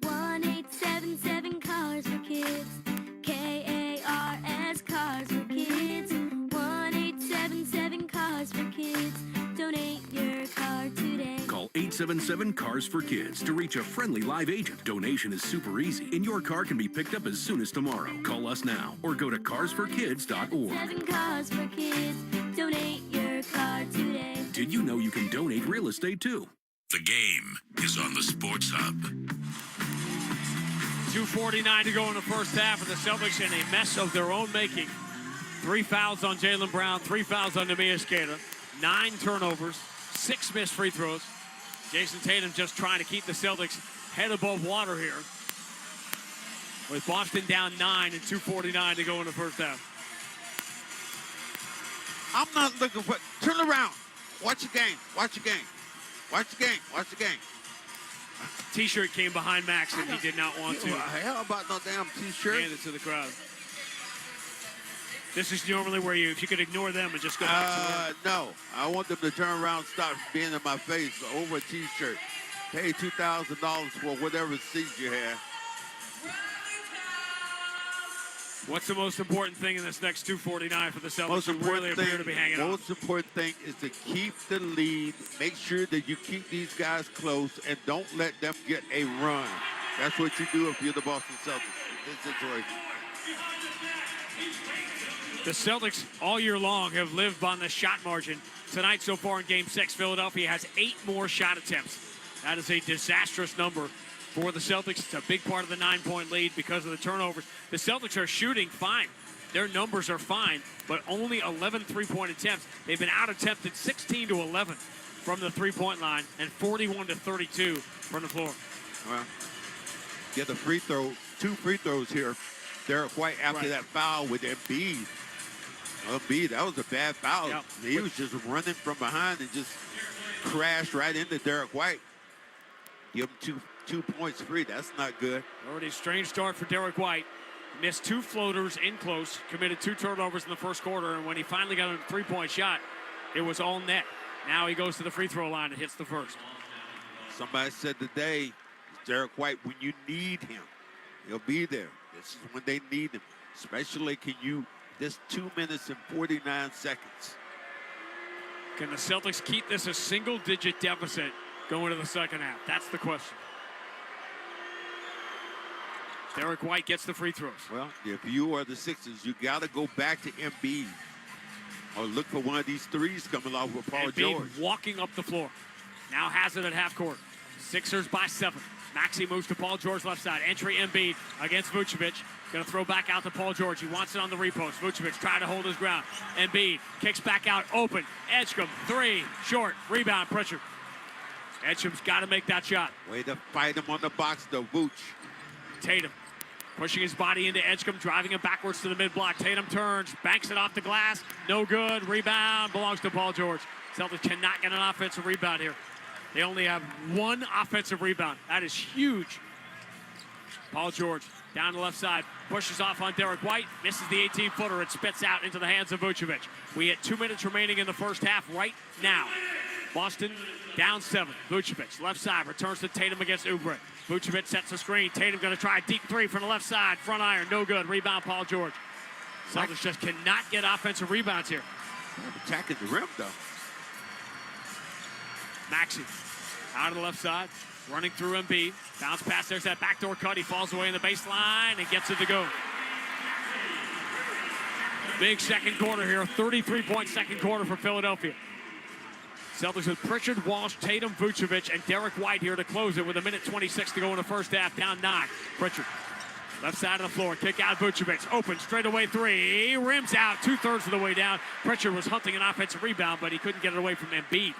1-877 Cars for Kids. K-A-R-S Cars for Kids. 1-877 Cars for Kids. Donate your car today. Call 877-CARS for Kids to reach a friendly live agent. Donation is super easy, and your car can be picked up as soon as tomorrow. Call us now or go to carsforkids.org. 7 Cars for Kids. Donate your car today. Did you know you can donate real estate too? The Game is on the Sports Hub. 2:49 to go in the first half, and the Celtics in a mess of their own making. 3 fouls on Jaylen Brown, 3 fouls on Neemias Queta, 9 turnovers, 6 missed free throws. Jason Tatum just trying to keep the Celtics head above water here, with Boston down 9 and 2:49 to go in the first half. I'm not looking for... Turn around. Watch the game. Watch the game. Watch the game. Watch the game. T-shirt came behind Max, and he did not want to. Hell about no damn T-shirt. Hand it to the crowd. This is normally where if you could ignore them and just go back to work. No. I want them to turn around and stop being in my face over a T-shirt. Pay $2,000 for whatever seat you have. What's the most important thing in this next 2:49 for the Celtics, who really appear to be hanging on? Most important thing is to keep the lead. Make sure that you keep these guys close and don't let them get a run. That's what you do if you're the Boston Celtics in this situation. The Celtics all year long have lived on the shot margin. Tonight so far in Game 6, Philadelphia has 8 more shot attempts. That is a disastrous number for the Celtics. It's a big part of the 9-point lead because of the turnovers. The Celtics are shooting fine. Their numbers are fine, but only 11 3-point attempts. They've been out-attempted 16 to 11 from the 3-point line and 41 to 32 from the floor. Well, get the free throw, 2 free throws here. Derek White after that foul with Embiid. Embiid, that was a bad foul. Yep. He was just running from behind and just crashed right into Derek White. Give him two points free. That's not good. Already a strange start for Derek White. Missed 2 floaters in close, committed 2 turnovers in the first quarter, and when he finally got a 3-point shot, it was all net. Now he goes to the free throw line and hits the first. Somebody said today, Derek White, when you need him, he'll be there. This is when they need him. Especially this 2 minutes and 49 seconds. Can the Celtics keep this a single-digit deficit going to the second half? That's the question. Derek White gets the free throws. Well, if you are the Sixers, you got to go back to Embiid or look for one of these threes coming off with Paul George. Embiid walking up the floor. Now has it at half court. Sixers by 7. Maxey moves to Paul George left side. Entry Embiid against Vucevic. Going to throw back out to Paul George. He wants it on the repost. Vucevic trying to hold his ground. Embiid kicks back out open. Edgecombe 3 short. Rebound Pritchard. Edgecombe's got to make that shot. Way to fight him on the box, though, Vooch. Tatum pushing his body into Edgecombe, driving him backwards to the mid-block. Tatum turns, banks it off the glass. No good. Rebound belongs to Paul George. Celtics cannot get an offensive rebound here. They only have 1 offensive rebound. That is huge. Paul George down the left side, pushes off on Derek White, misses the 18-footer. It spits out into the hands of Vucevic. We hit 2 minutes remaining in the first half right now. Boston down 7. Vucevic, left side, returns to Tatum against Oubre. Vucevic sets the screen. Tatum going to try a deep 3 from the left side. Front iron, no good. Rebound, Paul George. Celtics just cannot get offensive rebounds here. Attacking the rim, though. Maxey out of the left side, running through Embiid. Bounce pass, there's that backdoor cut. He falls away in the baseline and gets it to go. Big second quarter here, 33-point second quarter for Philadelphia. Celtics with Pritchard, Walsh, Tatum, Vucevic, and Derek White here to close it with 1:26 to go in the first half, down 9. Pritchard, left side of the floor, kick out Vucevic, open, straightaway 3, rims out, 2/3 of the way down. Pritchard was hunting an offensive rebound, but he couldn't get it away from Embiid.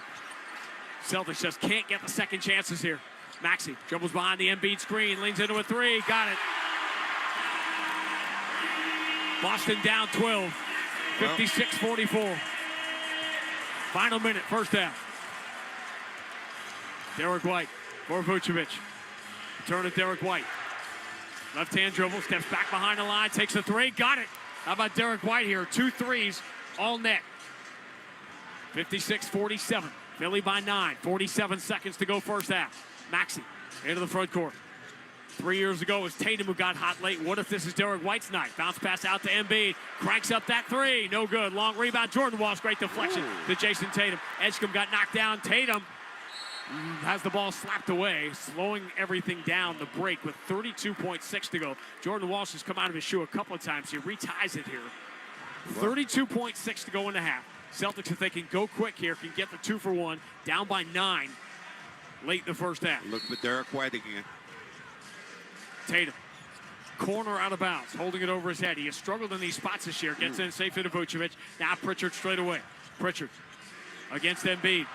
Celtics just can't get the second chances here. Maxey dribbles behind the Embiid screen, leans into a 3, got it. Boston down 12, 56-44. Final minute, first half. Derek White for Vucevic. Turn to Derek White. Left-hand dribble, steps back behind the line, takes a 3, got it. How about Derek White here? 2 threes, all net. 56-47. Philly by 9. 47 seconds to go first half. Maxey into the front court. 3 years ago, it was Tatum who got hot late. What if this is Derek White's night? Bounce pass out to Embiid. Cranks up that 3. No good. Long rebound. Jordan Walsh. Great deflection to Jason Tatum. Edgecombe got knocked down. Tatum has the ball slapped away, slowing everything down the break with 32.6 to go. Jordan Walsh has come out of his shoe a couple of times. He reties it here. 32.6 to go in the half. Celtics, if they can go quick here, can get the 2 for 1. Down by 9 late in the first half. Look for Derek White again. Tatum, corner out of bounds, holding it over his head. He has struggled in these spots this year. Gets in safely to Vucevic. Now Pritchard straight away. Pritchard against Embiid.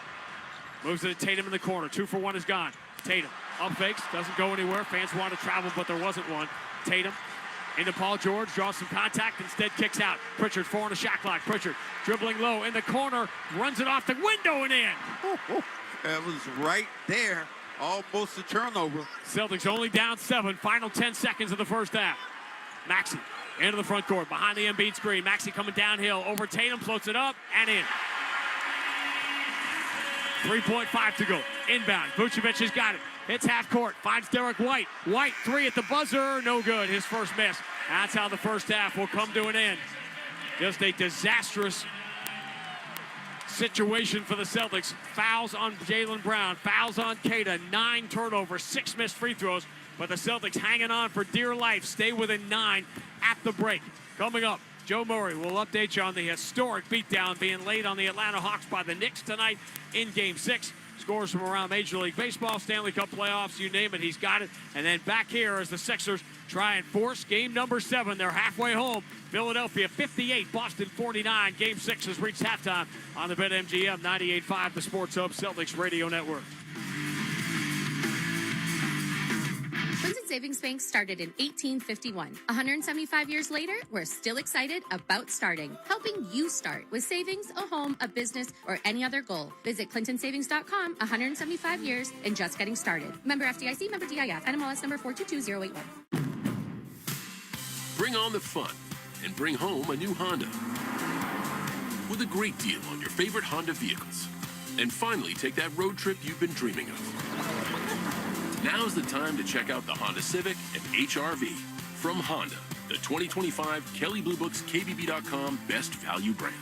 Moves it to Tatum in the corner. 2 for 1 is gone. Tatum up fakes, doesn't go anywhere. Fans want to travel, but there wasn't one. Tatum into Paul George, draws some contact, instead kicks out. Pritchard 4 on the shot clock. Pritchard dribbling low in the corner, runs it off the window and in. That was right there. Almost a turnover. Celtics only down 7. Final 10 seconds of the first half. Maxey into the front court, behind the Embiid screen. Maxey coming downhill, over Tatum, floats it up, and in. 3.5 to go. Inbound. Vucevic has got it. Hits half court. Finds Derek White. White 3 at the buzzer. No good. His first miss. That's how the first half will come to an end. Just a disastrous situation for the Celtics. Fouls on Jaylen Brown. Fouls on Keita. 9 turnovers. 6 missed free throws. But the Celtics hanging on for dear life. Stay within 9 at the break. Coming up, Joe Murray will update you on the historic beatdown being laid on the Atlanta Hawks by the Knicks tonight in Game 6. scores from around Major League Baseball, Stanley Cup playoffs, you name it, he's got it. And then back here as the Sixers try and force game number 7. They're halfway home. Philadelphia 58, Boston 49. Game 6 has reached halftime on the BetMGM 98.5, the Sports Hub Celtics Radio Network. Clinton Savings Bank started in 1851. 175 years later, we're still excited about starting, helping you start with savings, a home, a business, or any other goal. Visit clintonsavings.com, 175 years and just getting started. Member FDIC, member DIF, NMLS number 422081. Bring on the fun and bring home a new Honda with a great deal on your favorite Honda vehicles. And finally, take that road trip you've been dreaming of. Now's the time to check out the Honda Civic and HR-V from Honda, the 2025 Kelley Blue Book's KBB.com Best Value brand.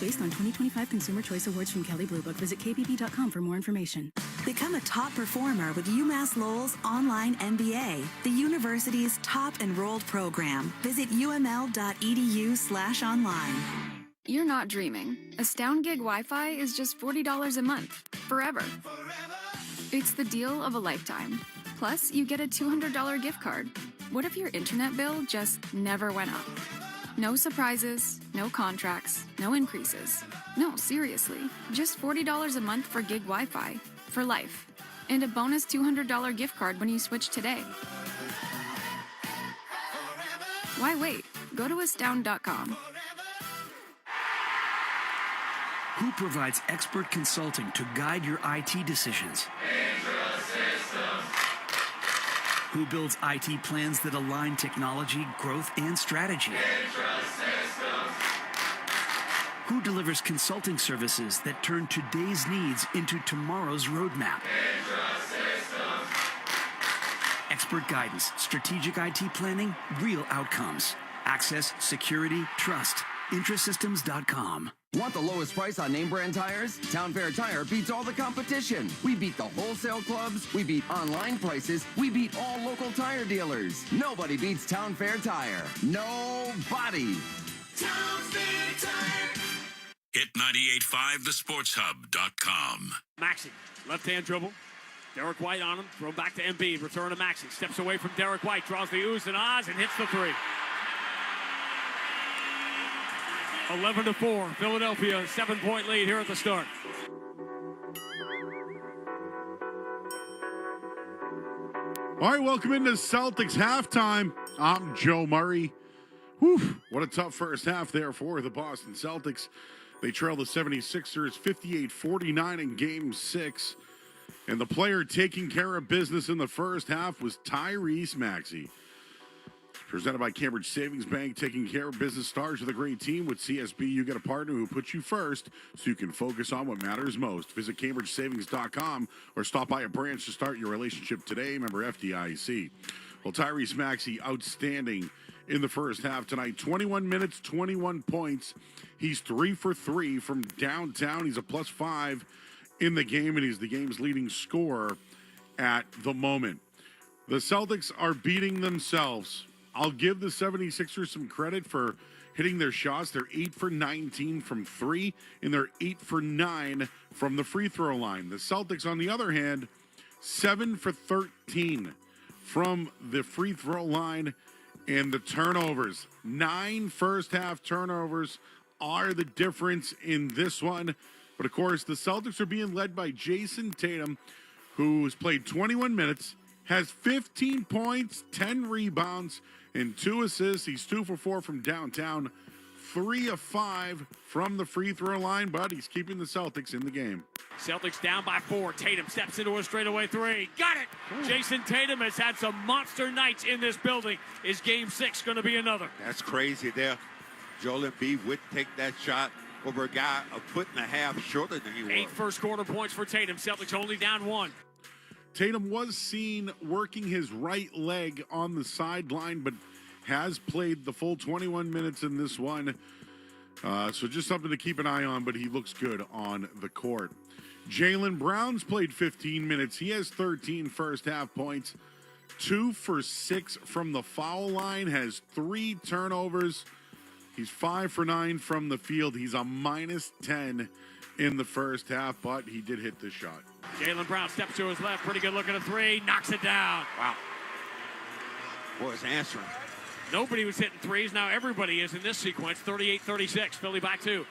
Based on 2025 Consumer Choice Awards from Kelley Blue Book, visit KBB.com for more information. Become a top performer with UMass Lowell's online MBA, the university's top enrolled program. Visit uml.edu/online. You're not dreaming. Astound Gig Wi-Fi is just $40 a month, forever. It's the deal of a lifetime. Plus, you get a $200 gift card. What if your internet bill just never went up? No surprises, no contracts, no increases. No, seriously, just $40 a month for gig Wi-Fi, for life. And a bonus $200 gift card when you switch today. Why wait? Go to astound.com. Who provides expert consulting to guide your IT decisions? Who builds IT plans that align technology, growth, and strategy? Who delivers consulting services that turn today's needs into tomorrow's roadmap? Expert guidance, strategic IT planning, real outcomes. Access, security, trust. Intrasystems.com. Want the lowest price on name brand tires? Town Fair Tire beats all the competition. We beat the wholesale clubs. We beat online prices. We beat all local tire dealers. Nobody beats Town Fair Tire. Nobody. Town Fair Tire. Hit 98.5thesportshub.com. Maxey, left-hand dribble. Derek White on him. Throw back to Embiid. Return to Maxey. Steps away from Derek White. Draws the oohs and ahs and hits the three. 11-4. Philadelphia, 7-point lead here at the start. All right, welcome into Celtics halftime. I'm Joe Murray. Whew, what a tough first half there for the Boston Celtics. They trail the 76ers 58-49 in Game 6. And the player taking care of business in the first half was Tyrese Maxey. Presented by Cambridge Savings Bank, taking care of business starts with a great team. With CSB, you get a partner who puts you first so you can focus on what matters most. Visit CambridgeSavings.com or stop by a branch to start your relationship today. Remember FDIC. Well, Tyrese Maxey, outstanding in the first half tonight. 21 minutes, 21 points. He's 3 for 3 from downtown. He's a +5 in the game, and he's the game's leading scorer at the moment. The Celtics are beating themselves. I'll give the 76ers some credit for hitting their shots. They're 8 for 19 from 3, and they're 8 for 9 from the free throw line. The Celtics, on the other hand, 7 for 13 from the free throw line, and the turnovers. 9 first-half turnovers are the difference in this one. But, of course, the Celtics are being led by Jason Tatum, who's played 21 minutes, has 15 points, 10 rebounds, and 2 assists. He's 2 for 4 from downtown, 3 of 5 from the free throw line, but he's keeping the Celtics in the game. Celtics down by 4. Tatum steps into a straightaway three. Got it! Ooh. Jason Tatum has had some monster nights in this building. Is Game 6 going to be another? That's crazy there. Joel Embiid would take that shot over a guy a foot and a half shorter than he was. 8 first quarter points for Tatum. Celtics only down 1. Tatum was seen working his right leg on the sideline, but has played the full 21 minutes in this one. So just something to keep an eye on, but he looks good on the court. Jaylen Brown's played 15 minutes. He has 13 first-half points, 2 for 6 from the foul line, has 3 turnovers, He's 5 for 9 from the field. He's a -10 in the first half, but he did hit this shot. Jaylen Brown steps to his left. Pretty good look at a three. Knocks it down. Wow. Boy, it's answering. Nobody was hitting threes. Now everybody is in this sequence. 38-36. Philly by 2.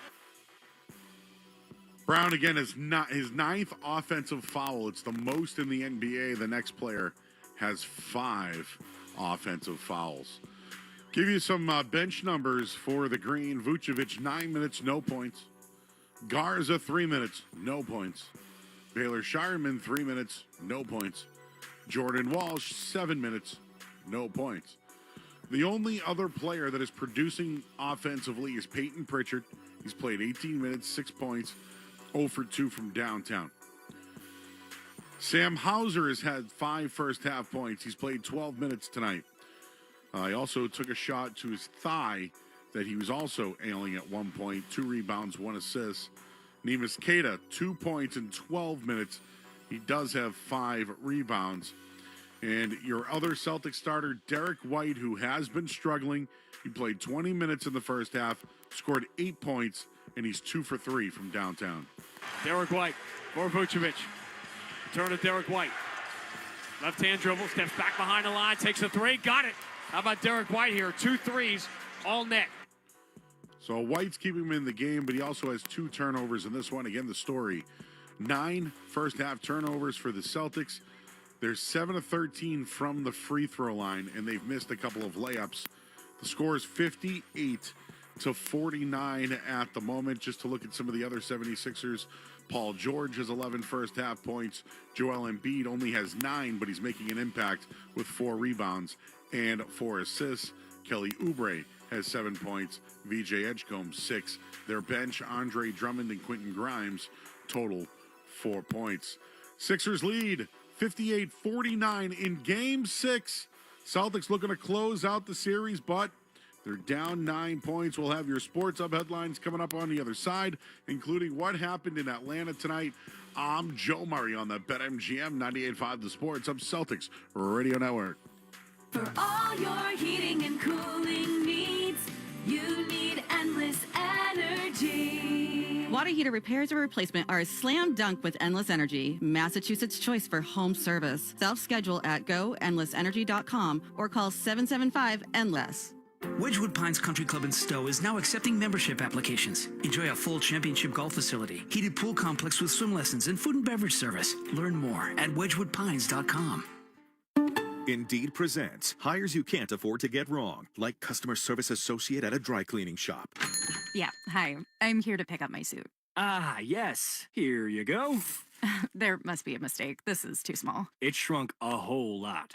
Brown, again, is not his 9th offensive foul. It's the most in the NBA. The next player has 5 offensive fouls. Give you some bench numbers for the Green. Vucevic, 9 minutes, no points. Garza, 3 minutes, no points. Baylor Shireman, 3 minutes, no points. Jordan Walsh, 7 minutes, no points. The only other player that is producing offensively is Peyton Pritchard. He's played 18 minutes, 6 points, 0 for 2 from downtown. Sam Hauser has had 5 first-half points. He's played 12 minutes tonight. He also took a shot to his thigh that he was also ailing at one point. 2 rebounds, 1 assist. Neemias Queta, 2 points in 12 minutes. He does have 5 rebounds. And your other Celtic starter, Derek White, who has been struggling. He played 20 minutes in the first half, scored 8 points, and he's 2 for 3 from downtown. Derek White for Vucevic. Turn to Derek White. Left-hand dribble, steps back behind the line, takes a three, got it. How about Derek White here? 2 threes, all net. So White's keeping him in the game, but he also has 2 turnovers in this one. Again, the story, 9 first-half turnovers for the Celtics. They're 7 of 13 from the free throw line, and they've missed a couple of layups. The score is 58-49 at the moment. Just to look at some of the other 76ers, Paul George has 11 first-half points. Joel Embiid only has 9, but he's making an impact with 4 rebounds and 4 assists. Kelly Oubre has 7 points. VJ Edgecombe, 6. Their bench, Andre Drummond and Quentin Grimes, total 4 points. Sixers lead 58-49 in Game 6. Celtics looking to close out the series, but they're down 9 points. We'll have your Sports Hub headlines coming up on the other side, including what happened in Atlanta tonight. I'm Joe Murray on the BetMGM 98.5 The Sports Hub Celtics Radio Network. For all your heating and cooling needs, you need Endless Energy. Water heater repairs or replacement are a slam dunk with Endless Energy, Massachusetts' choice for home service. Self-schedule at goendlessenergy.com or call 775-ENDLESS. Wedgwood Pines Country Club in Stowe is now accepting membership applications. Enjoy a full championship golf facility, heated pool complex with swim lessons, and food and beverage service. Learn more at wedgwoodpines.com. Indeed presents hires you can't afford to get wrong, like customer service associate at a dry cleaning shop. Yeah, hi. I'm here to pick up my suit. Ah, yes. Here you go. There must be a mistake. This is too small. It shrunk a whole lot.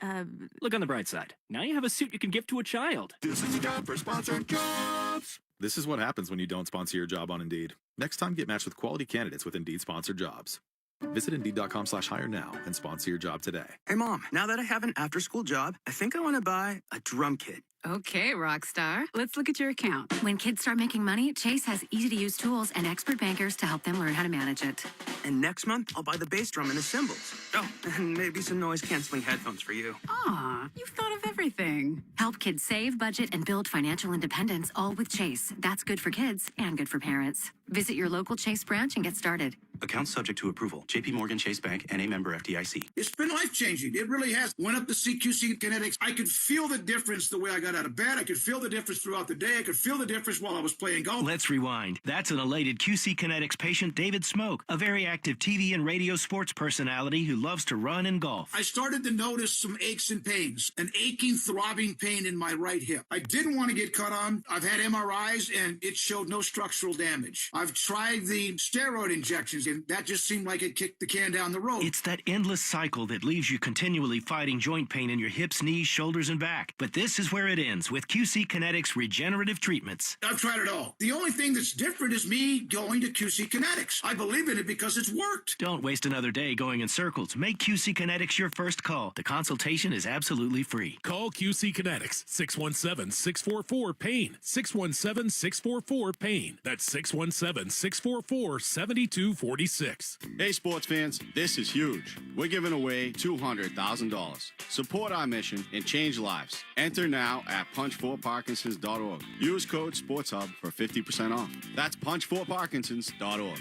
Look on the bright side. Now you have a suit you can give to a child. This is a job for sponsored jobs. This is what happens when you don't sponsor your job on Indeed. Next time, get matched with quality candidates with Indeed sponsored jobs. Visit Indeed.com/hire now and sponsor your job today. Hey, Mom, now that I have an after-school job, I think I want to buy a drum kit. Okay, Rockstar. Let's look at your account. When kids start making money, Chase has easy-to-use tools and expert bankers to help them learn how to manage it. And next month, I'll buy the bass drum and the cymbals. Oh, and maybe some noise-canceling headphones for you. Aw, you've thought of everything. Help kids save, budget, and build financial independence, all with Chase. That's good for kids and good for parents. Visit your local Chase branch and get started. Account subject to approval. J.P. Morgan Chase Bank and a member FDIC. It's been life-changing. It really has. Went up to see QC Kinetics. I could feel the difference the way I got out of bed. I could feel the difference throughout the day. I could feel the difference while I was playing golf. Let's rewind. That's an elated QC Kinetics patient, David Smoke, a very active TV and radio sports personality who loves to run and golf. I started to notice some aches and pains, an aching, throbbing pain in my right hip. I didn't want to get cut on. I've had MRIs, and it showed no structural damage. I've tried the steroid injections, and that just seemed like it kicked the can down the road. It's that endless cycle that leaves you continually fighting joint pain in your hips, knees, shoulders, and back. But this is where it ends with QC Kinetics regenerative treatments. I've tried it all. The only thing that's different is me going to QC Kinetics. I believe in it because it's worked. Don't waste another day going in circles. Make QC Kinetics your first call. The consultation is absolutely free. Call QC Kinetics, 617-644-PAIN, 617-644-PAIN. That's 617 877-644-7246. Hey, sports fans, this is huge. We're giving away $200,000. Support our mission and change lives. Enter now at punch4parkinsons.org. Use code SportsHub for 50% off. That's punch4parkinsons.org.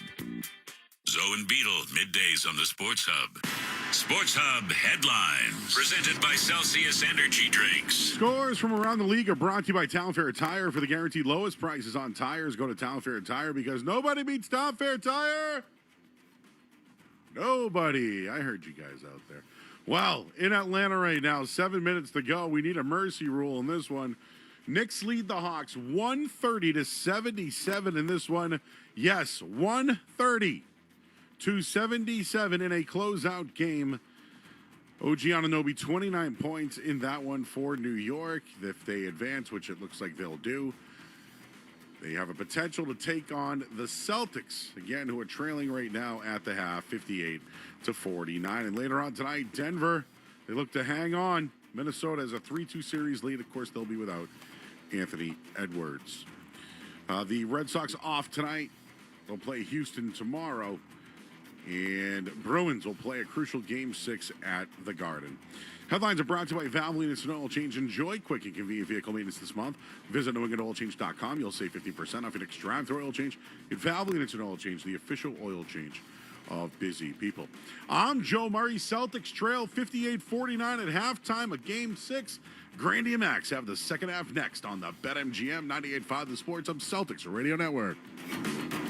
Zoe and Beetle, middays on the Sports Hub. Sports Hub headlines, presented by Celsius Energy Drinks. Scores from around the league are brought to you by Town Fair Tire. For the guaranteed lowest prices on tires, go to Town Fair Tire because nobody beats Town Fair Tire. Nobody. I heard you guys out there. Well, in Atlanta right now, 7 minutes to go. We need a mercy rule in this one. Knicks lead the Hawks 130-77 in this one. Yes, 130-77 in a closeout game. OG Anunoby, 29 points in that one for New York. If they advance, which it looks like they'll do, they have a potential to take on the Celtics, again, who are trailing right now at the half, 58-49. And later on tonight, Denver, they look to hang on. Minnesota has a 3-2 series lead. Of course, they'll be without Anthony Edwards. The Red Sox off tonight. They'll play Houston tomorrow. And Bruins will play a crucial Game 6 at the Garden. Headlines are brought to you by Valvoline Instant Oil Change. Enjoy quick and convenient vehicle maintenance this month. Visit NewEnglandOilChange.com. You'll save 50% off your next drive-through oil change. Get Valvoline Instant Oil Change, the official oil change of busy people. I'm Joe Murray. Celtics trail 58-49 at halftime of Game 6. Grandy and Max have the second half next on the BetMGM 98.5 The Sports Hub Celtics Radio Network.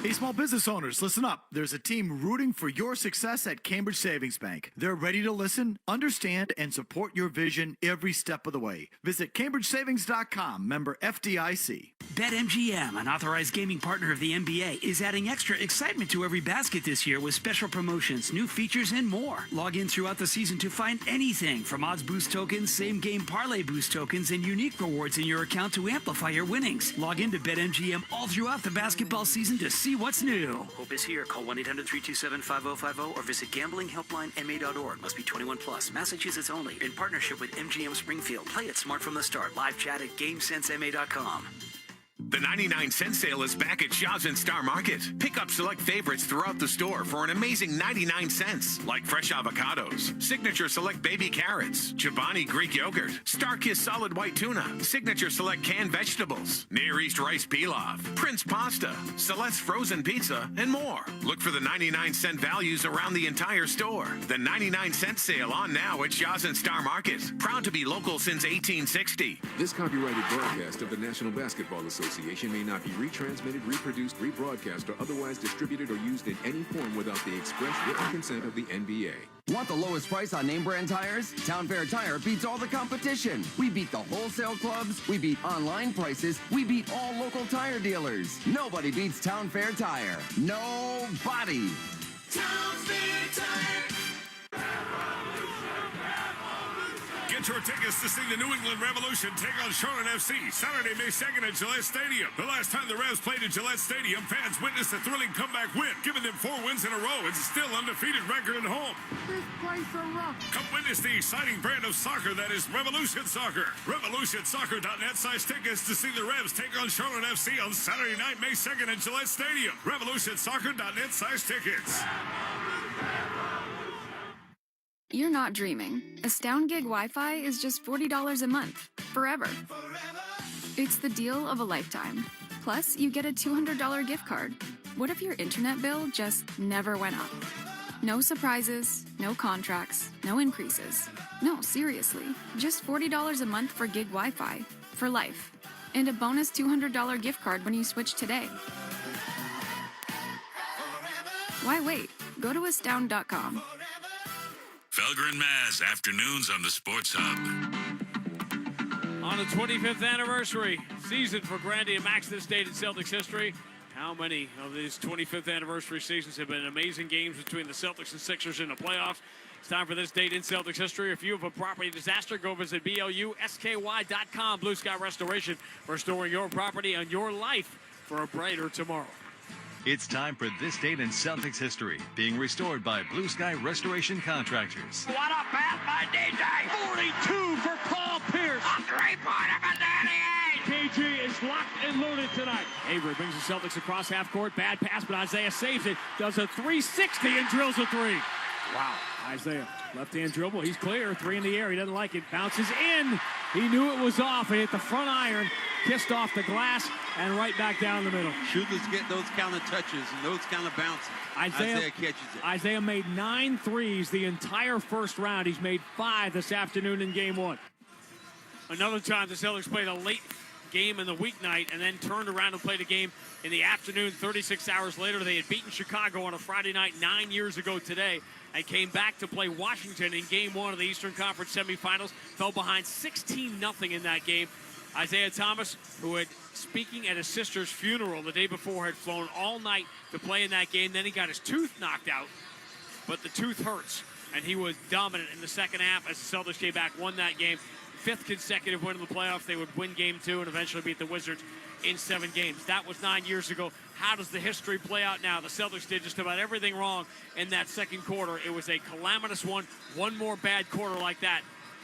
Hey, small business owners, listen up. There's a team rooting for your success at Cambridge Savings Bank. They're ready to listen, understand, and support your vision every step of the way. Visit CambridgeSavings.com, member FDIC. BetMGM, an authorized gaming partner of the NBA, is adding extra excitement to every basket this year with special promotions, new features, and more. Log in throughout the season to find anything from odds boost tokens, same-game parlay boost tokens, and unique rewards in your account to amplify your winnings. Log in to BetMGM all throughout the basketball season to see what's new. Hope is here. Call 1-800-327-5050 or visit gamblinghelplinema.org. Must be 21 plus. Massachusetts only. In partnership with MGM Springfield. Play it smart from the start. Live chat at GameSenseMA.com. The 99-cent sale is back at Shaw's and Star Market. Pick up select favorites throughout the store for an amazing 99 cents, like fresh avocados, Signature Select baby carrots, Chobani Greek yogurt, Starkist solid white tuna, Signature Select canned vegetables, Near East rice pilaf, Prince pasta, Celeste frozen pizza, and more. Look for the 99-cent values around the entire store. The 99-cent sale on now at Shaw's and Star Market. Proud to be local since 1860. This copyrighted broadcast of the National Basketball Association may not be retransmitted, reproduced, rebroadcast, or otherwise distributed or used in any form without the express written consent of the NBA. Want the lowest price on name brand tires? Town Fair Tire beats all the competition. We beat the wholesale clubs. We beat online prices. We beat all local tire dealers. Nobody beats Town Fair Tire. Nobody. Town Fair Tire. Get your tickets to see the New England Revolution take on Charlotte FC Saturday, May 2nd at Gillette Stadium. The last time the Revs played at Gillette Stadium, fans witnessed a thrilling comeback win, giving them 4 wins in a row and still undefeated record at home. This place is rough. Come witness the exciting brand of soccer that is Revolution Soccer. RevolutionSoccer.net size tickets to see the Revs take on Charlotte FC on Saturday night, May 2nd at Gillette Stadium. RevolutionSoccer.net size tickets. You're not dreaming. Astound Gig Wi-Fi is just $40 a month, forever. It's the deal of a lifetime. Plus, you get a $200 gift card. What if your internet bill just never went up? No surprises, no contracts, no increases. No, seriously, just $40 a month for gig Wi-Fi, for life. And a bonus $200 gift card when you switch today. Why wait? Go to astound.com. Felger and Maz, afternoons on the Sports Hub. On the 25th anniversary season for Grandy and Max this date in Celtics history. How many of these 25th anniversary seasons have been amazing games between the Celtics and Sixers in the playoffs? It's time for this date in Celtics history. If you have a property disaster, go visit BLUSKY.com. Blue Sky Restoration, restoring your property and your life for a brighter tomorrow. It's time for this date in Celtics history, being restored by Blue Sky Restoration Contractors. What a pass by DJ! 42 for Paul Pierce! A 3-pointer for 98! KG is is locked and loaded tonight. Avery brings the Celtics across half court. Bad pass, but Isaiah saves it. Does a 360 and drills a three. Wow. Isaiah, left-hand dribble. He's clear. Three in the air. He doesn't like it. Bounces in. He knew it was off. It hit the front iron. Kissed off the glass and right back down the middle. Shooters get those kind of touches and those kind of bounces. Isaiah catches it. Isaiah made 9 threes the entire first round. He's made 5 this afternoon in game 1. Another time the Celtics played a late game in the weeknight and then turned around and played a game in the afternoon. 36 hours later, they had beaten Chicago on a Friday night 9 years ago today and came back to play Washington in game 1 of the Eastern Conference semifinals. Fell behind 16-0 in that game. Isaiah Thomas, who had speaking at his sister's funeral the day before, had flown all night to play in that game. Then he got his tooth knocked out, but the tooth hurts, and he was dominant in the second half as the Celtics came back, won that game. 5th consecutive win in the playoffs. They would win game 2 and eventually beat the Wizards in 7 games. That was 9 years ago. How does the history play out now? The Celtics did just about everything wrong in that second quarter. It was a calamitous one. One more bad quarter like that,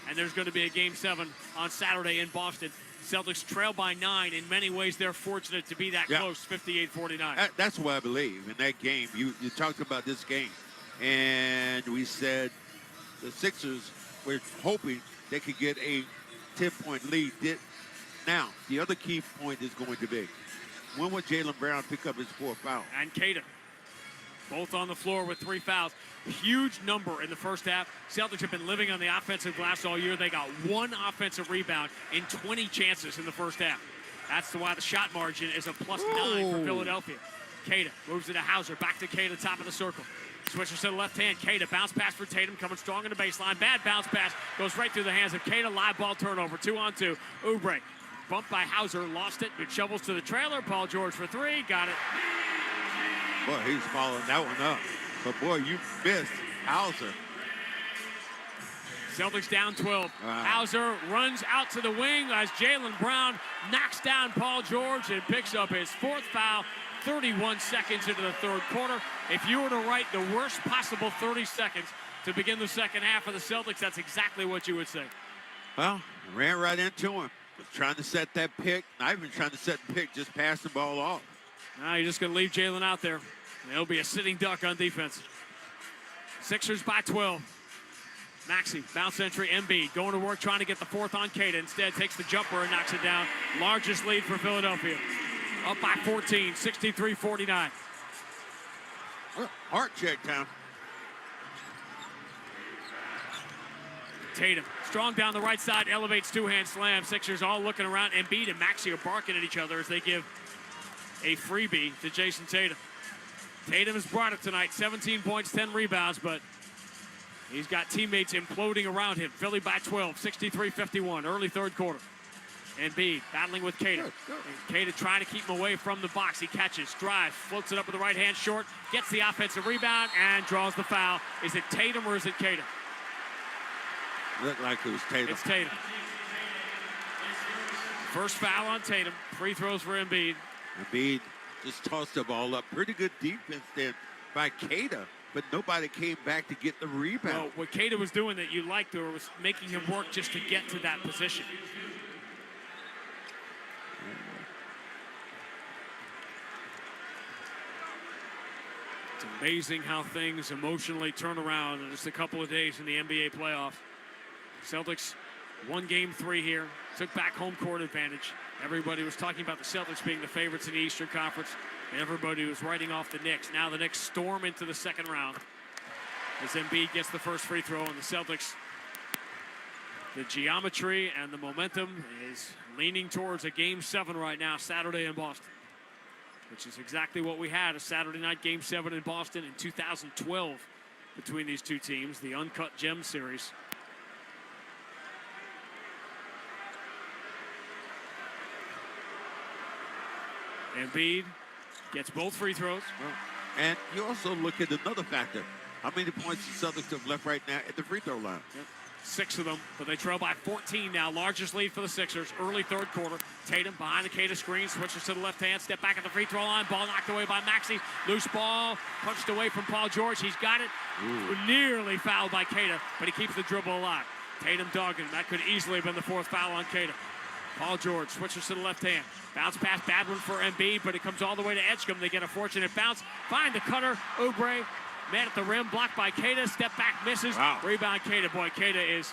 and there's going to be a game 7 on Saturday in Boston. Celtics trail by 9. In many ways, they're fortunate to be that close, 58-49. That's what I believe in that game. You talked about this game, and we said the Sixers were hoping they could get a 10-point lead. Now, the other key point is going to be, when will Jaylen Brown pick up his 4th foul? And Caden, both on the floor with 3 fouls. Huge number in the first half. Celtics have been living on the offensive glass all year. They got 1 offensive rebound in 20 chances in the first half. That's why the shot margin is a +9 for Philadelphia. Caden moves it to Hauser. Back to Caden, top of the circle. Switches to the left hand. Caden, bounce pass for Tatum, coming strong in the baseline. Bad bounce pass. Goes right through the hands of Caden. Live ball turnover. 2-on-2. Oubre. Bumped by Hauser. Lost it. It shovels to the trailer. Paul George for 3. Got it. Boy, he's following that one up. But, boy, you missed Hauser. Celtics down 12. Hauser runs out to the wing as Jaylen Brown knocks down Paul George and picks up his 4th foul. 31 seconds into the third quarter. If you were to write the worst possible 30 seconds to begin the second half of the Celtics, that's exactly what you would say. Well, ran right into him. Was trying to set that pick. Not even trying to set the pick, just pass the ball off. Now you're just going to leave Jaylen out there. It'll be a sitting duck on defense. Sixers by 12. Maxey, bounce entry, Embiid going to work, trying to get the 4th on Caden. Instead, takes the jumper and knocks it down. Largest lead for Philadelphia. Up by 14, 63-49. Heart check time. Tatum, strong down the right side, elevates 2-hand slam. Sixers all looking around. Embiid and Maxey are barking at each other as they give a freebie to Jason Tatum. Tatum has brought it tonight, 17 points, 10 rebounds, but he's got teammates imploding around him. Philly by 12, 63-51, early third quarter. Embiid battling with Caden. Caden trying to keep him away from the box. He catches, drives, floats it up with the right hand short, gets the offensive rebound, and draws the foul. Is it Tatum or is it Caden? Looked like it was Tatum. It's Tatum. First foul on Tatum. Free throws for Embiid. Embiid just tossed the ball up. Pretty good defense then by Caden, but nobody came back to get the rebound. Well, what Caden was doing that you liked was making him work just to get to that position. It's amazing how things emotionally turn around in just a couple of days in the NBA playoffs. Celtics won game 3 here, took back home court advantage. Everybody was talking about the Celtics being the favorites in the Eastern Conference, and everybody was writing off the Knicks. Now the Knicks storm into the second round as Embiid gets the first free throw, and the Celtics, the geometry and the momentum is leaning towards a game 7 right now, Saturday in Boston, which is exactly what we had, a Saturday night game 7 in Boston in 2012 between these two teams, the Uncut Gem Series. Embiid gets both free throws. And you also look at another factor. How many points the Celtics have left right now at the free throw line? 6 of them, but they trail by 14 now. Largest lead for the Sixers, early third quarter. Tatum behind the Caden screen, switches to the left hand, step back at the free throw line. Ball knocked away by Maxey. Loose ball, punched away from Paul George. He's got it. Nearly fouled by Caden, but he keeps the dribble alive. Tatum dogging. That could easily have been the 4th foul on Caden. Paul George switches to the left hand. Bounce pass, bad one for Embiid, but it comes all the way to Edgecombe. They get a fortunate bounce. Find the cutter. Oubre, man at the rim, blocked by Queta. Step back, misses. Wow. Rebound, Queta. Boy, Queta is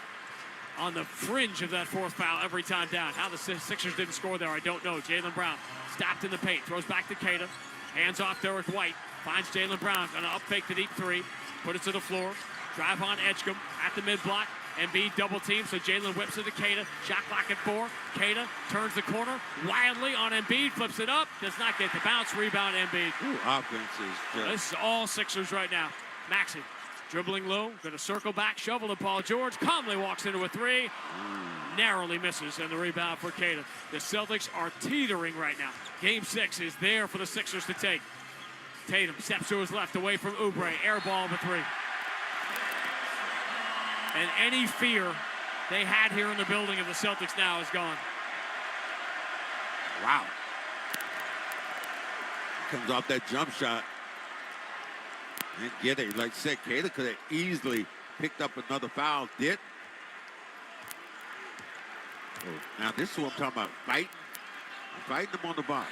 on the fringe of that fourth foul every time down. How the Sixers didn't score there, I don't know. Jaylen Brown stopped in the paint. Throws back to Queta. Hands off Derek White. Finds Jaylen Brown. Going to up fake the deep three. Put it to the floor. Drive on Edgecombe at the mid-block. Embiid double team, so Jalen whips it to Queta. Shot clock at 4. Queta turns the corner wildly on Embiid, flips it up, does not get the bounce. Rebound Embiid. Ooh, offense is just... This is all Sixers right now. Maxey dribbling low, going to circle back, shovel to Paul George. Calmly walks into a 3. Narrowly misses, and the rebound for Queta. The Celtics are teetering right now. Game 6 is there for the Sixers to take. Tatum steps to his left, away from Oubre. Air ball of a 3. And any fear they had here in the building of the Celtics now is gone. Wow. Comes off that jump shot. Didn't get it. Like I said, Queta could have easily picked up another foul. Did. Oh, now this is what I'm talking about. Fighting them on the box.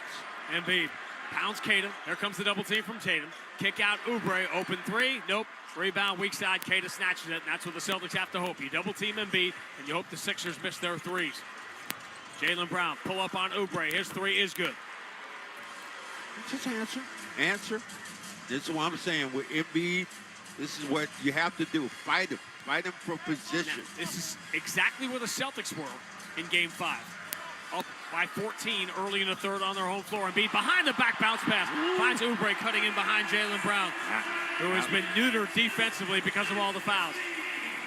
Embiid pounds Queta. There comes the double team from Tatum. Kick out Oubre. Open 3. Nope. Rebound, weak side. Queta snatches it, and that's what the Celtics have to hope. You double team Embiid, and you hope the Sixers miss their 3s. Jaylen Brown, pull up on Oubre. His 3 is good. Just answer. This is what I'm saying. With Embiid, this is what you have to do. Fight him. Fight him for position. Now, this is exactly where the Celtics were in Game 5. Up by 14 early in the third on their home floor. Embiid behind the back bounce pass. Finds Oubre cutting in behind Jaylen Brown, who has been neutered defensively because of all the fouls.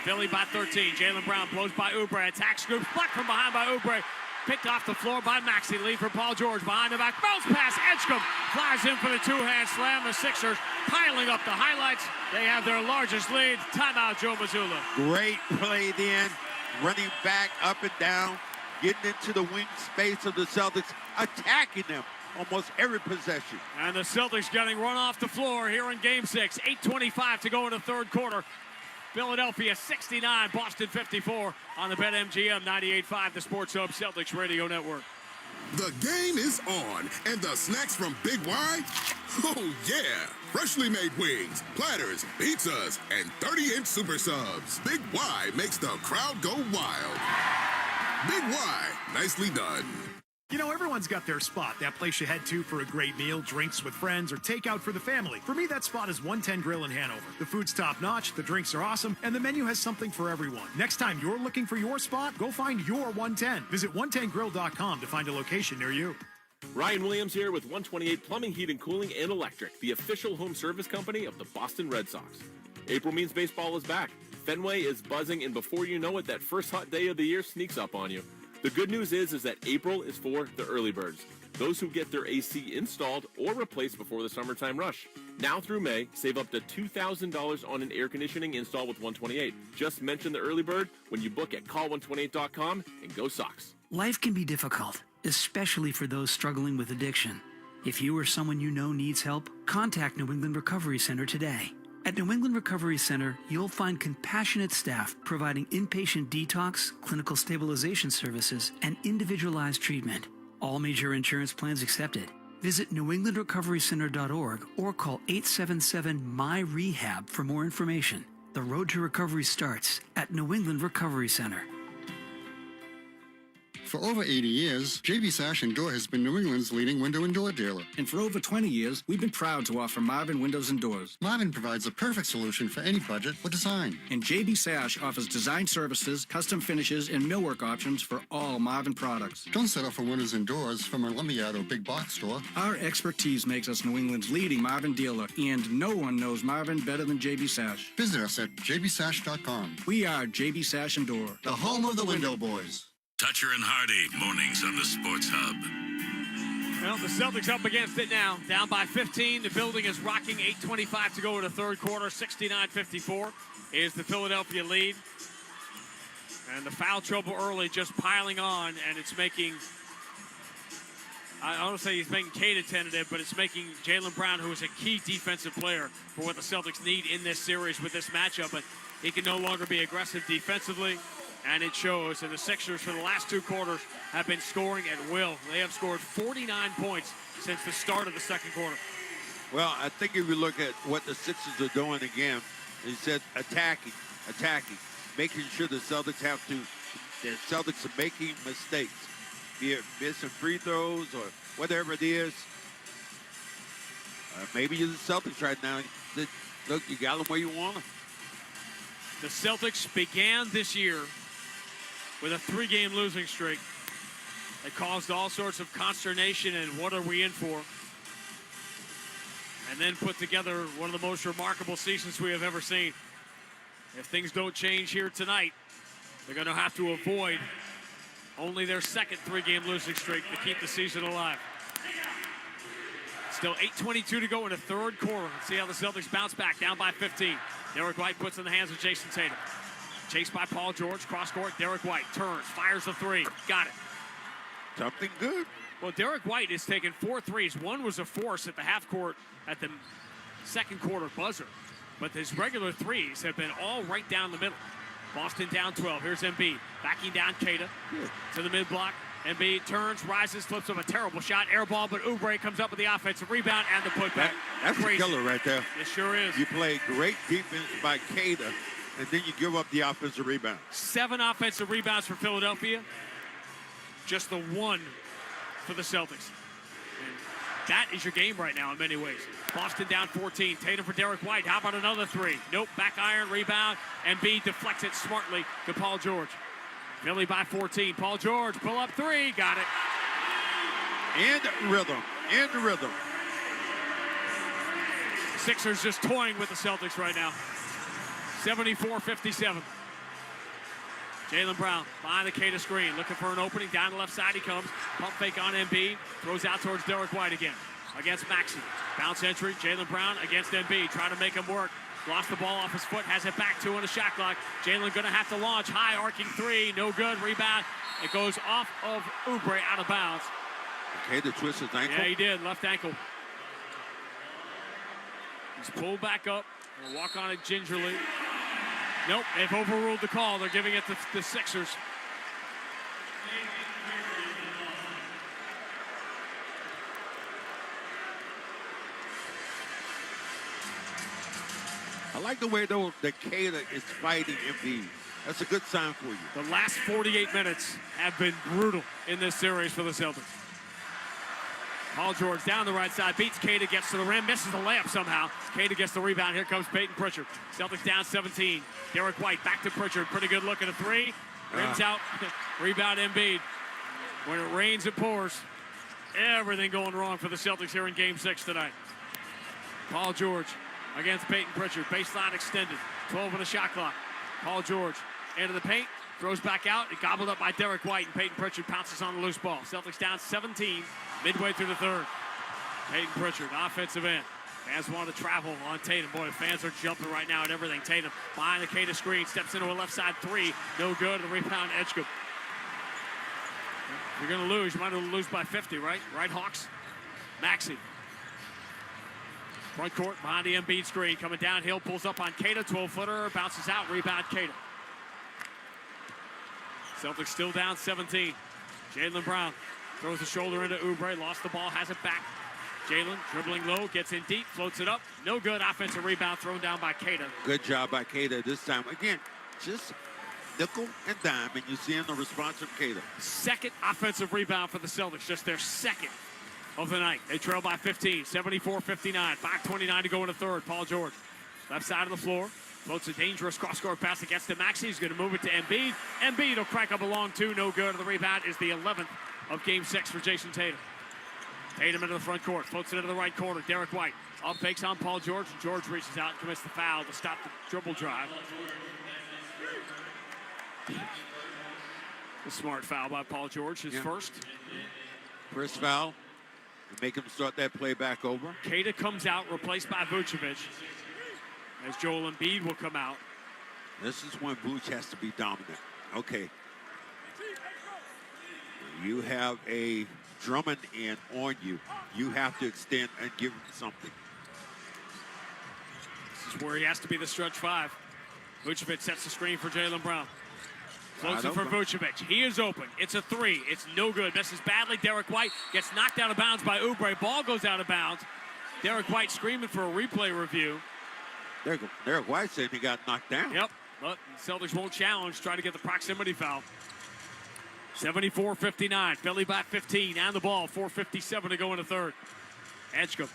Philly by 13. Jaylen Brown blows by Oubre. Attack scoops. Blocked from behind by Oubre. Picked off the floor by Maxey. Lead for Paul George. Behind the back. Bounce pass. Edgecombe flies in for the 2-hand slam. The Sixers piling up the highlights. They have their largest lead. Timeout, Joe Mazzulla. Great play then. Running back up and down. Getting into the wing space of the Celtics. Attacking them almost every possession. And the Celtics getting run off the floor here in Game 6. 8:25 to go in the third quarter. Philadelphia 69, Boston 54 on the BetMGM 98.5, the Sports Hub Celtics Radio Network. The game is on, and the snacks from Big Y? Oh, yeah. Freshly made wings, platters, pizzas, and 30-inch super subs. Big Y makes the crowd go wild. Big Y, nicely done. You know, everyone's got their spot, that place you head to for a great meal, drinks with friends, or takeout for the family. For me, that spot is 110 Grill in Hanover. The food's top-notch, the drinks are awesome, and the menu has something for everyone. Next time you're looking for your spot, go find your 110. Visit 110grill.com to find a location near you. Ryan Williams here with 128 Plumbing, Heat, and Cooling and Electric, the official home service company of the Boston Red Sox. April means baseball is back. Fenway is buzzing, and before you know it, that first hot day of the year sneaks up on you. The good news is that April is for the early birds, those who get their AC installed or replaced before the summertime rush. Now through May, save up to $2,000 on an air conditioning install with 128. Just mention the early bird when you book at call128.com and go Sox. Life can be difficult, especially for those struggling with addiction. If you or someone you know needs help, contact New England Recovery Center today. At New England Recovery Center, you'll find compassionate staff providing inpatient detox, clinical stabilization services, and individualized treatment. All major insurance plans accepted. Visit newenglandrecoverycenter.org or call 877-MY-REHAB for more information. The road to recovery starts at New England Recovery Center. For over 80 years, JB Sash & Door has been New England's leading window and door dealer. And for over 20 years, we've been proud to offer Marvin Windows and Doors. Marvin provides a perfect solution for any budget or design. And JB Sash offers design services, custom finishes, and millwork options for all Marvin products. Don't settle for windows and doors from a lumberyard or big box store. Our expertise makes us New England's leading Marvin dealer, and no one knows Marvin better than JB Sash. Visit us at jbsash.com. We are JB Sash & Door, the home of the window boys. Toucher and Hardy, mornings on the Sports Hub. Well, the Celtics up against it now. Down by 15. The building is rocking. 8:25 to go in the third quarter. 69-54 is the Philadelphia lead. And the foul trouble early just piling on, and it's making, I don't want to say he's making Queta tentative, but it's making Jaylen Brown, who is a key defensive player for what the Celtics need in this series with this matchup. But he can no longer be aggressive defensively. And it shows. And the Sixers for the last 2 quarters have been scoring at will. They have scored 49 points since the start of the second quarter. Well, I think if you look at what the Sixers are doing again, he said attacking, making sure the Celtics are making mistakes, be it missing free throws or whatever it is. Maybe you're the Celtics right now. Look, you got them where you want them. The Celtics began this year with a 3-game losing streak that caused all sorts of consternation and what are we in for? And then put together one of the most remarkable seasons we have ever seen. If things don't change here tonight, they're going to have to avoid only their second 3-game losing streak to keep the season alive. Still 8:22 to go in the third quarter. Let's see how the Celtics bounce back, down by 15. Derek White puts in the hands of Jason Tatum. Chased by Paul George, cross court. Derek White turns, fires a 3. Got it. Something good. Well, Derek White has taken 4 threes. One was a force at the half court at the second quarter buzzer. But his regular threes have been all right down the middle. Boston down 12. Here's Embiid. Backing down Keita to the mid-block. Embiid turns, rises, flips up a terrible shot. Air ball, but Oubre comes up with the offensive rebound and the putback. That's a killer right there. It sure is. You play great defense by Keita, and then you give up the offensive rebound. 7 offensive rebounds for Philadelphia. Just the 1 for the Celtics. And that is your game right now in many ways. Boston down 14. Tatum for Derek White. How about another 3? Nope. Back iron, rebound. Embiid deflects it smartly to Paul George. Philly by 14. Paul George, pull up 3. Got it. And rhythm. Sixers just toying with the Celtics right now. 74-57. Jaylen Brown behind the Keita screen, looking for an opening. Down the left side he comes. Pump fake on Embiid. Throws out towards Derek White again. Against Maxey. Bounce entry. Jaylen Brown against Embiid. Trying to make him work. Lost the ball off his foot. Has it back 2 on the shot clock. Jaylen going to have to launch. High arcing 3. No good. Rebound. It goes off of Oubre out of bounds. Okay, the twist his ankle. Yeah, he did. Left ankle. He's pulled back up. Gonna walk on it gingerly. Nope, they've overruled the call. They're giving it to the Sixers. I like the way, though, that Keita is fighting Embiid. That's a good sign for you. The last 48 minutes have been brutal in this series for the Celtics. Paul George down the right side, beats Keita, gets to the rim, misses the layup somehow. Keita gets the rebound. Here comes Peyton Pritchard. Celtics down 17. Derek White back to Pritchard. Pretty good look at a 3. Rims out. Rebound Embiid. When it rains, it pours. Everything going wrong for the Celtics here in Game 6 tonight. Paul George against Peyton Pritchard. Baseline extended. 12 on the shot clock. Paul George into the paint. Throws back out. It gobbled up by Derek White, and Peyton Pritchard pounces on the loose ball. Celtics down 17 midway through the third. Peyton Pritchard, offensive end. Fans want to travel on Tatum. Boy, the fans are jumping right now at everything. Tatum behind the Keita screen, steps into a left side 3. No good. The rebound, Edgecombe. If you're going to lose, you might lose by 50, right? Right, Hawks? Maxey. Front court behind the Embiid screen. Coming downhill, pulls up on Keita. 12-footer, bounces out, rebound Keita. Celtics still down 17. Jaylen Brown throws the shoulder into Oubre, lost the ball, has it back. Jaylen dribbling low, gets in deep, floats it up. No good. Offensive rebound thrown down by Keita. Good job by Keita this time. Again, just nickel and dime, and you see in the response from Keita. Second offensive rebound for the Celtics, just their second of the night. They trail by 15, 74-59. 5:29 to go in the third. Paul George, left side of the floor. Floats a dangerous cross-court pass against to Maxey. He's going to move it to Embiid. Embiid will crank up a long 2. No good. The rebound is the 11th of Game 6 for Jason Tatum. Tatum into the front court. Floats it into the right corner. Derek White up fakes on Paul George. And George reaches out and commits the foul to stop the dribble drive. A smart foul by Paul George, his first. First foul. Make him start that play back over. Keita comes out, replaced by Vucevic. As Joel Embiid will come out. This is when Vooch has to be dominant. Okay. You have a Drummond in on you. You have to extend and give him something. This is where he has to be the stretch 5. Vucevic sets the screen for Jaylen Brown. Floats it for Vucevic. He is open. It's a three. It's no good. Misses badly. Derek White gets knocked out of bounds by Oubre. Ball goes out of bounds. Derek White screaming for a replay review. Derek White said he got knocked down. Yep, but Celtics won't challenge, try to get the proximity foul. 74-59, Philly by 15, and the ball, 4:57 to go in the third. Edgecombe,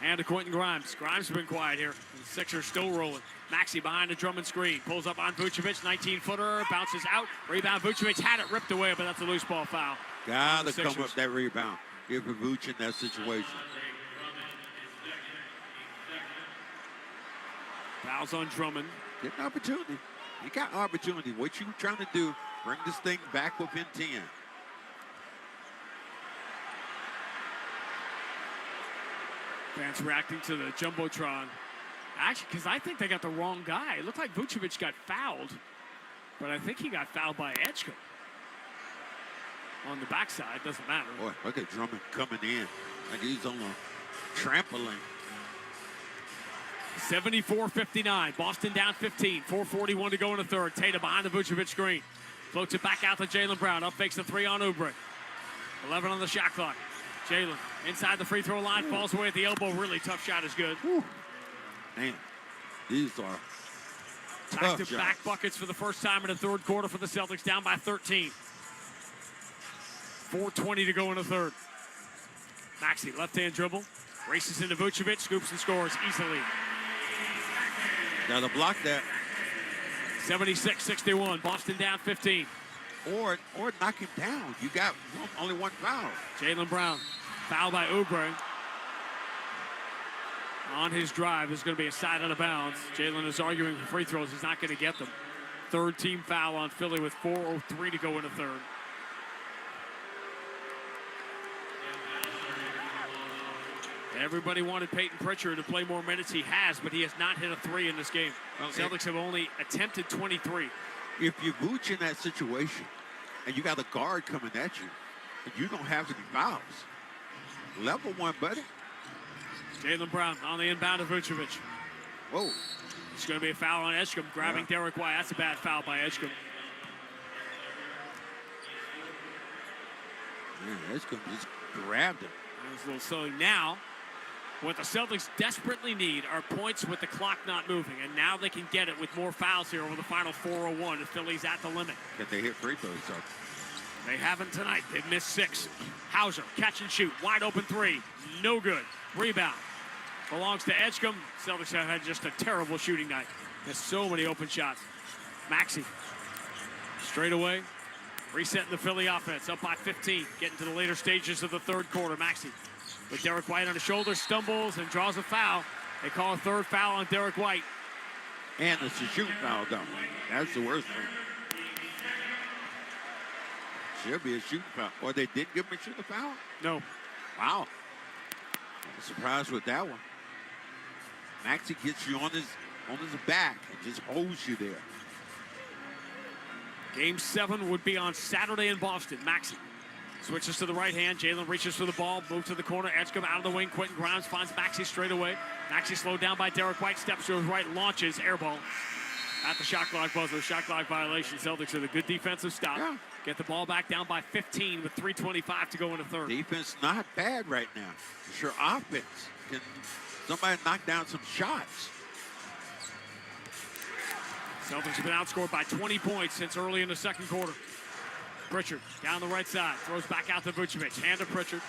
and to Quentin Grimes. Grimes has been quiet here. The Sixers still rolling. Maxey behind the Drummond screen, pulls up on Vucevic, 19-footer, bounces out. Rebound, Vucevic had it ripped away, but that's a loose ball foul. Gotta come up that rebound. Give Vucevic in that situation. Fouls on Drummond. Get an opportunity. You got opportunity. What you trying to do, bring this thing back within 10. Fans reacting to the Jumbotron. Actually, because I think they got the wrong guy. It looked like Vucevic got fouled, but I think he got fouled by Edgecombe. On the backside, doesn't matter. Boy, look at Drummond coming in like he's on a trampoline. 74-59, Boston down 15, 4:41 to go in the third. Tatum behind the Vucevic screen. Floats it back out to Jaylen Brown. Up fakes the three on Oubre. 11 on the shot clock. Jaylen inside the free throw line, falls away at the elbow. Really tough shot is good. Man, these are back-to-back buckets for the first time in the third quarter for the Celtics, down by 13. 4:20 to go in the third. Maxey, left-hand dribble. Races into Vucevic, scoops and scores easily. Got to block that. 76-61, Boston down 15. Or knock him down. You got only one foul. Jaylen Brown, foul by Oubre. On his drive, is going to be a side out of bounds. Jaylen is arguing for free throws. He's not going to get them. Third team foul on Philly with 4:03 to go in the third. Everybody wanted Peyton Pritchard to play more minutes. He has, but he has not hit a three in this game. Well, Celtics have only attempted 23. If you Vooch in that situation and you got a guard coming at you, and you don't have any fouls, level one, buddy. Jaylen Brown on the inbound of Vucevic. Whoa. It's going to be a foul on Edgecombe, grabbing Derek White. That's a bad foul by Edgecombe. Yeah, Edgecombe just grabbed him. That was a little silly. Now, what the Celtics desperately need are points with the clock not moving, and now they can get it with more fouls here over the final 4:01. The Phillies at the limit. Can they hit free throws? They haven't tonight. They've missed 6. Hauser, catch and shoot, wide open 3, no good. Rebound belongs to Edgecombe. Celtics have had just a terrible shooting night. There's so many open shots. Maxey, straight away, resetting the Philly offense, up by 15, getting to the later stages of the third quarter. Maxey with Derek White on his shoulder, stumbles and draws a foul. They call a third foul on Derek White. And it's a shooting foul, though. That's the worst thing. Should be a shooting foul. Or they did give him a shooting foul? No. Wow. I'm surprised with that one. Maxey gets you on his back and just holds you there. Game 7 would be on Saturday in Boston. Maxey switches to the right hand. Jaylen reaches for the ball, moves to the corner. Edgecombe out of the wing. Quentin Grimes finds Maxey straight away. Maxey slowed down by Derek White. Steps to his right, launches, air ball. At the shot clock buzzer, shot clock violation. Celtics with a good defensive stop. Yeah. Get the ball back down by 15 with 3:25 to go in the third. Defense not bad right now. It's your offense. Can somebody knock down some shots? Celtics have been outscored by 20 points since early in the second quarter. Pritchard down the right side, throws back out to Vucevic. Hand to Pritchard.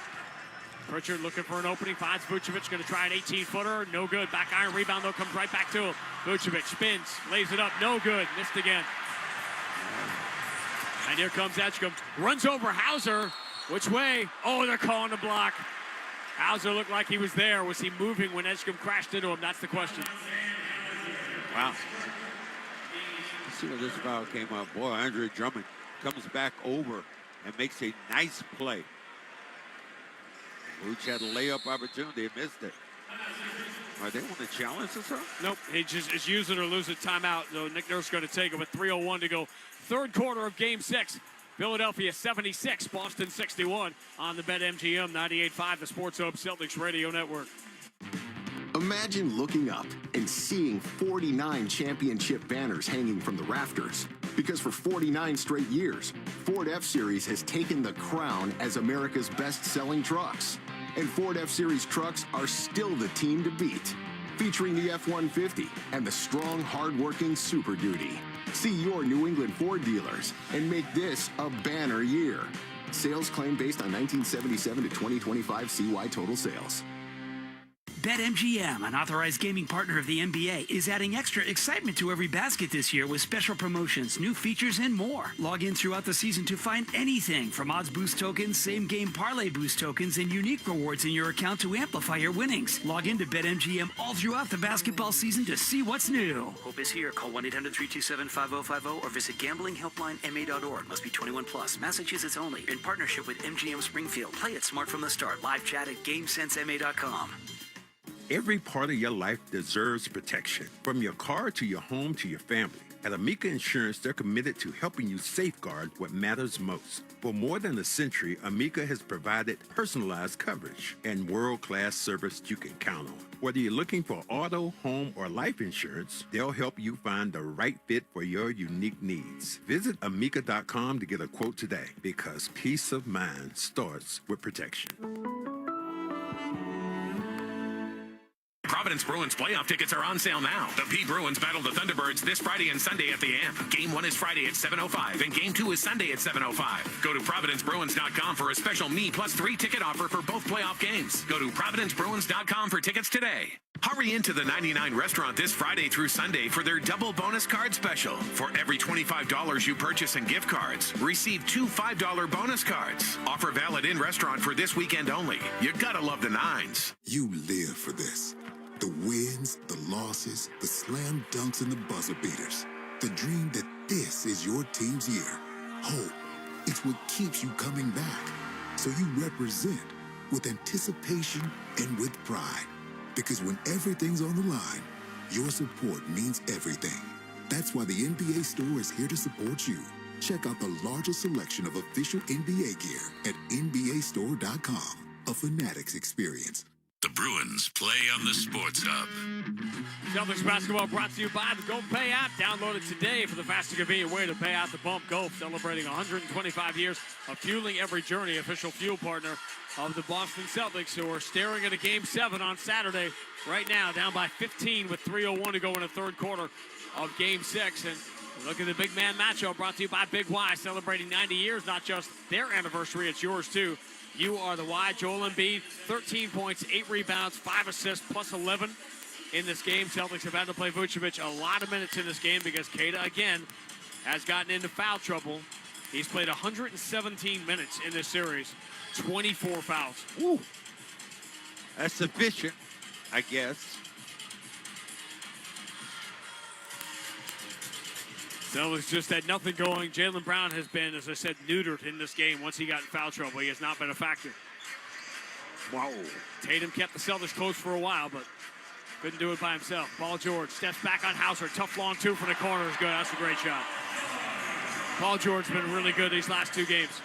Pritchard looking for an opening, finds Vucevic, going to try an 18-footer. No good. Back iron rebound, though, comes right back to him. Vucevic spins, lays it up. No good. Missed again. And here comes Edgecombe. Runs over Hauser. Which way? Oh, they're calling the block. Hauser looked like he was there. Was he moving when Edgecombe crashed into him? That's the question. Wow. Let's see where this foul came up. Boy, Andre Drummond comes back over and makes a nice play. Vooch had a layup opportunity and missed it. Are they want to challenge this, sir? Nope. He just is use it or lose it timeout. So Nick Nurse going to take it with 3:01 to go. Third quarter of Game 6. Philadelphia 76, Boston 61 on the BetMGM 98.5, the Sports Hub Celtics Radio Network. Imagine looking up and seeing 49 championship banners hanging from the rafters. Because for 49 straight years, Ford F-Series has taken the crown as America's best-selling trucks. And Ford F-Series trucks are still the team to beat. Featuring the F-150 and the strong, hard-working Super Duty. See your New England Ford dealers and make this a banner year. Sales claim based on 1977 to 2025 CY total sales. BetMGM, an authorized gaming partner of the NBA, is adding extra excitement to every basket this year with special promotions, new features, and more. Log in throughout the season to find anything from odds boost tokens, same-game parlay boost tokens, and unique rewards in your account to amplify your winnings. Log in to BetMGM all throughout the basketball season to see what's new. Hope is here. Call 1-800-327-5050 or visit gamblinghelplinema.org. Must be 21 plus. Massachusetts only. In partnership with MGM Springfield. Play it smart from the start. Live chat at GameSenseMA.com. Every part of your life deserves protection, from your car to your home to your family. At Amica Insurance, they're committed to helping you safeguard what matters most. For more than a century, Amica has provided personalized coverage and world-class service you can count on. Whether you're looking for auto, home, or life insurance, they'll help you find the right fit for your unique needs. Visit Amica.com to get a quote today, because peace of mind starts with protection. Providence Bruins playoff tickets are on sale now. The P Bruins battle the Thunderbirds this Friday and Sunday at the Amp. Game 1 is Friday at 7:05 and Game 2 is Sunday at 7:05. Go to ProvidenceBruins.com for a special Me Plus 3 ticket offer for both playoff games. Go to ProvidenceBruins.com for tickets today. Hurry into the 99 restaurant this Friday through Sunday for their double bonus card special. For every $25 you purchase in gift cards, receive 2 $5 bonus cards. Offer valid in restaurant for this weekend only. You gotta love the nines. You live for this. The wins, the losses, the slam dunks, and the buzzer beaters. The dream that this is your team's year. Hope. It's what keeps you coming back. So you represent with anticipation and with pride. Because when everything's on the line, your support means everything. That's why the NBA store is here to support you. Check out the largest selection of official NBA gear at NBAstore.com. A Fanatics experience. The Bruins play on the Sports Hub. Celtics basketball brought to you by the Gulf Pay app. Download it today for the fast and convenient way to pay out the bump. Gulf, celebrating 125 years of fueling every journey. Official fuel partner of the Boston Celtics, who are staring at a Game 7 on Saturday. Right now, down by 15 with 3:01 to go in the third quarter of Game 6. And look at the big man matchup brought to you by Big Y, celebrating 90 years. Not just their anniversary, it's yours too. You are the Y. Joel Embiid, 13 points, 8 rebounds, 5 assists, plus 11 in this game. Celtics have had to play Vucevic a lot of minutes in this game because Keita, again, has gotten into foul trouble. He's played 117 minutes in this series, 24 fouls. Woo. That's sufficient, I guess. Celtics just had nothing going. Jaylen Brown has been, as I said, neutered in this game. Once he got in foul trouble, he has not been a factor. Wow. Tatum kept the Celtics close for a while, but couldn't do it by himself. Paul George steps back on Hauser. Tough long two from the corner is good. That's a great shot. Paul George's been really good these last 2 games.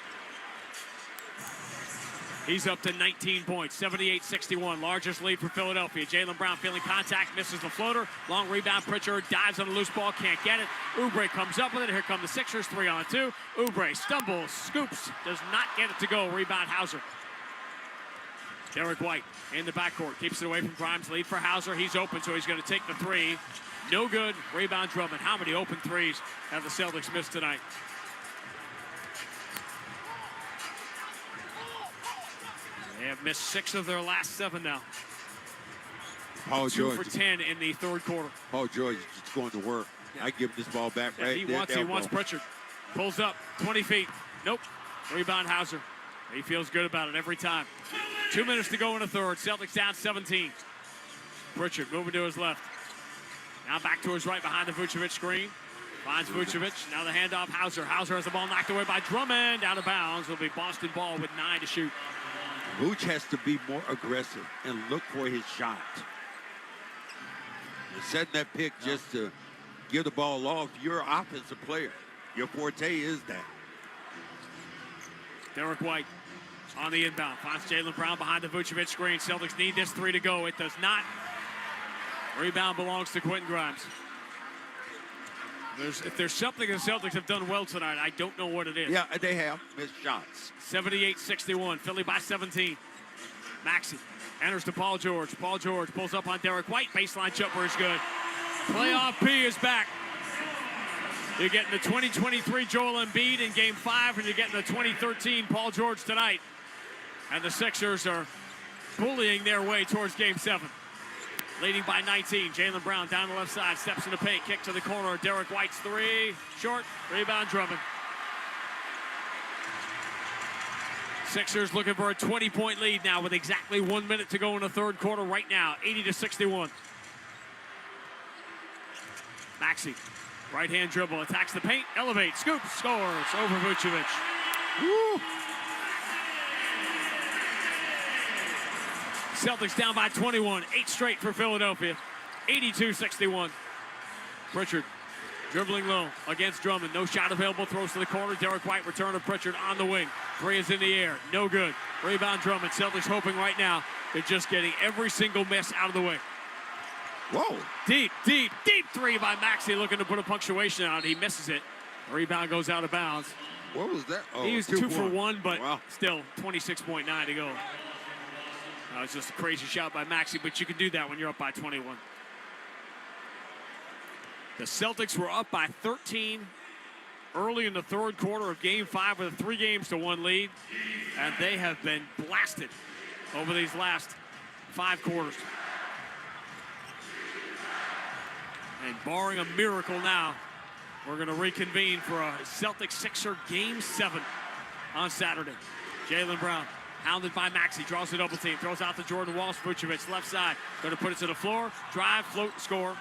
He's up to 19 points, 78-61, largest lead for Philadelphia. Jaylen Brown feeling contact, misses the floater. Long rebound, Pritchard dives on a loose ball, can't get it. Oubre comes up with it. Here come the Sixers, 3-on-2. Oubre stumbles, scoops, does not get it to go. Rebound, Hauser. Derek White in the backcourt, keeps it away from Grimes. Lead for Hauser. He's open, so he's going to take the 3. No good. Rebound, Drummond. How many open threes have the Celtics missed tonight? They have missed 6 of their last 7 now. Paul 2 George for 10 in the third quarter. Paul George is just going to work. I give him this ball back right He there. wants Pritchard. Pulls up, 20 feet. Nope. Rebound, Hauser. He feels good about it every time. 2 minutes to go in the third. Celtics down 17. Pritchard moving to his left. Now back to his right behind the Vucevic screen. Finds Vucevic. Now the handoff, Hauser. Hauser has the ball knocked away by Drummond. Out of bounds. It'll be Boston ball with 9 to shoot. Vooch has to be more aggressive and look for his shot. You're setting that pick just to give the ball off. You're an offensive player. Your forte is that. Derek White on the inbound. Finds Jaylen Brown behind the Vucevic screen. Celtics need this 3 to go. It does not. Rebound belongs to Quentin Grimes. If there's something the Celtics have done well tonight, I don't know what it is. Yeah, they have missed shots. 78-61, Philly by 17. Maxey enters to Paul George. Paul George pulls up on Derek White. Baseline jumper is good. Playoff P is back. You're getting the 2023 Joel Embiid in Game 5, and you're getting the 2013 Paul George tonight. And the Sixers are bullying their way towards Game 7. Leading by 19. Jaylen Brown down the left side, steps in the paint, kick to the corner. Derek White's three, short, rebound Drummond. Sixers looking for a 20-point lead now with exactly 1 minute to go in the third quarter right now, 80-61. Maxey, right-hand dribble, attacks the paint, elevates, scoops, scores over Vucevic. Woo! Celtics down by 21, 8 straight for Philadelphia, 82-61. Pritchard dribbling low against Drummond. No shot available, throws to the corner. Derek White, return of Pritchard on the wing. Three is in the air, no good. Rebound Drummond. Celtics hoping right now they're just getting every single miss out of the way. Whoa. Deep three by Maxey, looking to put a punctuation on it. He misses it. The rebound goes out of bounds. What was that? Oh, he was 2 for 1, but wow. Still 26.9 to go. That was just a crazy shot by Maxey, but you can do that when you're up by 21. The Celtics were up by 13 early in the third quarter of Game 5 with a 3-1 lead, and they have been blasted over these last 5 quarters. And barring a miracle now, we're going to reconvene for a Celtics-Sixer Game 7 on Saturday. Jaylen Brown, hounded by Maxey, draws the double team, throws out to Jordan Walsh. Vucevic, left side, going to put it to the floor, drive, float, score.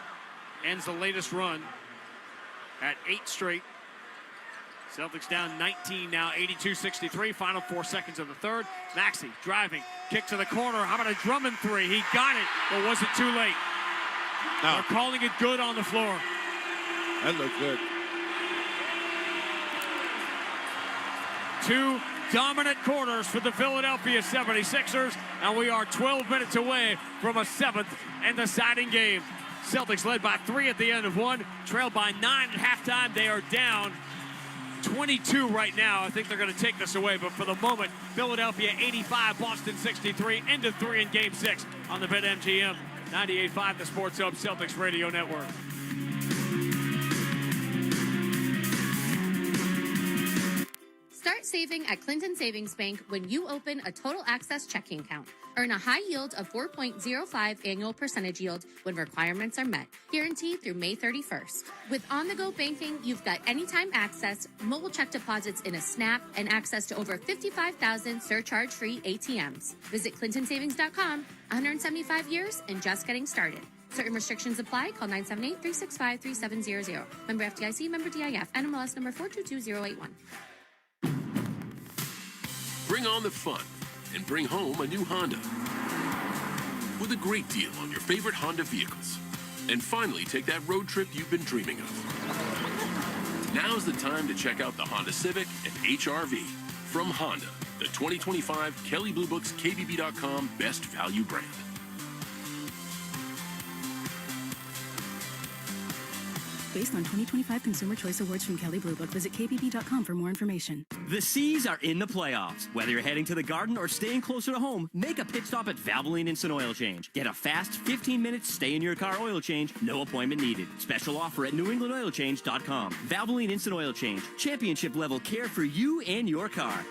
Ends the latest run at 8 straight. Celtics down 19 now, 82-63. Final 4 seconds of the third. Maxey driving, kick to the corner. How about a Drummond three? He got it, but was it too late? No. They're calling it good on the floor. That looked good. 2 dominant quarters for the Philadelphia 76ers, and we are 12 minutes away from a 7th and deciding game. Celtics led by 3 at the end of 1, trailed by 9 at halftime. They are down 22 right now. I think they're going to take this away, but for the moment, Philadelphia 85, Boston 63, end of 3 in Game 6 on the BetMGM 98.5, the Sports Hub Celtics Radio Network. Start saving at Clinton Savings Bank when you open a Total Access checking account. Earn a high yield of 4.05 annual percentage yield when requirements are met. Guaranteed through May 31st. With on-the-go banking, you've got anytime access, mobile check deposits in a snap, and access to over 55,000 surcharge-free ATMs. Visit ClintonSavings.com. 175 years and just getting started. Certain restrictions apply. Call 978-365-3700. Member FDIC, member DIF, NMLS number 422081. Bring on the fun and bring home a new Honda with a great deal on your favorite Honda vehicles. And finally, take that road trip you've been dreaming of. Now's the time to check out the Honda Civic and HR-V from Honda, the 2025 Kelley Blue Book's KBB.com Best Value brand. Based on 2025 Consumer Choice Awards from Kelley Blue Book, visit kbb.com for more information. The C's are in the playoffs. Whether you're heading to the Garden or staying closer to home, make a pit stop at Valvoline Instant Oil Change. Get a fast 15-minute stay-in-your-car oil change, no appointment needed. Special offer at newenglandoilchange.com. Valvoline Instant Oil Change. Championship-level care for you and your car.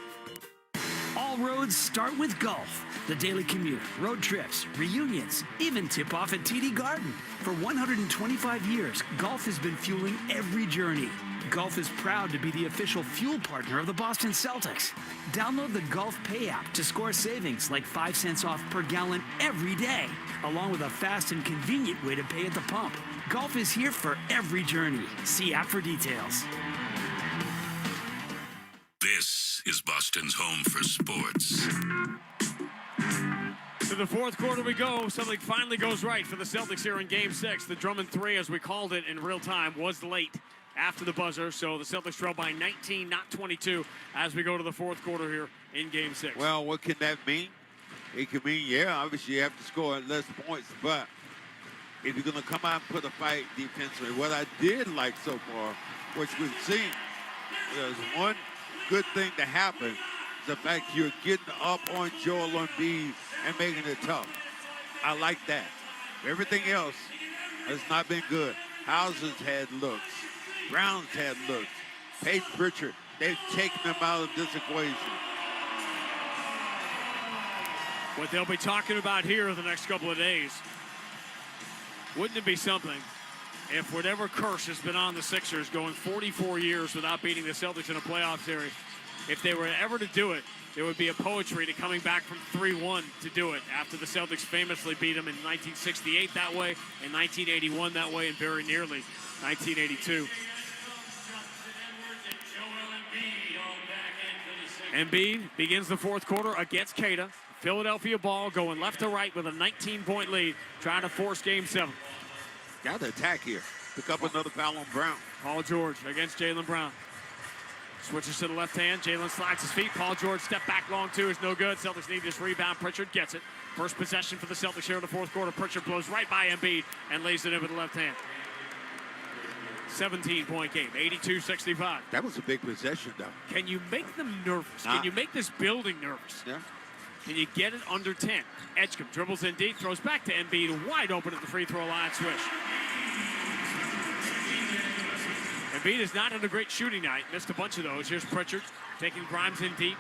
All roads start with golf. The daily commute, road trips, reunions, even tip-off at TD Garden. For 125 years, golf has been fueling every journey. Golf is proud to be the official fuel partner of the Boston Celtics. Download the Golf Pay app to score savings like 5 cents off per gallon every day, along with a fast and convenient way to pay at the pump. Golf is here for every journey. See app for details. This is Boston's home for sports. To the fourth quarter we go. Something finally goes right for the Celtics here in Game 6. The Drummond three, as we called it in real time, was late after the buzzer. So the Celtics trail by 19, not 22, as we go to the fourth quarter here in Game 6. Well, what can that mean? It could mean, yeah, obviously you have to score less points, but if you're going to come out and put a fight defensively. What I did like so far, which we've seen, there's one good thing to happen, is the fact you're getting up on Joel Embiid and making it tough. I like that. Everything else has not been good. Houses had looks. Brown's had looks. Peyton Pritchard, they've taken them out of this equation. What they'll be talking about here the next couple of days, wouldn't it be something if whatever curse has been on the Sixers going 44 years without beating the Celtics in a playoff series, if they were ever to do it, there would be a poetry to coming back from 3-1 to do it after the Celtics famously beat them in 1968 that way, in 1981 that way, and very nearly 1982. Embiid begins the fourth quarter against Keita. Philadelphia ball going left to right with a 19-point lead, trying to force Game 7. Got to attack here. Pick up another foul on Brown. Paul George against Jaylen Brown. Switches to the left hand. Jaylen slides his feet. Paul George step back long two is no good. Celtics need this rebound. Pritchard gets it. First possession for the Celtics here in the fourth quarter. Pritchard blows right by Embiid and lays it in with the left hand. 17-point game, 82-65. That was a big possession, though. Can you make them nervous? Can you make this building nervous? Yeah. Can you get it under 10? Edgecombe dribbles in deep, throws back to Embiid, wide open at the free throw line, swish. Embiid is not in a great shooting night, missed a bunch of those. Here's Pritchard taking Grimes in deep.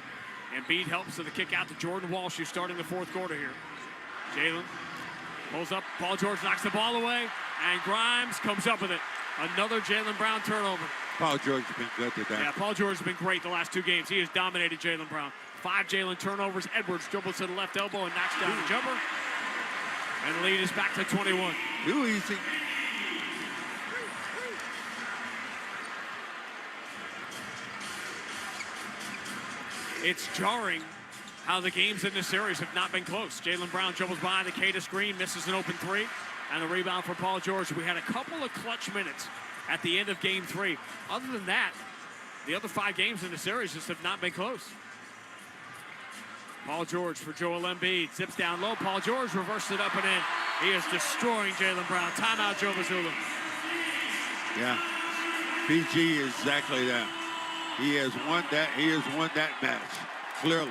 Embiid helps with the kick out to Jordan Walsh, who's starting the fourth quarter here. Jaylen pulls up, Paul George knocks the ball away, and Grimes comes up with it. Another Jaylen Brown turnover. Paul George has been good today. Yeah, Paul George has been great the last two games. He has dominated Jaylen Brown. 5 Jaylen turnovers. Edwards dribbles to the left elbow and knocks down the jumper. And the lead is back to 21. Too easy. It's jarring how the games in this series have not been close. Jaylen Brown dribbles by the Keita screen, misses an open three, and a rebound for Paul George. We had a couple of clutch minutes at the end of Game 3. Other than that, the other 5 games in the series just have not been close. Paul George for Joel Embiid. Zips down low. Paul George reversed it up and in. He is destroying Jaylen Brown. Timeout, Joe Mazzulla. Yeah. PG is exactly that. He has won that. He has won that match, clearly.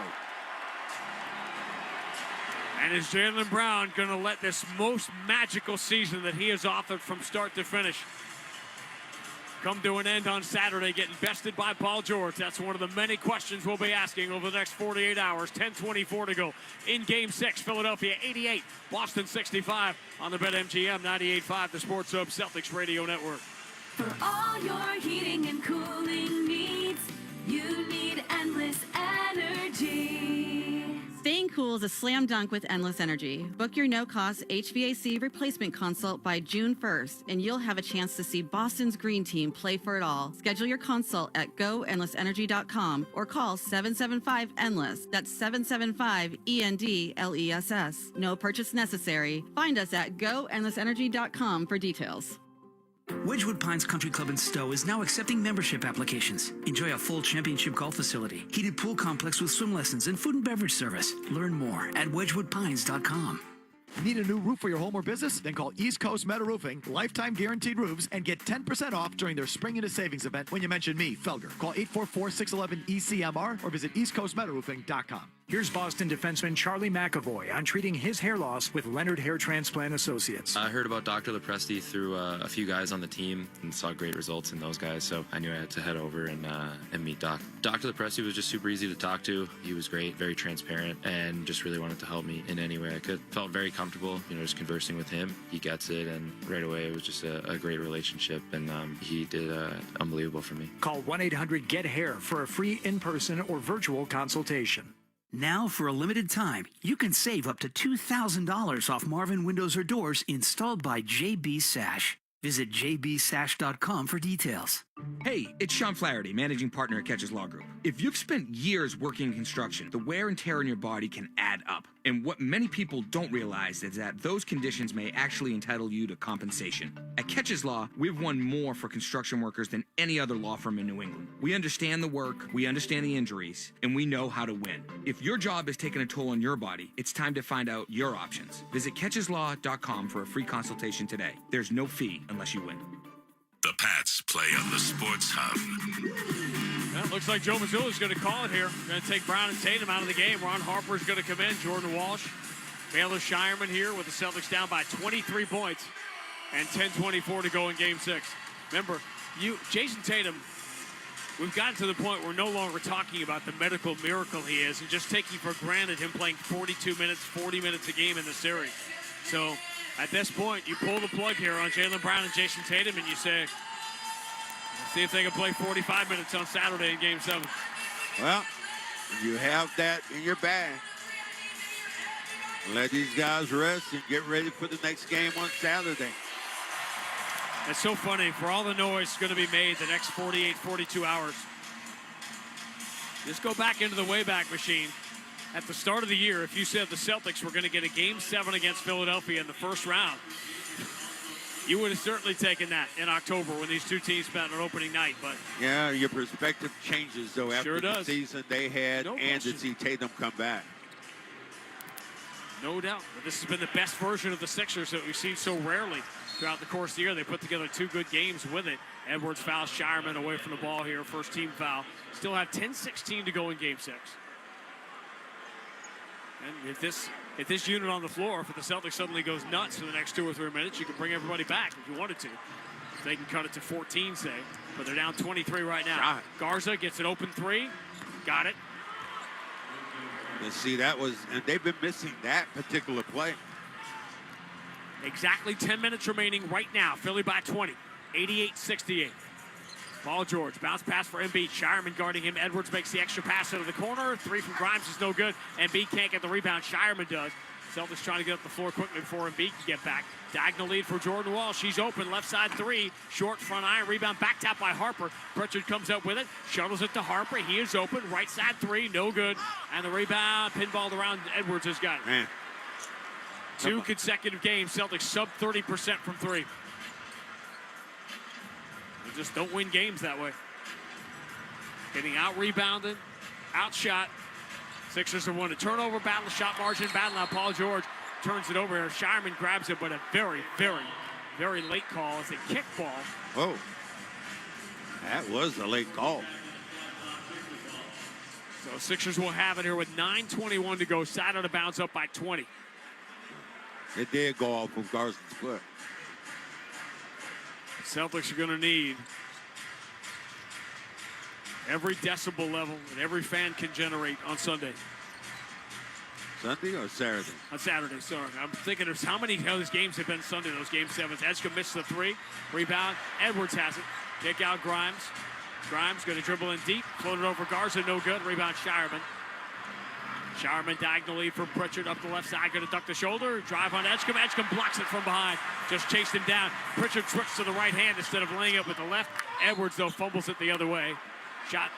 And is Jaylen Brown going to let this most magical season that he has authored from start to finish come to an end on Saturday, getting bested by Paul George? That's one of the many questions we'll be asking over the next 48 hours. 10:24 to go in Game 6. Philadelphia 88, Boston 65 on the BetMGM 98.5, the Sports Hub Celtics Radio Network. For all your heating and cooling needs, you need Endless Energy. Staying cool is a slam dunk with Endless Energy. Book your no-cost HVAC replacement consult by June 1st, and you'll have a chance to see Boston's Green Team play for it all. Schedule your consult at goendlessenergy.com or call 775-ENDLESS. That's 775-ENDLESS. No purchase necessary. Find us at goendlessenergy.com for details. Wedgwood Pines Country Club in Stowe is now accepting membership applications. Enjoy a full championship golf facility, heated pool complex with swim lessons, and food and beverage service. Learn more at wedgwoodpines.com. Need a new roof for your home or business? Then call East Coast Metal Roofing, lifetime guaranteed roofs, and get 10% off during their Spring Into Savings event when you mention me, Felger. Call 844-611-ECMR or visit eastcoastmetalroofing.com. Here's Boston defenseman Charlie McAvoy on treating his hair loss with Leonard Hair Transplant Associates. I heard about Dr. Lepresti through a few guys on the team and saw great results in those guys, so I knew I had to head over and meet Doc. Dr. Lepresti was just super easy to talk to. He was great, very transparent, and just really wanted to help me in any way I could. Felt very comfortable, just conversing with him. He gets it, and right away it was just a great relationship, and he did unbelievable for me. Call 1-800-GET-HAIR for a free in-person or virtual consultation. Now, for a limited time, you can save up to $2,000 off Marvin windows or doors installed by JB Sash. Visit jbsash.com for details. Hey, it's Sean Flaherty, managing partner at Catches Law Group. If you've spent years working in construction, the wear and tear on your body can add up. And what many people don't realize is that those conditions may actually entitle you to compensation. At Catches Law, we've won more for construction workers than any other law firm in New England. We understand the work, we understand the injuries, and we know how to win. If your job is taking a toll on your body, it's time to find out your options. Visit catcheslaw.com for a free consultation today. There's no fee unless you win. The Pats play on the Sports Hub. Well, it looks like Joe Mazzulla's going to call it here. Going to take Brown and Tatum out of the game. Ron Harper's going to come in. Jordan Walsh, Baylor Shireman here with the Celtics down by 23 points and 10:24 to go in Game 6. Remember, Jason Tatum, we've gotten to the point where we're no longer talking about the medical miracle he is and just taking for granted him playing 42 minutes, 40 minutes a game in the series. So at this point, you pull the plug here on Jaylen Brown and Jason Tatum, and you say, let's see if they can play 45 minutes on Saturday in Game 7. Well, you have that in your bag. Let these guys rest and get ready for the next game on Saturday. It's so funny. For all the noise going to be made the next 48, 42 hours, just go back into the Wayback Machine. At the start of the year, if you said the Celtics were going to get a Game 7 against Philadelphia in the first round, you would have certainly taken that in October when these two teams met on opening night. But yeah, your perspective changes, though, after the season they had and to see Tatum come back. No doubt. But this has been the best version of the Sixers that we've seen so rarely throughout the course of the year. They put together two good games with it. Edwards fouls Shireman away from the ball here. First team foul. Still have 10:16 to go in Game 6. And if this unit on the floor for the Celtics suddenly goes nuts for the next 2 or 3 minutes, you can bring everybody back if you wanted to. If they can cut it to 14, say. But they're down 23 right now. Garza gets an open three. Got it. And see, that was, and they've been missing that particular play. Exactly 10 minutes remaining right now. Philly by 20. 88-68. Paul George, bounce pass for Embiid. Shireman guarding him. Edwards makes the extra pass into the corner. Three from Grimes is no good. Embiid can't get the rebound. Shireman does. Celtics trying to get up the floor quickly before Embiid can get back. Diagonal lead for Jordan Wall. She's open. Left side three. Short front iron. Rebound backed out by Harper. Pritchard comes up with it. Shuttles it to Harper. He is open. Right side three. No good. And the rebound pinballed around. Edwards has got it. Man. 2 consecutive games. Celtics sub 30% from three. They just don't win games that way. Getting out-rebounded, outshot. Sixers have won a turnover battle, shot margin battle. Now Paul George turns it over here. Shireman grabs it, but a very, very, very late call. It's a kick ball. Oh, that was a late call. So Sixers will have it here with 9:21 to go. Side out of bounds up by 20. It did go off of Garza's foot. Celtics are going to need every decibel level that every fan can generate on Sunday. Sunday or Saturday? On Saturday, sorry. I'm thinking of how many of those games have been Sunday, those Game 7s. Edgecombe misses the three. Rebound. Edwards has it. Kick out Grimes. Grimes going to dribble in deep. Floated over Garza, no good. Rebound Shireman. Shireman diagonally for Pritchard up the left side. Going to duck the shoulder. Drive on Edgecombe. Edgecombe blocks it from behind. Just chased him down. Pritchard switched to the right hand instead of laying it with the left. Edwards, though, fumbles it the other way.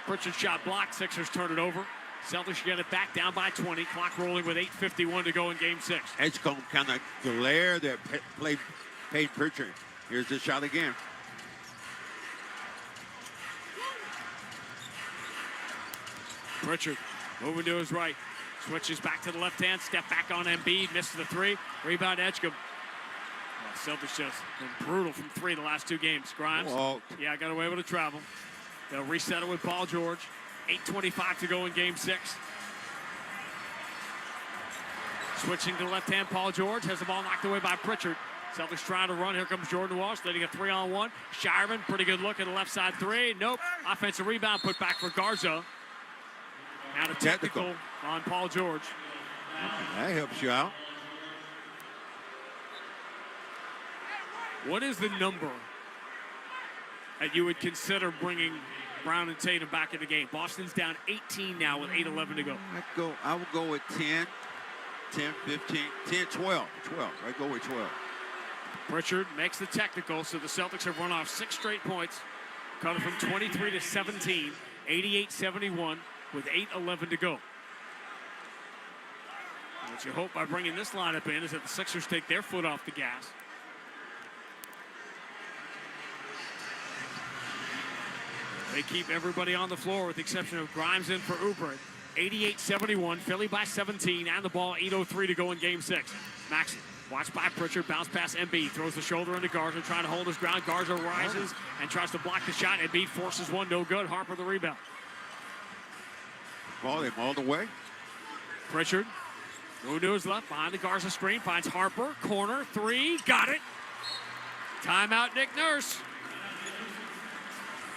Pritchard shot blocked. Sixers turn it over. Celtics get it back down by 20. Clock rolling with 8:51 to go in Game 6. Edgecombe kind of glared at Payne Pritchard. Here's the shot again. Pritchard moving to his right. Switches back to the left hand. Step back on Embiid. Misses the three. Rebound Edgecombe. Celtics just been brutal from three the last 2 games. Grimes. Yeah, got away with a travel. They'll reset it with Paul George. 8:25 to go in Game 6. Switching to the left hand, Paul George has the ball knocked away by Pritchard. Celtics trying to run. Here comes Jordan Walsh, letting a 3-on-1. Shireman, pretty good look at the left side three. Nope. Offensive rebound put back for Garza. Now the technical on Paul George. That helps you out. What is the number that you would consider bringing Brown and Tatum back in the game? Boston's down 18 now with 8:11 to go. I would go with 10, 15, 10, 12. 12. I'd go with 12. Pritchard makes the technical, so the Celtics have run off 6 straight points, cut it from 23 to 17, 88-71 with 8:11 to go. What you hope by bringing this lineup in is that the Sixers take their foot off the gas. They keep everybody on the floor with the exception of Grimes in for Oubre. 88-71, Philly by 17, and the ball 8:03 to go in game 6. Maxey watched by Pritchard, bounce pass Embiid, throws the shoulder into Garza, trying to hold his ground. Garza rises and tries to block the shot. Embiid forces one, no good. Harper the rebound. Ball him all the way. Pritchard, who to his left, behind the Garza screen, finds Harper, corner, 3, got it. Timeout, Nick Nurse.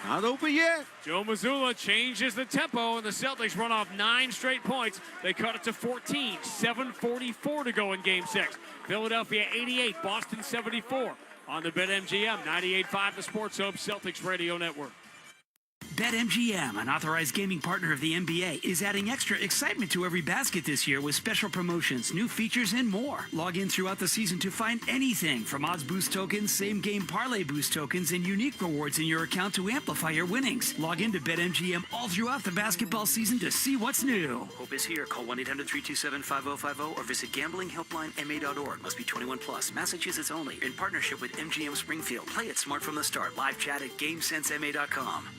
Not over yet. Joe Mazzulla changes the tempo, and the Celtics run off 9 straight points. They cut it to 14. 7:44 to go in Game 6. Philadelphia 88, Boston 74. On the BetMGM 98.5, the Sports Hub Celtics Radio Network. BetMGM, an authorized gaming partner of the NBA, is adding extra excitement to every basket this year with special promotions, new features, and more. Log in throughout the season to find anything from odds boost tokens, same-game parlay boost tokens, and unique rewards in your account to amplify your winnings. Log in to BetMGM all throughout the basketball season to see what's new. Hope is here. Call 1-800-327-5050 or visit gamblinghelplinema.org. Must be 21 plus. Massachusetts only. In partnership with MGM Springfield. Play it smart from the start. Live chat at GameSenseMA.com.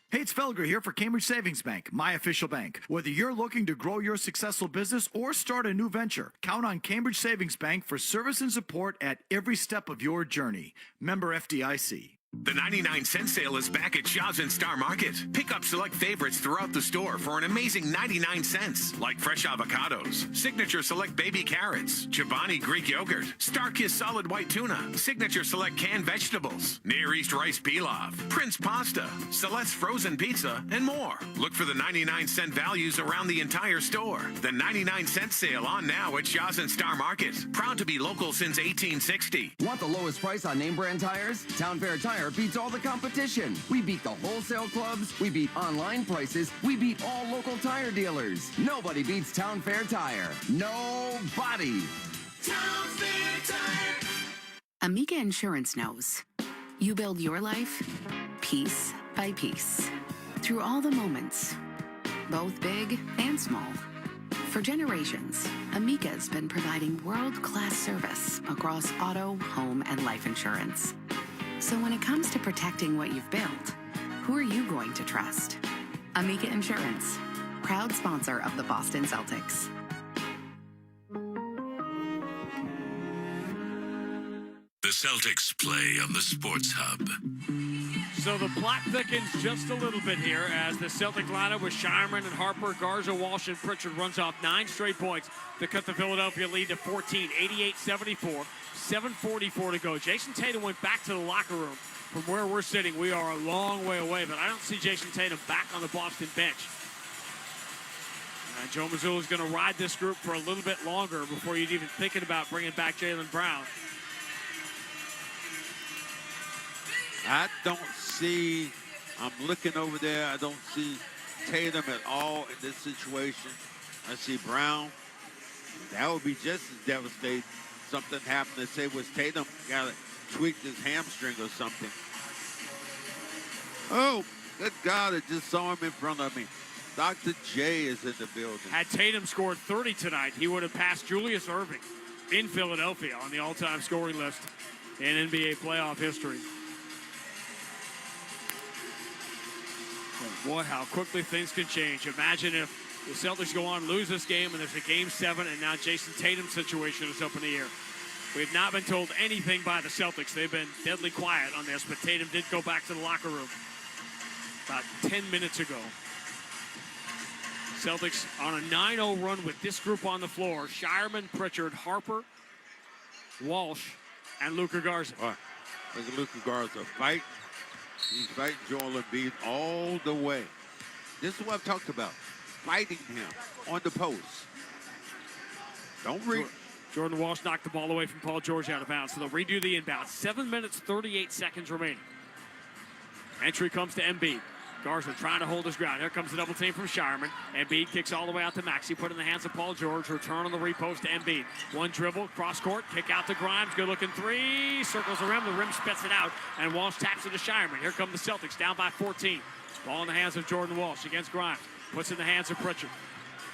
Hey, it's Felger here for Cambridge Savings Bank, my official bank. Whether you're looking to grow your successful business or start a new venture, count on Cambridge Savings Bank for service and support at every step of your journey. Member FDIC. The 99-cent sale is back at Shaw's and Star Market. Pick up select favorites throughout the store for an amazing 99 cents, like fresh avocados, Signature Select baby carrots, Chobani Greek yogurt, Starkist solid white tuna, Signature Select canned vegetables, Near East rice pilaf, Prince pasta, Celeste frozen pizza, and more. Look for the 99-cent values around the entire store. The 99-cent sale on now at Shaw's and Star Market. Proud to be local since 1860. Want the lowest price on name brand tires? Town Fair Tire beats all the competition. We beat the wholesale clubs. We beat online prices. We beat all local tire dealers. Nobody beats Town Fair Tire. Nobody. Town Fair Tire. Amica Insurance knows. You build your life piece by piece through all the moments, both big and small. For generations, Amica's been providing world-class service across auto, home, and life insurance. So when it comes to protecting what you've built, who are you going to trust? Amica Insurance, proud sponsor of the Boston Celtics. The Celtics play on the Sports Hub. So the plot thickens just a little bit here as the Celtic lineup with Shireman and Harper, Garza, Walsh, and Pritchard runs off 9 straight points to cut the Philadelphia lead to 14, 88-74, 7:44 to go. Jason Tatum went back to the locker room. From where we're sitting, we are a long way away, but I don't see Jason Tatum back on the Boston bench. And Joe Mazzulla is going to ride this group for a little bit longer before you'd even thinking about bringing back Jaylen Brown. I don't see, I'm looking over there, I don't see Tatum at all in this situation. I see Brown. That would be just as devastating. Something happened to say was Tatum got tweaked his hamstring or something. Oh, good God, I just saw him in front of me. Dr. J is in the building. Had Tatum scored 30 tonight, he would have passed Julius Erving in Philadelphia on the all-time scoring list in NBA playoff history. Boy, how quickly things can change. Imagine if the Celtics go on, lose this game, and there's a Game 7, and now Jason Tatum's situation is up in the air. We have not been told anything by the Celtics. They've been deadly quiet on this, but Tatum did go back to the locker room about 10 minutes ago. Celtics on a 9-0 run with this group on the floor. Shireman, Pritchard, Harper, Walsh, and Luka Garza. All right. Look at Luka Garza fight. He's fighting Joel Embiid all the way. This is what I've talked about. Fighting him on the post. Don't read. Jordan Walsh knocked the ball away from Paul George out of bounds. So they'll redo the inbound. 7 minutes, 38 seconds remaining. Entry comes to Embiid. Garza trying to hold his ground. Here comes the double team from Shireman. Embiid kicks all the way out to Maxey. Put in the hands of Paul George. Return on the repost to Embiid. One dribble, cross court, kick out to Grimes. Good looking three. Circles the rim. The rim spits it out. And Walsh taps it to Shireman. Here come the Celtics down by 14. Ball in the hands of Jordan Walsh against Grimes. Puts in the hands of Pritchard.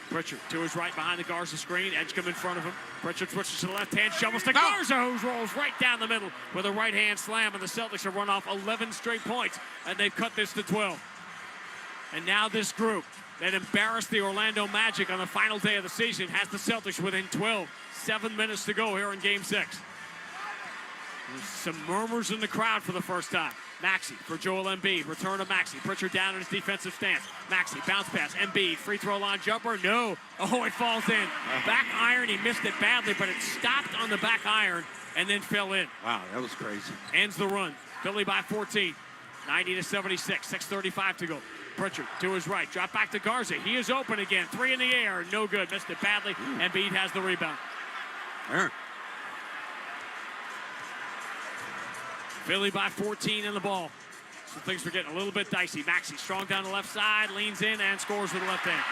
Pritchard to his right behind the Garza screen. Edgecombe in front of him. Pritchard switches to the left hand. Shovels to Garza, who rolls right down the middle with a right hand slam. And the Celtics have run off 11 straight points. And they've cut this to 12. And now this group that embarrassed the Orlando Magic on the final day of the season has the Celtics within 12. 7 minutes to go here in Game 6. There's some murmurs in the crowd for the first time. Maxey for Joel Embiid. Return to Maxey. Pritchard down in his defensive stance. Maxey, bounce pass. Embiid, free throw line jumper. No. Oh, it falls in. Back iron. He missed it badly, but it stopped on the back iron and then fell in. Wow, that was crazy. Ends the run. Philly by 14. 90-76. 6:35 to go. Pritchard to his right. Drop back to Garza. He is open again. Three in the air. No good. Missed it badly. Embiid has the rebound. There. Philly by 14 in the ball. So things are getting a little bit dicey. Maxey strong down the left side, leans in and scores with the left hand.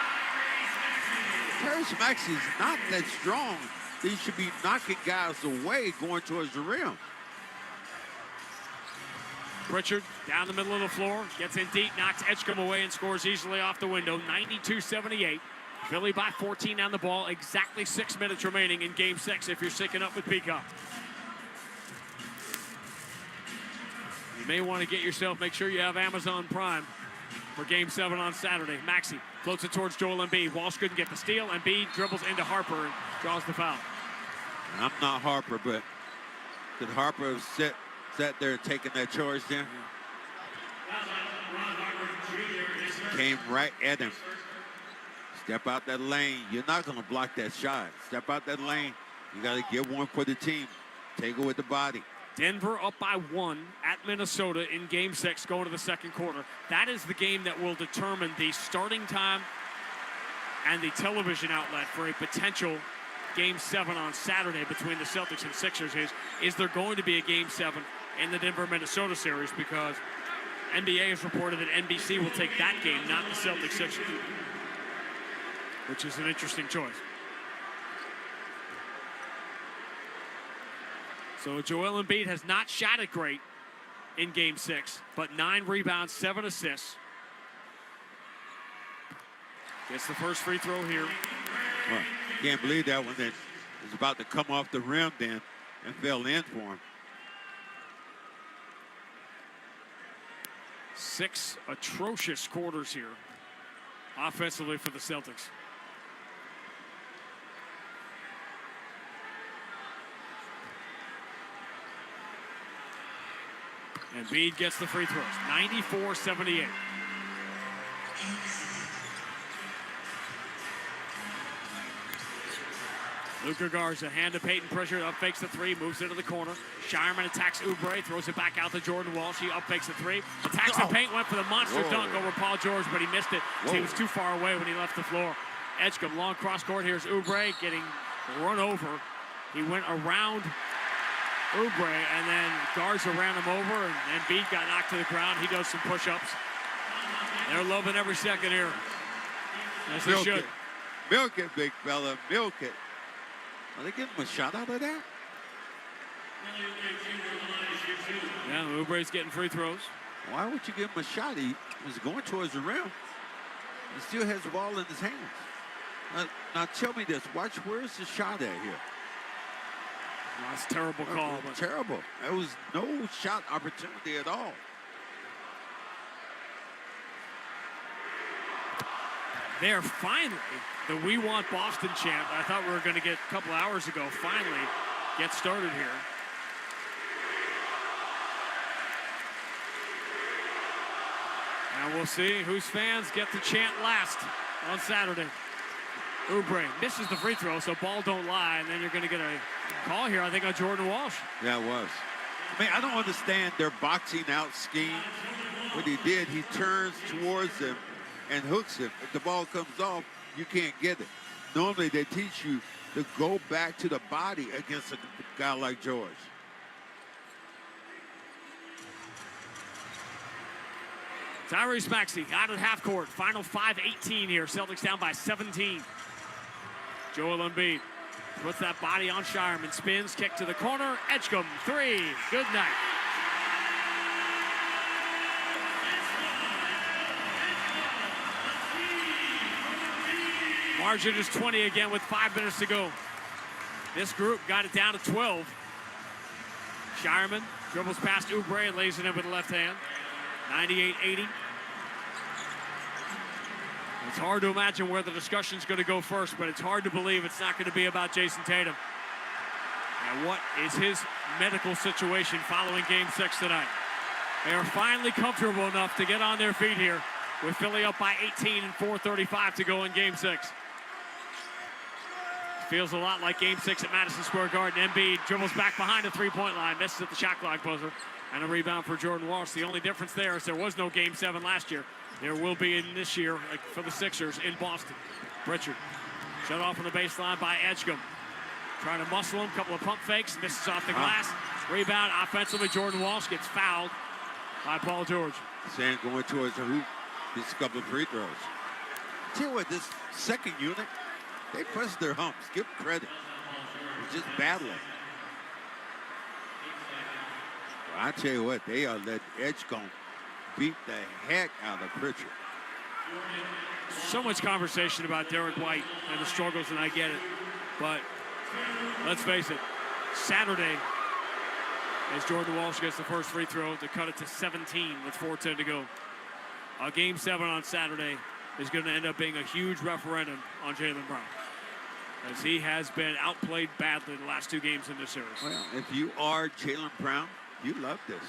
Terrence Maxey's not that strong. He should be knocking guys away going towards the rim. Pritchard down the middle of the floor, gets in deep, knocks Edgecombe away and scores easily off the window. 92-78. Philly by 14 on the ball. Exactly 6 minutes remaining in Game 6 if you're syncing up with Peacock. You may want to get yourself, make sure you have Amazon Prime for Game 7 on Saturday. Maxey floats it towards Joel Embiid. Walsh couldn't get the steal. Embiid dribbles into Harper and draws the foul. And I'm not Harper, but could Harper have sat there and taken that charge there? Came right at him. Step out that lane. You're not going to block that shot. Step out that lane. You got to get one for the team. Take it with the body. Denver up by 1 at Minnesota in Game 6 going to the second quarter. That is the game that will determine the starting time and the television outlet for a potential Game 7 on Saturday between the Celtics and Sixers. Is there going to be a Game 7 in the Denver-Minnesota series? Because NBA has reported that NBC will take that game, not the Celtics-Sixers, which is an interesting choice. So Joel Embiid has not shot it great in Game 6, but 9 rebounds, 7 assists. Gets the first free throw here. Well, can't believe that one that was about to come off the rim then and fell in for him. 6 atrocious quarters here offensively for the Celtics. Embiid gets the free throws. 94-78. Luka Garza, hand to Peyton Pritchard, up fakes the three, moves into the corner. Shireman attacks Oubre, throws it back out to Jordan Walsh. He up fakes the three, attacks the paint, went for the monster dunk over Paul George, but he missed it. He was too far away when he left the floor. Edgecombe, long cross court. Here's Oubre getting run over. He went around Oubre, and then Garza ran him over, and Embiid got knocked to the ground. He does some push-ups. They're loving every second here, as they should. Milk it, big fella, milk it. Are they getting a shot out of that? Yeah, Oubre's getting free throws. Why would you give him a shot? He was going towards the rim. He still has the ball in his hands. Now tell me this. Watch, where's the shot at here? That's a terrible call. But terrible. There was no shot opportunity at all. They're finally, the We Want Boston chant I thought we were going to get a couple hours ago, finally get started here. And we'll see whose fans get the chant last on Saturday. Oubre misses the free throw, so ball don't lie, and then you're going to get a call here, I think, on Jordan Walsh. Yeah, it was. I mean, I don't understand their boxing out scheme. What he did, he turns towards him and hooks him. If the ball comes off, you can't get it. Normally, they teach you to go back to the body against a guy like George. Tyrese Maxey out at half court. Final 5:18 here. Celtics down by 17. Joel Embiid puts that body on Shireman. Spins, kick to the corner. Edgecombe, three. Good night. Margin is 20 again with 5 minutes to go. This group got it down to 12. Shireman dribbles past Oubre and lays it in with the left hand. 98-80. It's hard to imagine where the discussion's going to go first, but it's hard to believe it's not going to be about Jason Tatum. And what is his medical situation following Game 6 tonight? They are finally comfortable enough to get on their feet here with Philly up by 18 and 4:35 to go in Game 6. Feels a lot like Game 6 at Madison Square Garden. Embiid dribbles back behind the three-point line, misses at the shot clock buzzer, and a rebound for Jordan Walsh. The only difference there is there was no Game 7 last year. There will be in this year for the Sixers in Boston. Pritchard shut off on the baseline by Edgecombe. Trying to muscle him, couple of pump fakes, misses off the glass. Rebound offensively, Jordan Walsh gets fouled by Paul George. Saying going towards the hoop, just a couple of free throws. Tell you what, this second unit, they press their humps. Give them credit. It's just battling. Well, I tell you what, they are letting Edgecombe beat the heck out of Pritchard. So much conversation about Derek White and the struggles, and I get it. But let's face it, Saturday, as Jordan Walsh gets the first free throw to cut it to 17 with 4:10 to go. A Game 7 on Saturday is going to end up being a huge referendum on Jaylen Brown, as he has been outplayed badly the last 2 games in this series. Well, if you are Jaylen Brown, you love this.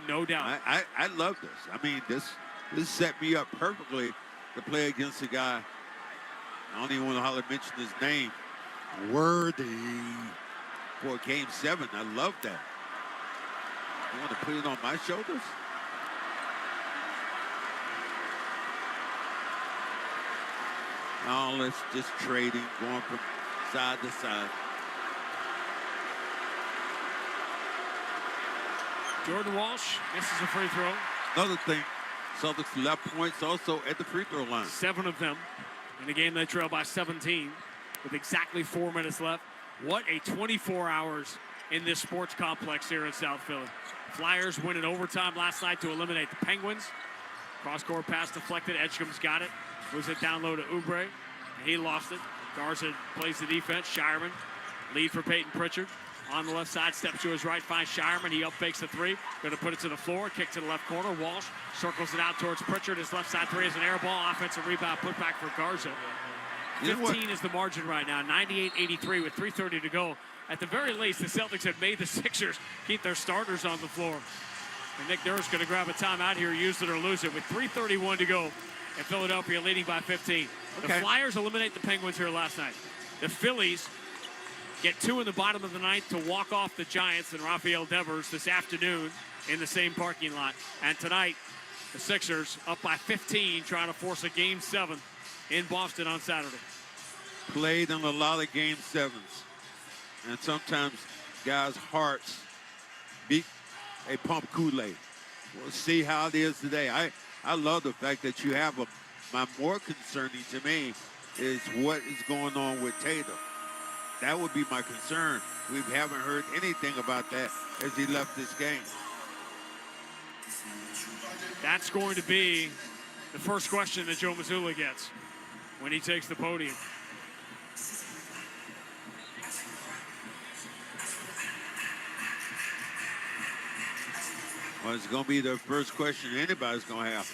No doubt. I love this. I mean, this set me up perfectly to play against a guy. I don't even want to holler mention his name. Worthy for Game 7. I love that. You want to put it on my shoulders? Oh, let's just trading, going from side to side. Jordan Walsh misses a free throw. Another thing, Celtics left points also at the free throw line. 7 of them in a game they trail by 17 with exactly 4 minutes left. What a 24 hours in this sports complex here in South Philly. Flyers win in overtime last night to eliminate the Penguins. Cross-court pass deflected. Edgecombe's got it. Moves it down low to Oubre. He lost it. Garza plays the defense. Shireman, lead for Peyton Pritchard. On the left side, steps to his right, finds Shireman. He up fakes the three. Going to put it to the floor. Kick to the left corner. Walsh circles it out towards Pritchard. His left side three is an air ball. Offensive rebound put back for Garza. 15 is the margin right now. 98-83 with 3:30 to go. At the very least, the Celtics have made the Sixers keep their starters on the floor. And Nick Nurse going to grab a timeout here, use it or lose it, with 3:31 to go. And Philadelphia leading by 15. The Flyers eliminate the Penguins here last night. The Phillies get 2 in the bottom of the ninth to walk off the Giants and Rafael Devers this afternoon in the same parking lot. And tonight, the Sixers up by 15, trying to force a Game 7 in Boston on Saturday. Played in a lot of Game 7s. And sometimes guys' hearts beat a pump Kool-Aid. We'll see how it is today. I love the fact that you have them. My more concerning to me is what is going on with Tatum. That would be my concern. We haven't heard anything about that as he left this game. That's going to be the first question that Joe Mazzulla gets when he takes the podium. Well, it's going to be the first question anybody's going to have.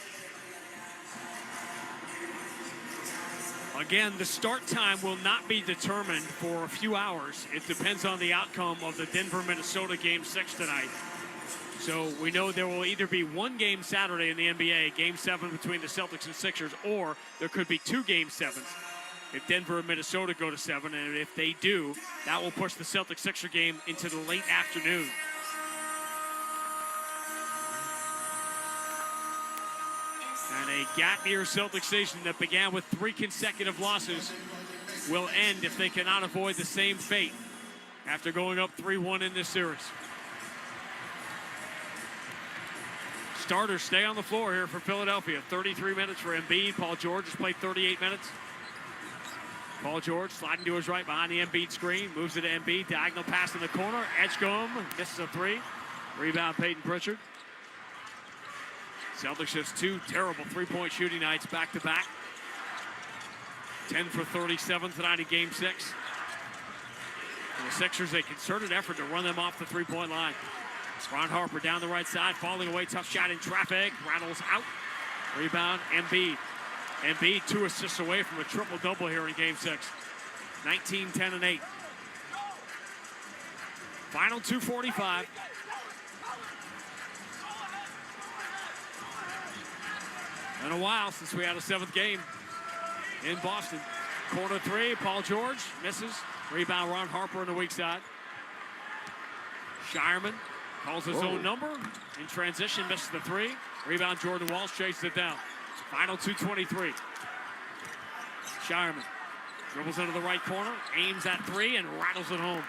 Again, the start time will not be determined for a few hours. It depends on the outcome of the Denver-Minnesota Game 6 tonight. So we know there will either be one game Saturday in the NBA, Game 7 between the Celtics and Sixers, or there could be 2 Game 7s if Denver and Minnesota go to 7. And if they do, that will push the Celtics-Sixer game into the late afternoon. And a gap year Celtics season that began with 3 consecutive losses will end if they cannot avoid the same fate after going up 3-1 in this series. starters stay on the floor here for Philadelphia. 33 minutes for Embiid. Paul George has played 38 minutes. Paul George sliding to his right behind the Embiid screen. Moves it to Embiid. Diagonal pass in the corner. Edgecombe misses a three. Rebound Peyton Pritchard. Celtics just 2 terrible three-point shooting nights back-to-back. 10 for 37 tonight in Game 6. And the Sixers, a concerted effort to run them off the three-point line. Ron Harper down the right side, falling away, tough shot in traffic. Rattles out. Rebound, Embiid. Embiid 2 assists away from a triple-double here in Game 6. 19, 10, and 8. Final 2:45. Been a while since we had a 7th game in Boston. Corner 3, Paul George misses. Rebound, Ron Harper on the weak side. Shireman calls his own number. In transition, misses the 3. Rebound, Jordan Walsh chases it down. Final 2:23. Shireman dribbles into the right corner, aims at 3, and rattles it home.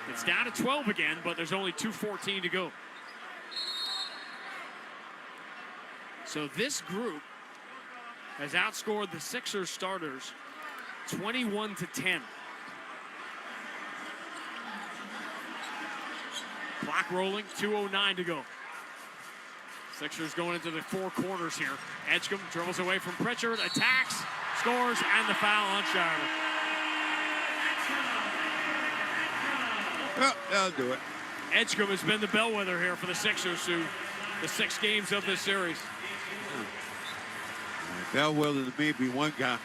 It's down to 12 again, but there's only 2:14 to go. So this group has outscored the Sixers starters 21-10. Clock rolling, 2:09 to go. Sixers going into the 4 corners here. Edgecombe dribbles away from Pritchard, attacks, scores, and the foul on Shireman. Oh, that'll do it. Edgecombe has been the bellwether here for the Sixers through the 6 games of this series. Bellwether to me be one guy.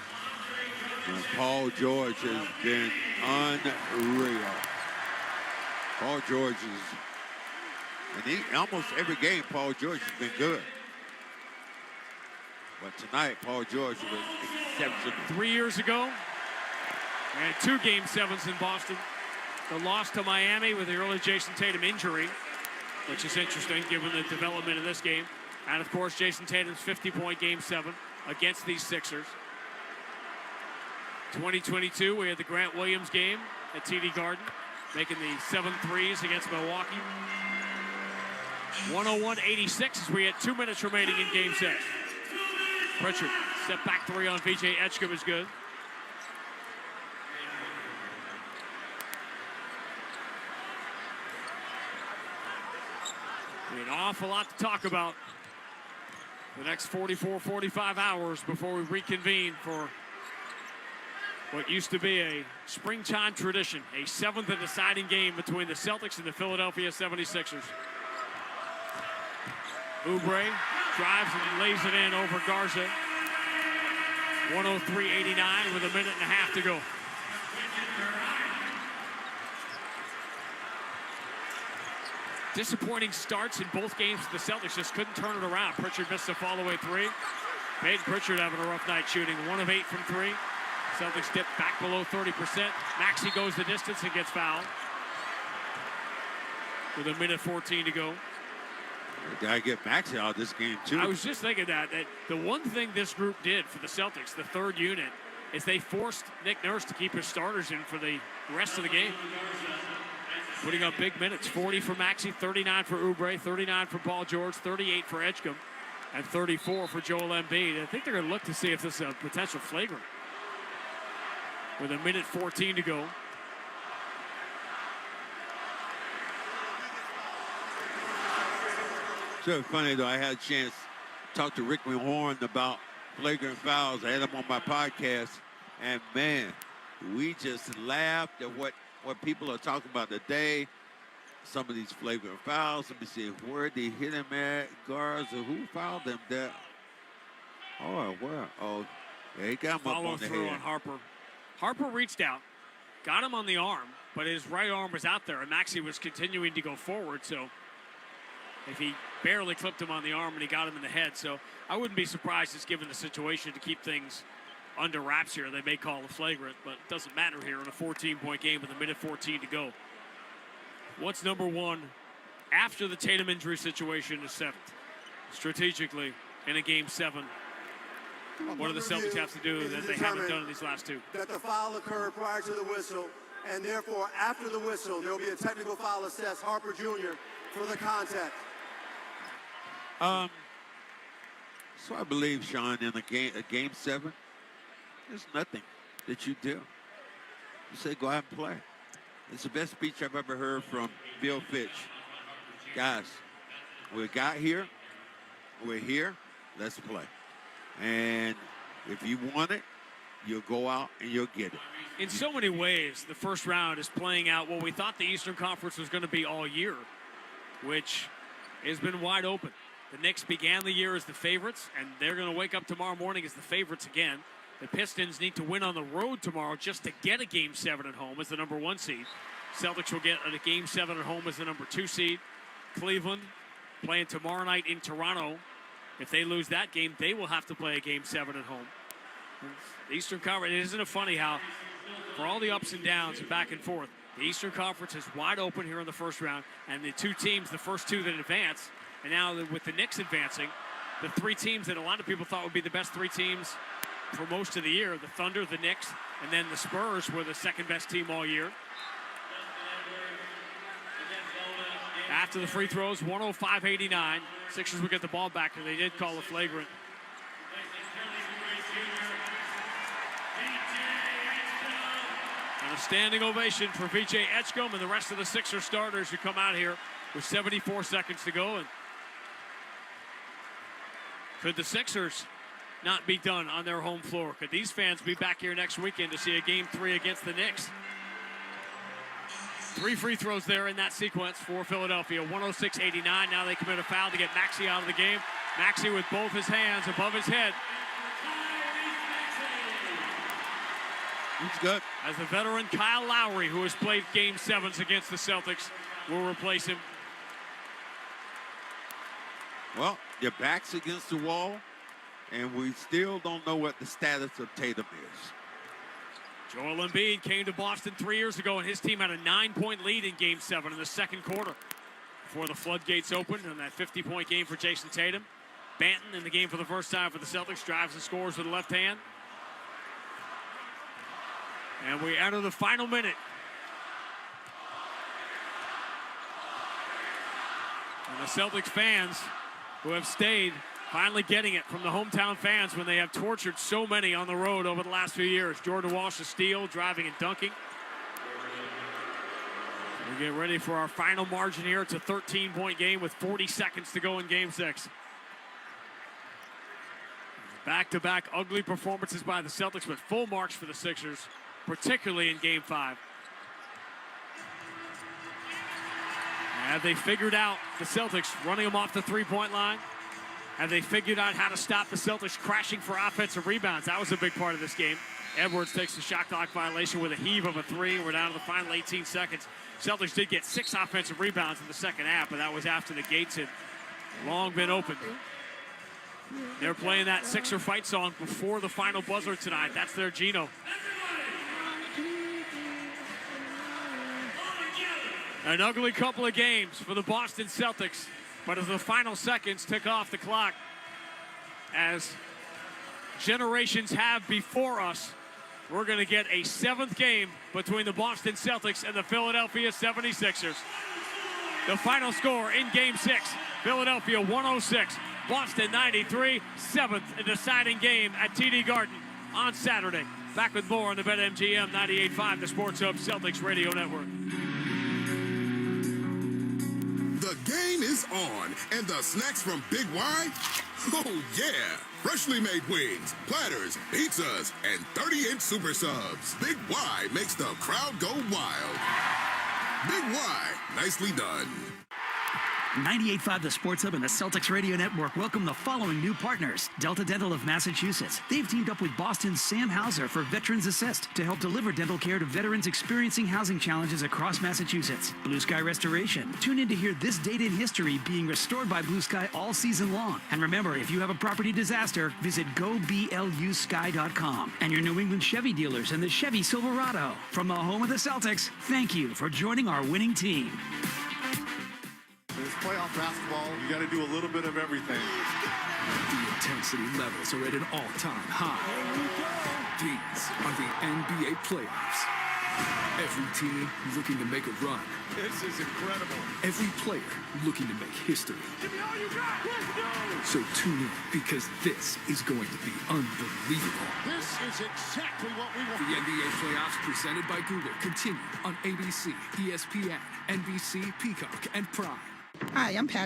Paul George has been unreal. Paul George is, and almost every game, Paul George has been good. But tonight, Paul George was exceptional. 3 years ago, we had 2 Game 7s in Boston. The loss to Miami with the early Jason Tatum injury, which is interesting given the development of this game. And of course, Jason Tatum's 50-point Game 7 against these Sixers. 2022, we had the Grant Williams game at TD Garden, making the 7 threes against Milwaukee. 101-86 as we had 2 minutes remaining in Game 6. Pritchard, step back 3 on VJ Edgecombe is good. An awful lot to talk about the next 44, 45 hours before we reconvene for what used to be a springtime tradition, a 7th and deciding game between the Celtics and the Philadelphia 76ers. Oubre drives and lays it in over Garza. 103-89 with a minute and a half to go. Disappointing starts in both games for the Celtics. Just couldn't turn it around. Pritchard missed a fall-away 3. Peyton Pritchard having a rough night shooting. 1 of 8 from 3. Celtics dip back below 30%. Maxey goes the distance and gets fouled. With a minute 14 to go. Gotta get Maxey out of this game, too. I was just thinking that the one thing this group did for the Celtics, the 3rd unit, is they forced Nick Nurse to keep his starters in for the rest of the game. Putting up big minutes. 40 for Maxey, 39 for Oubre, 39 for Paul George, 38 for Edgecombe, and 34 for Joel Embiid. I think they're going to look to see if this is a potential flagrant. With a minute 14 to go. So funny, though. I had a chance to talk to Rick Mahorn about flagrant fouls. I had him on my podcast. And, man, we just laughed at what people are talking about today. Some of these flagrant fouls. Let me see where they hit him at. Garza, who fouled him there? Oh, where? Oh, yeah, he got him up on the head. On Harper. Harper reached out, got him on the arm, but his right arm was out there, and Maxey was continuing to go forward. So if he barely clipped him on the arm and he got him in the head. So I wouldn't be surprised, just given the situation, to keep things under wraps here. They may call a flagrant, but it doesn't matter here in a 14-point game with a minute 14 to go. What's number one after the Tatum injury situation is 7th? Strategically, in a Game 7, what do the Celtics have to do that they haven't done in these last 2? That the foul occurred prior to the whistle, and therefore, after the whistle, there will be a technical foul assessed Harper Jr. for the contact. So I believe, Sean, in a game 7, there's nothing that you do. You say, go out and play. It's the best speech I've ever heard from Bill Fitch. Guys, we got here. We're here. Let's play. And if you want it, you'll go out and you'll get it. In so many ways, the first round is playing out what we thought the Eastern Conference was going to be all year, which has been wide open. The Knicks began the year as the favorites, and they're going to wake up tomorrow morning as the favorites again. The Pistons need to win on the road tomorrow just to get a Game 7 at home as the number 1 seed. Celtics will get a Game 7 at home as the number 2 seed. Cleveland playing tomorrow night in Toronto. If they lose that game, they will have to play a Game 7 at home. The Eastern Conference, isn't it funny how, for all the ups and downs and back and forth, the Eastern Conference is wide open here in the first round, and the two teams, the first two that advance, and now with the Knicks advancing, the 3 teams that a lot of people thought would be the best 3 teams for most of the year, the Thunder, the Knicks, and then the Spurs were the second best team all year. After the free throws, 105-89. Sixers will get the ball back, and they did call a flagrant. And a standing ovation for Vijay Edgecombe and the rest of the Sixers starters who come out here with 74 seconds to go. And could the Sixers not be done on their home floor? Could these fans be back here next weekend to see a Game 3 against the Knicks? 3 free throws there in that sequence for Philadelphia. 106-89. Now they commit a foul to get Maxey out of the game. Maxey with both his hands above his head. He's good. As the veteran Kyle Lowry, who has played Game 7s against the Celtics, will replace him. Well, your back's against the wall, and we still don't know what the status of Tatum is. Joel Embiid came to Boston 3 years ago, and his team had a 9-point lead in Game 7 in the second quarter before the floodgates opened in that 50-point game for Jason Tatum. Banton in the game for the first time for the Celtics, drives and scores with the left hand. And we enter the final minute. And the Celtics fans who have stayed finally getting it from the hometown fans when they have tortured so many on the road over the last few years. Jordan Walsh, a steal, driving and dunking. We get ready for our final margin here. It's a 13-point game with 40 seconds to go in Game 6. Back-to-back ugly performances by the Celtics, but full marks for the Sixers, particularly in Game 5. Have they figured out the Celtics running them off the three-point line? Have they figured out how to stop the Celtics crashing for offensive rebounds? That was a big part of this game. Edwards takes the shot clock violation with a heave of a 3. We're down to the final 18 seconds. Celtics did get 6 offensive rebounds in the second half, but that was after the gates had long been opened. They're playing that Sixer fight song before the final buzzer tonight. That's their Gino. An ugly couple of games for the Boston Celtics. But as the final seconds tick off the clock, as generations have before us, we're going to get a 7th game between the Boston Celtics and the Philadelphia 76ers. The final score in Game 6, Philadelphia 106, Boston 93, 7th and deciding game at TD Garden on Saturday. Back with more on the BetMGM 98.5, the Sports Hub Celtics Radio Network. The game is on, and the snacks from Big Y? Oh, yeah. Freshly made wings, platters, pizzas, and 30-inch super subs. Big Y makes the crowd go wild. Big Y, nicely done. 98.5 The Sports Hub and the Celtics Radio Network welcome the following new partners. Delta Dental of Massachusetts. They've teamed up with Boston's Sam Hauser for Veterans Assist to help deliver dental care to veterans experiencing housing challenges across Massachusetts. Blue Sky Restoration. Tune in to hear this date in history being restored by Blue Sky all season long. And remember, if you have a property disaster, visit goblusky.com. And your New England Chevy dealers and the Chevy Silverado. From the home of the Celtics, thank you for joining our winning team. It's playoff basketball. You got to do a little bit of everything. The intensity levels are at an all-time high. These are the NBA playoffs. Every team looking to make a run. This is incredible. Every player looking to make history. Give me all you got. Let's go. So tune in, because this is going to be unbelievable. This is exactly what we want. The NBA playoffs presented by Google continue on ABC, ESPN, NBC, Peacock, and Prime. Hi, I'm Pat